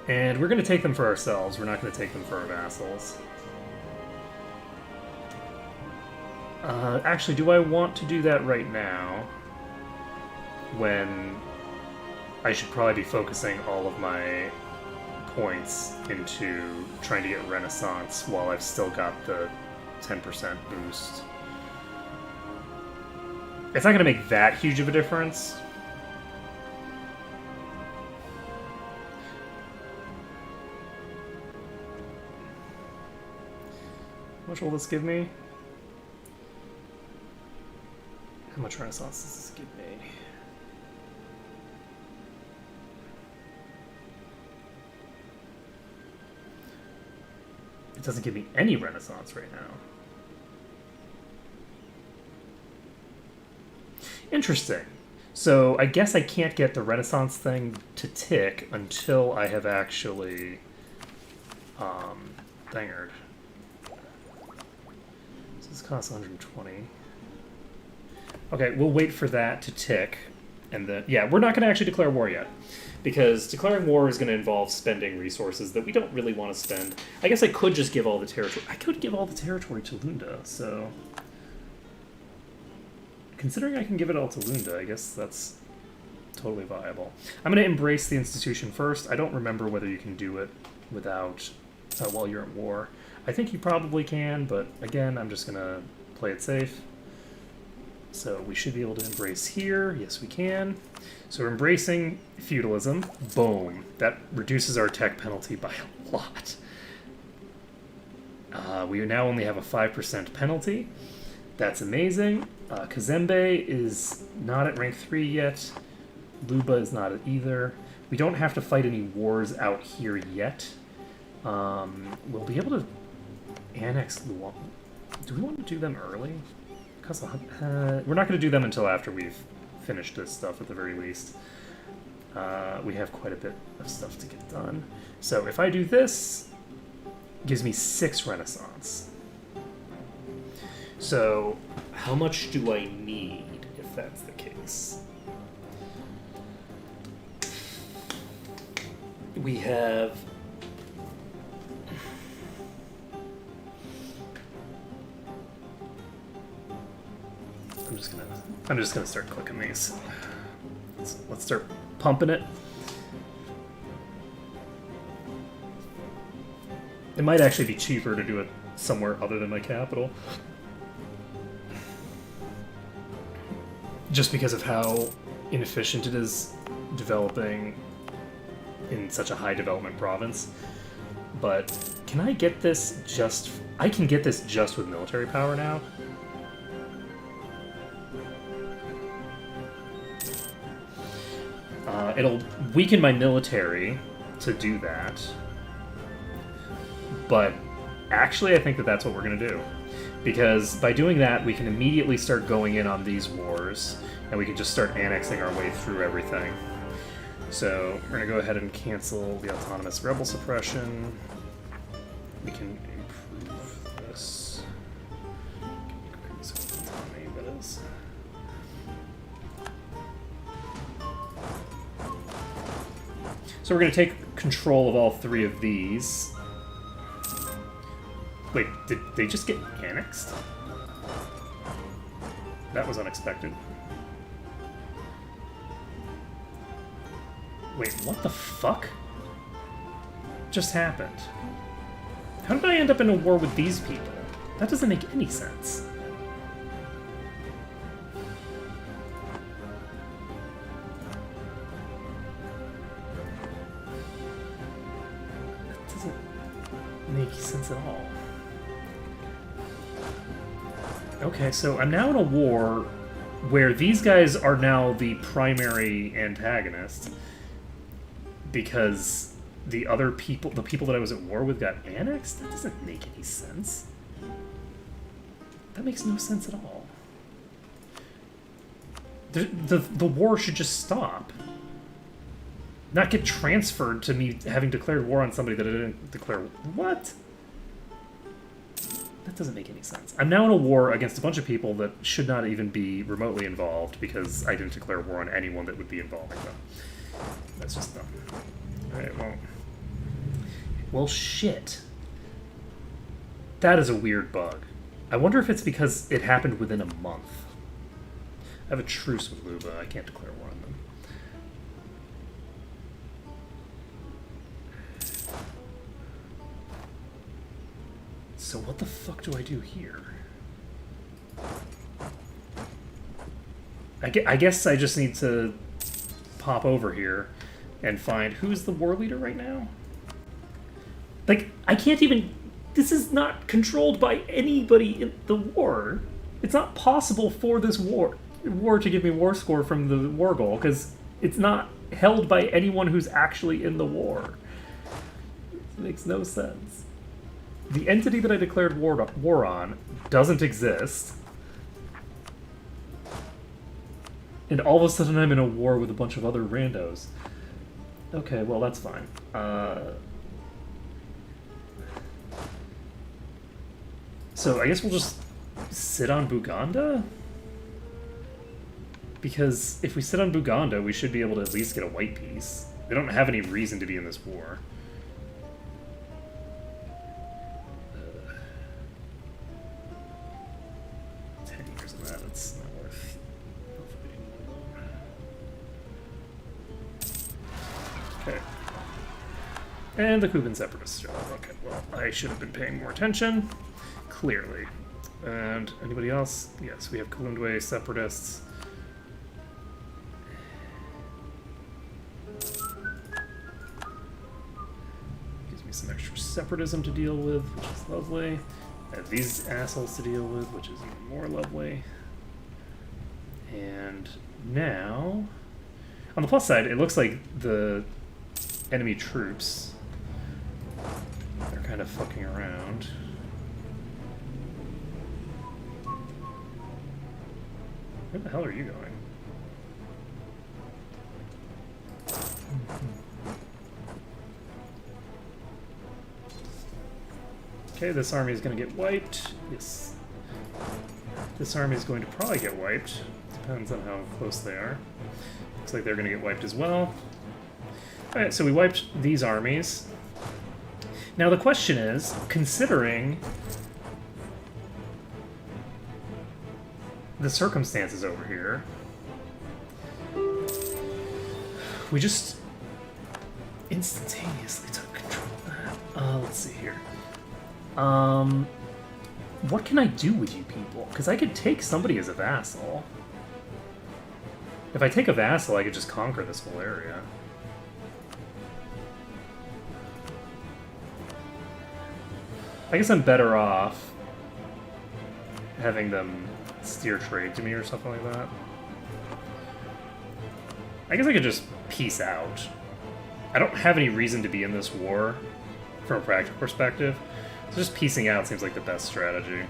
B: And we're going to take them for ourselves. We're not going to take them for our vassals. Actually, do I want to do that right now? When I should probably be focusing all of my points into trying to get Renaissance while I've still got the 10% boost. It's not going to make that huge of a difference. How much will this give me? How much Renaissance does this give me? It doesn't give me any Renaissance right now. Interesting. So I guess I can't get the Renaissance thing to tick until I have actually thingered. So this costs 120. Okay, we'll wait for that to tick. And then, yeah, we're not going to actually declare war yet. Because declaring war is going to involve spending resources that we don't really want to spend. I guess I could just give all the territory. I could give all the territory to Lunda, so... Considering I can give it all to Lunda, I guess that's totally viable. I'm going to embrace the institution first. I don't remember whether you can do it without... while you're at war. I think you probably can, but again, I'm just going to play it safe. So we should be able to embrace here. Yes, we can. So we're embracing feudalism. Boom. That reduces our tech penalty by a lot. We now only have a 5% penalty. That's amazing. Kazembe is not at rank 3 yet. Luba is not at either. We don't have to fight any wars out here yet. We'll be able to annex Luang. Do we want to do them early? We're not going to do them until after we've finished this stuff at the very least. We have quite a bit of stuff to get done. So if I do this, it gives me 6 Renaissance. So how much do I need if that's the case? We have... I'm just gonna start clicking these. Let's start pumping it. It might actually be cheaper to do it somewhere other than my capital. just because of how inefficient it is developing in such a high development province. But can I get this just... I can get this just with military power now. It'll weaken my military to do that. But actually, I think that that's what we're going to do. Because by doing that, we can immediately start going in on these wars, and we can just start annexing our way through everything. So we're going to go ahead and cancel the autonomous rebel suppression. We can improve this. Increase autonomy, that is. So we're going to take control of all three of these. Wait, did they just get annexed? That was unexpected. Wait, what the fuck just happened? How did I end up in a war with these people? That doesn't make any sense. That doesn't make sense at all. Okay, so I'm now in a war where these guys are now the primary antagonists because the other people, the people that I was at war with, got annexed? That doesn't make any sense. That makes no sense at all. The war should just stop. Not get transferred to me having declared war on somebody that I didn't declare. What? That doesn't make any sense. I'm now in a war against a bunch of people that should not even be remotely involved because I didn't declare war on anyone that would be involving them. That's just dumb. Alright, well, shit. That is a weird bug. I wonder if it's because it happened within a month. I have a truce with Luba. I can't declare war on them. So what the fuck do I do here? I guess I just need to pop over here and find who's the war leader right now. Like, I can't even... This is not controlled by anybody in the war. It's not possible for this war to give me war score from the war goal, because it's not held by anyone who's actually in the war. It makes no sense. The entity that I declared war on doesn't exist. And all of a sudden I'm in a war with a bunch of other randos. Okay, well, that's fine. So I guess we'll just sit on Buganda? Because if we sit on Buganda, we should be able to at least get a white piece. They don't have any reason to be in this war. 10 years of that, it's not worth fighting. Okay. And the Kuban Separatists show up. Okay, well, I should have been paying more attention. Clearly. And anybody else? Yes, we have Kalundwe Separatists. Gives me some extra separatism to deal with, which is lovely. I have these assholes to deal with, which is even more lovely. And now... On the plus side, it looks like the enemy troops are kind of fucking around. Where the hell are you going? Okay, this army is going to get wiped. Yes. This army is going to probably get wiped. Depends on how close they are. Looks like they're going to get wiped as well. Alright, so we wiped these armies. Now the question is, considering the circumstances over here, we just instantaneously took control of that. Let's see here. What can I do with you people? Because I could take somebody as a vassal. If I take a vassal, I could just conquer this whole area. I guess I'm better off having them steer trade to me or something like that. I guess I could just peace out. I don't have any reason to be in this war from a practical perspective, so just piecing out seems like the best strategy.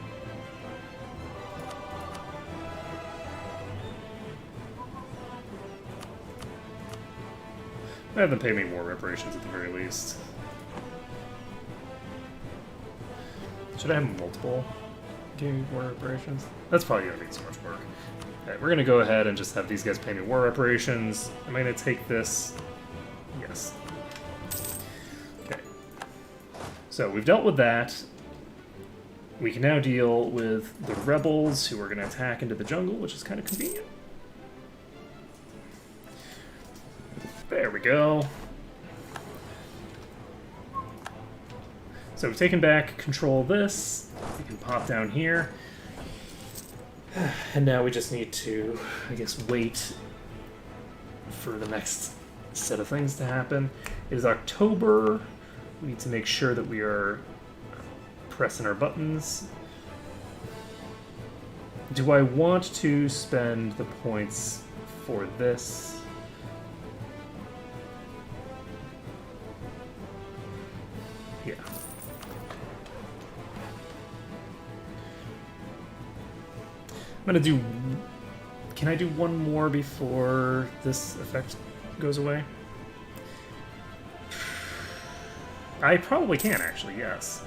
B: I have them pay me war reparations at the very least. Should I have multiple giving war reparations? That's probably going to be too much work. Alright, we're going to go ahead and just have these guys pay me war reparations. Am I going to take this? Yes. Okay. So we've dealt with that. We can now deal with the rebels who are going to attack into the jungle, which is kind of convenient. There we go. So we've taken back control of this. We can pop down here. And now we just need to, I guess, wait for the next set of things to happen. It is October. We need to make sure that we are pressing our buttons. Do I want to spend the points for this? Yeah. I'm gonna do... Can I do one more before this effect goes away? I probably can, actually, yes.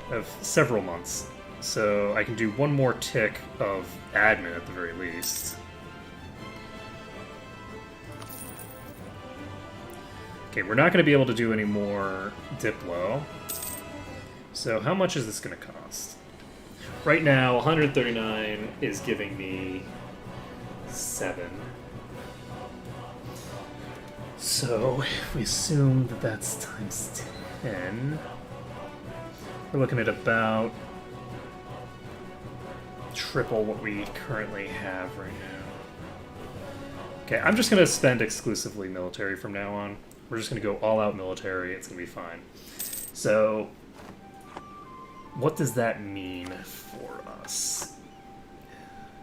B: I have several months. So I can do one more tick of admin at the very least. Okay, we're not going to be able to do any more Diplo. So how much is this going to cost? Right now, 139 is giving me 7. So if we assume that that's times 10, we're looking at about triple what we currently have right now. Okay, I'm just going to spend exclusively military from now on. We're just going to go all-out military. It's going to be fine. So, what does that mean for us?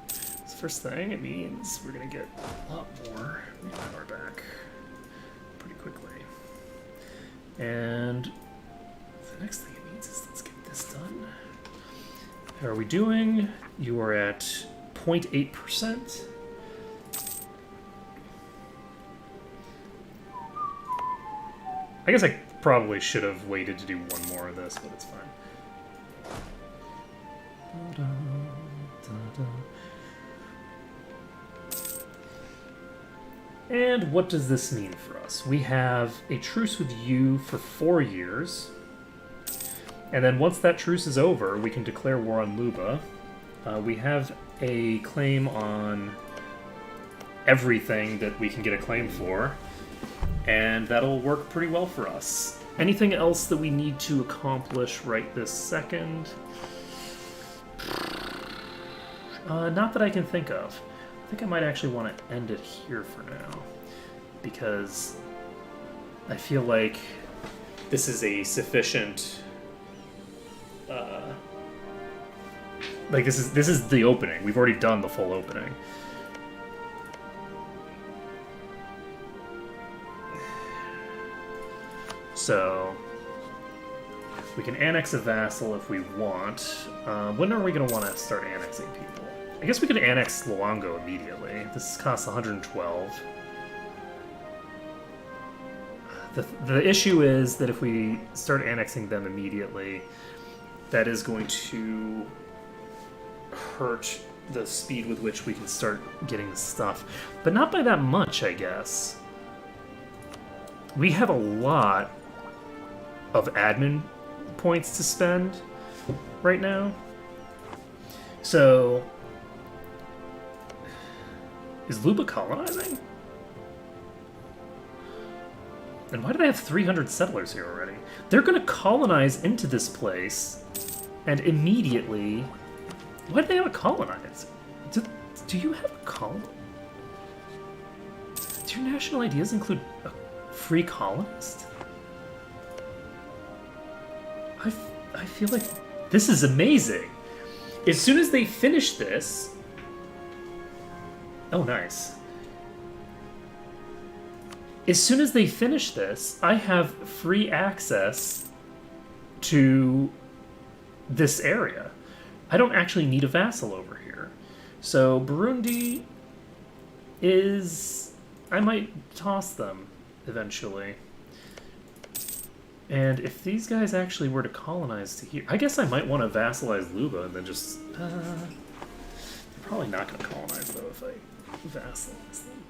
B: So first thing, it means we're going to get a lot more power back pretty quickly. And the next thing it means is let's get this done. How are we doing? You are at 0.8%. I guess I probably should have waited to do one more of this, but it's fine. And what does this mean for us? We have a truce with you for 4 years. And then once that truce is over, we can declare war on Luba. We have a claim on everything that we can get a claim for. And that'll work pretty well for us. Anything else that we need to accomplish right this second? Not that I can think of. I think I might actually want to end it here for now. Because I feel like this is a sufficient... like this is the opening. We've already done the full opening. So, we can annex a vassal if we want. When are we going to want to start annexing people? I guess we could annex Luango immediately. This costs 112. The issue is that if we start annexing them immediately, that is going to hurt the speed with which we can start getting the stuff. But not by that much, I guess. We have a lot of admin points to spend right now. So, is Luba colonizing? And why do they have 300 settlers here already? They're going to colonize into this place, and immediately... Why do they have a colonize? Do you have a colony? your national ideas include a free colonist? I feel like this is amazing. As soon as they finish this... Oh, nice. As soon as they finish this, I have free access to this area. I don't actually need a vassal over here. So Burundi is... I might toss them eventually. And if these guys actually were to colonize to here... I guess I might want to vassalize Luba and then just... they're probably not going to colonize, though, if I vassalize them.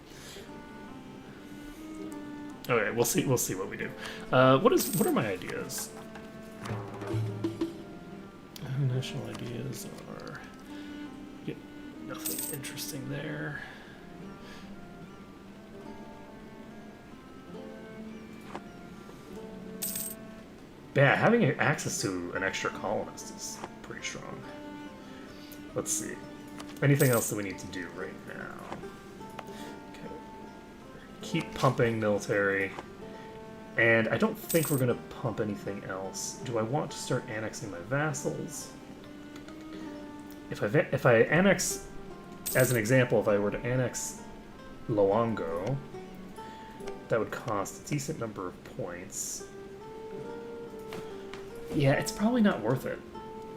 B: Okay, we'll see what we do. What are my ideas? National ideas are... Yeah, nothing interesting there. Yeah, having access to an extra colonist is pretty strong. Let's see. Anything else that we need to do right now? Okay. Keep pumping military. And I don't think we're going to pump anything else. Do I want to start annexing my vassals? If I annex, as an example, if I were to annex Loango, that would cost a decent number of points. Yeah, it's probably not worth it.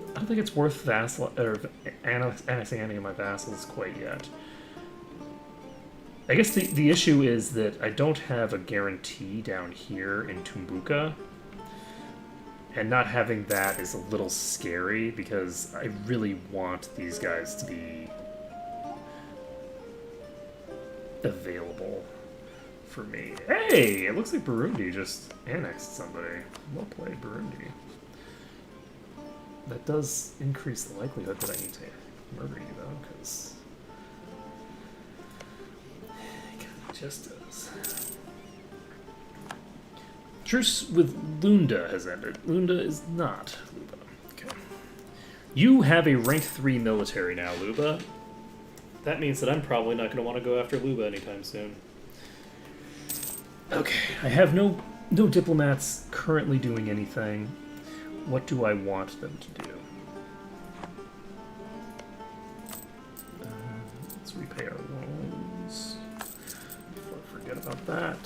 B: I don't think it's worth annexing any of my vassals quite yet. I guess the issue is that I don't have a guarantee down here in Tumbuka. And not having that is a little scary because I really want these guys to be available for me. Hey, it looks like Burundi just annexed somebody. Well played, Burundi. That does increase the likelihood that I need to murder you, though, because it just does. Truce with Lunda has ended. Lunda is not Luba. Okay. You have a rank 3 military now, Luba. That means that I'm probably not going to want to go after Luba anytime soon. Okay, I have no diplomats currently doing anything. What do I want them to do? Let's repay our loans. Before I forget about that.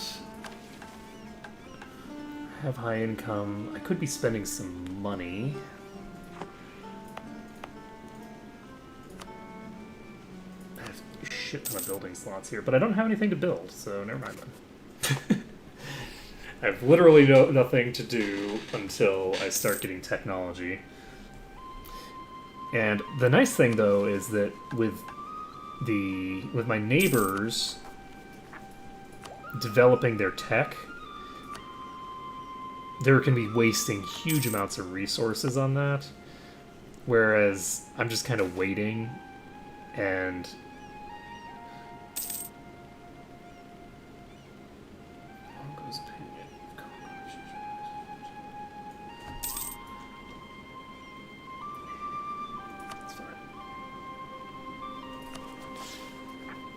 B: Have high income. I could be spending some money. I have a shit ton of building slots here, but I don't have anything to build, so never mind then. I have literally nothing to do until I start getting technology. And the nice thing, though, is that with my neighbors developing their tech, they're going to be wasting huge amounts of resources on that. Whereas I'm just kind of waiting and...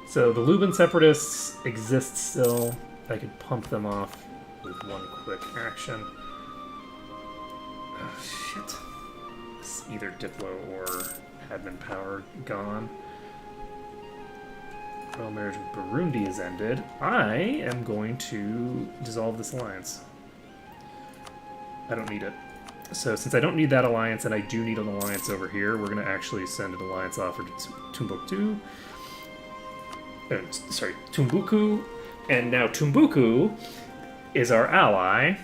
B: So the Luban Separatists exist still. I could pump them off with one quick action. Oh, shit. It's either Diplo or admin power gone. Royal marriage with Burundi is ended. I am going to dissolve this alliance. I don't need it. So since I don't need that alliance and I do need an alliance over here, we're going to actually send an alliance offer to Timbuktu. Sorry, Tumbuku, and now Tumbuku is our ally,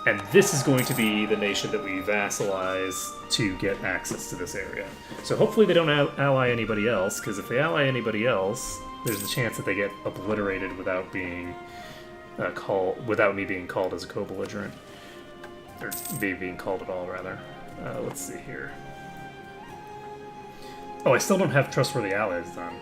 B: and this is going to be the nation that we vassalize to get access to this area. So hopefully they don't ally anybody else, because if they ally anybody else, there's a chance that they get obliterated without being without me being called as a co-belligerent, or me being called at all, rather. Let's see here. Oh, I still don't have trustworthy allies done.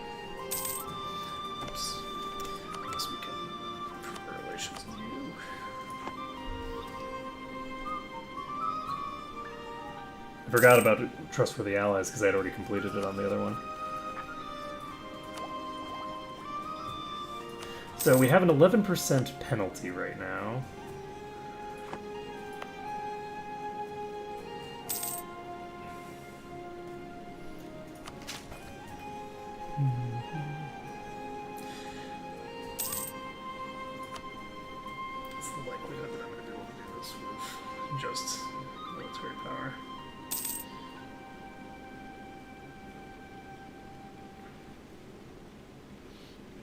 B: I forgot about trustworthy allies because I'd already completed it on the other one. So we have an 11% penalty right now. What's the likelihood that I'm going to be able to do this with just military power?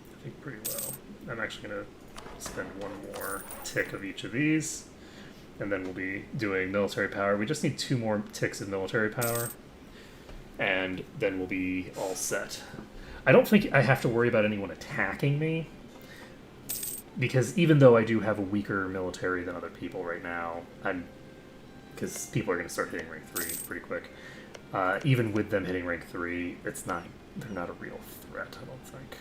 B: I think pretty low. I'm actually going to spend one more tick of each of these, and then we'll be doing military power. We just need 2 more ticks of military power, and then we'll be all set. I don't think I have to worry about anyone attacking me, because even though I do have a weaker military than other people right now, because people are going to start hitting rank 3 pretty quick. Even with them hitting rank 3, they're not a real threat, I don't think.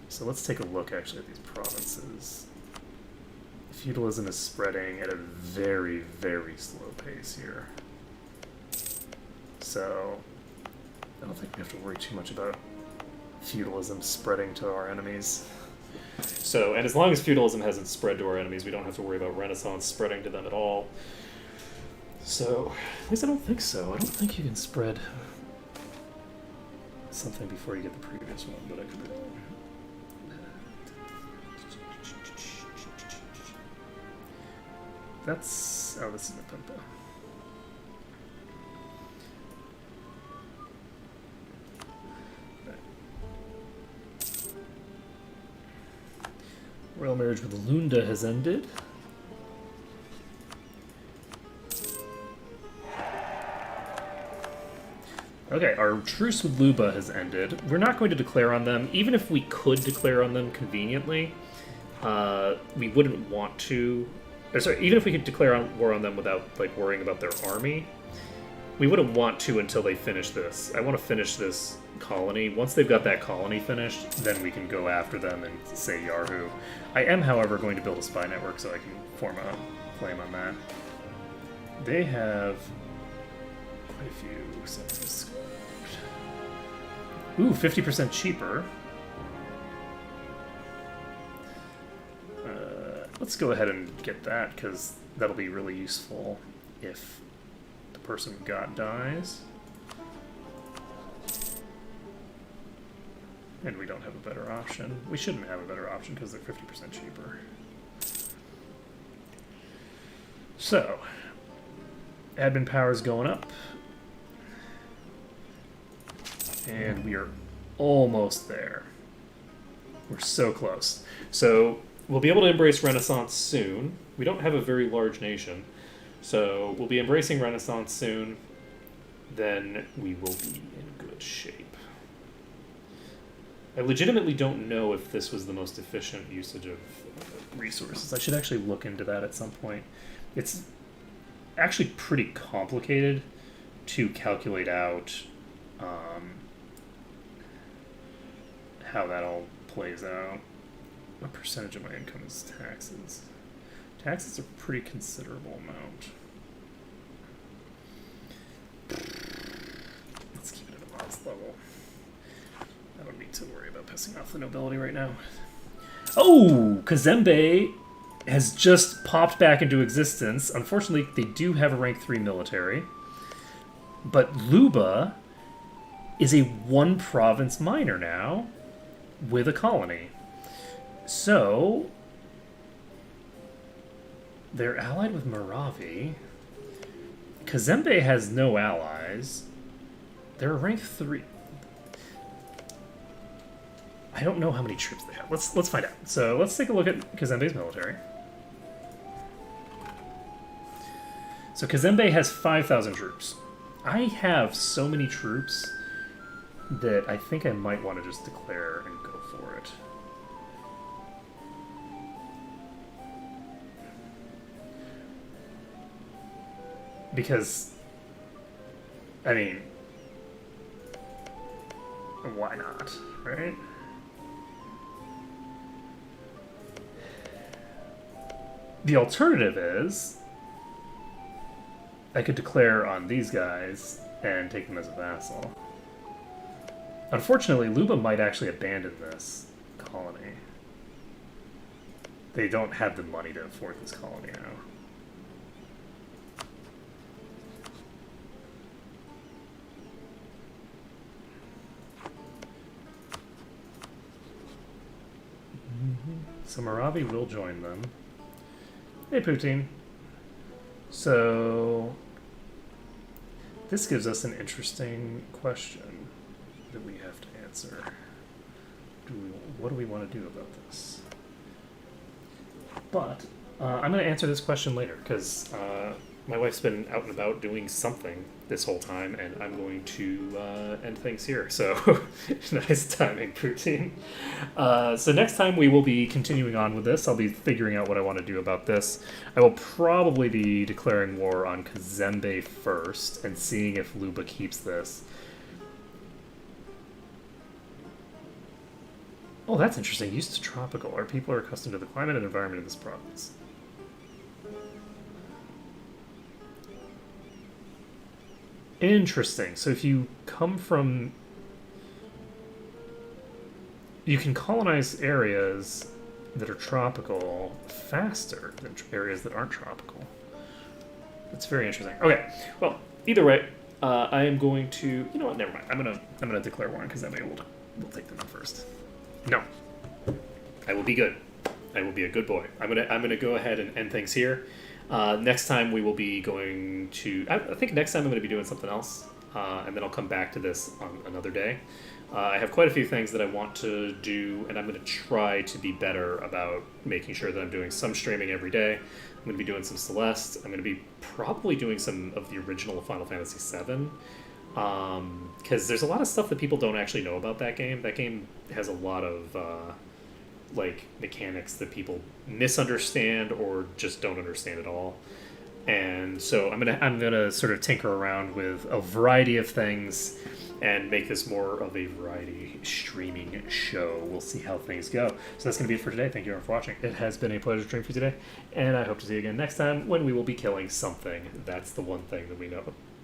B: So let's take a look actually at these provinces. Feudalism is spreading at a very, very slow pace here. So I don't think we have to worry too much about feudalism spreading to our enemies. So, and as long as feudalism hasn't spread to our enemies, we don't have to worry about Renaissance spreading to them at all. So, at least I don't think so. I don't think you can spread something before you get the previous one, but I could be wrong. That's... oh, this is Nepenthe. Royal marriage with Lunda has ended. Okay, our truce with Luba has ended. We're not going to declare on them. Even if we could declare on them conveniently, we wouldn't want to... or sorry, even if we could declare war on them without like worrying about their army, we wouldn't want to until they finish this. I want to finish this colony. Once they've got that colony finished, then we can go after them and say Yarhu. I am, however, going to build a spy network so I can form a claim on that. They have quite a few separatists. Ooh, 50% cheaper. Let's go ahead and get that, because that'll be really useful if the person we got dies. And we don't have a better option. We shouldn't have a better option because they're 50% cheaper. So, admin power is going up. And we are almost there. We're so close. So, we'll be able to embrace Renaissance soon. We don't have a very large nation. So, we'll be embracing Renaissance soon. Then we will be in good shape. I legitimately don't know if this was the most efficient usage of resources. I should actually look into that at some point. It's actually pretty complicated to calculate out how that all plays out. What percentage of my income is taxes? Taxes are a pretty considerable amount. Let's keep it at a modest level. I don't need to worry about pissing off the nobility right now. Oh! Kazembe has just popped back into existence. Unfortunately, they do have a rank 3 military. But Luba is a 1-province minor now with a colony. So, they're allied with Moravi. Kazembe has no allies. They're a rank 3. I don't know how many troops they have. Let's find out. So let's take a look at Kazembe's military. So Kazembe has 5,000 troops. I have so many troops that I think I might want to just declare and go for it. Because, I mean, why not, right? The alternative is I could declare on these guys and take them as a vassal. Unfortunately, Luba might actually abandon this colony. they don't have the money to afford this colony now. So Moravi will join them. Hey, Poutine. So this gives us an interesting question that we have to answer. What do we want to do about this? But I'm going to answer this question later because my wife's been out and about doing something this whole time, and I'm going to end things here. So nice timing, Poutine. So next time we will be continuing on with this. I'll be figuring out what I want to do about this. I will probably be declaring war on Kazembe first and seeing if Luba keeps this. Oh, that's interesting. Used to tropical. Our people are accustomed to the climate and environment of this province. Interesting. So if you come from... You can colonize areas that are tropical faster than areas that aren't tropical. That's very interesting. Okay, well, either way, I am going to... You know what? Never mind. I'm gonna declare war on Kazembe. We'll take them out first. No. I will be good. I will be a good boy. I'm gonna go ahead and end things here. Next time we will be going to... I think next time I'm going to be doing something else, and then I'll come back to this on another day. I have quite a few things that I want to do, and I'm going to try to be better about making sure that I'm doing some streaming every day. I'm going to be doing some Celeste. I'm going to be probably doing some of the original Final Fantasy VII, because there's a lot of stuff that people don't actually know about that game. That game has a lot of... like mechanics that people misunderstand or just don't understand at all. And so I'm gonna sort of tinker around with a variety of things and make this more of a variety streaming show. We'll see how things go. So that's gonna be it for today. Thank you everyone for watching. It has been a pleasure to stream for you today, and I hope to see you again next time when we will be killing something. That's the one thing that we know.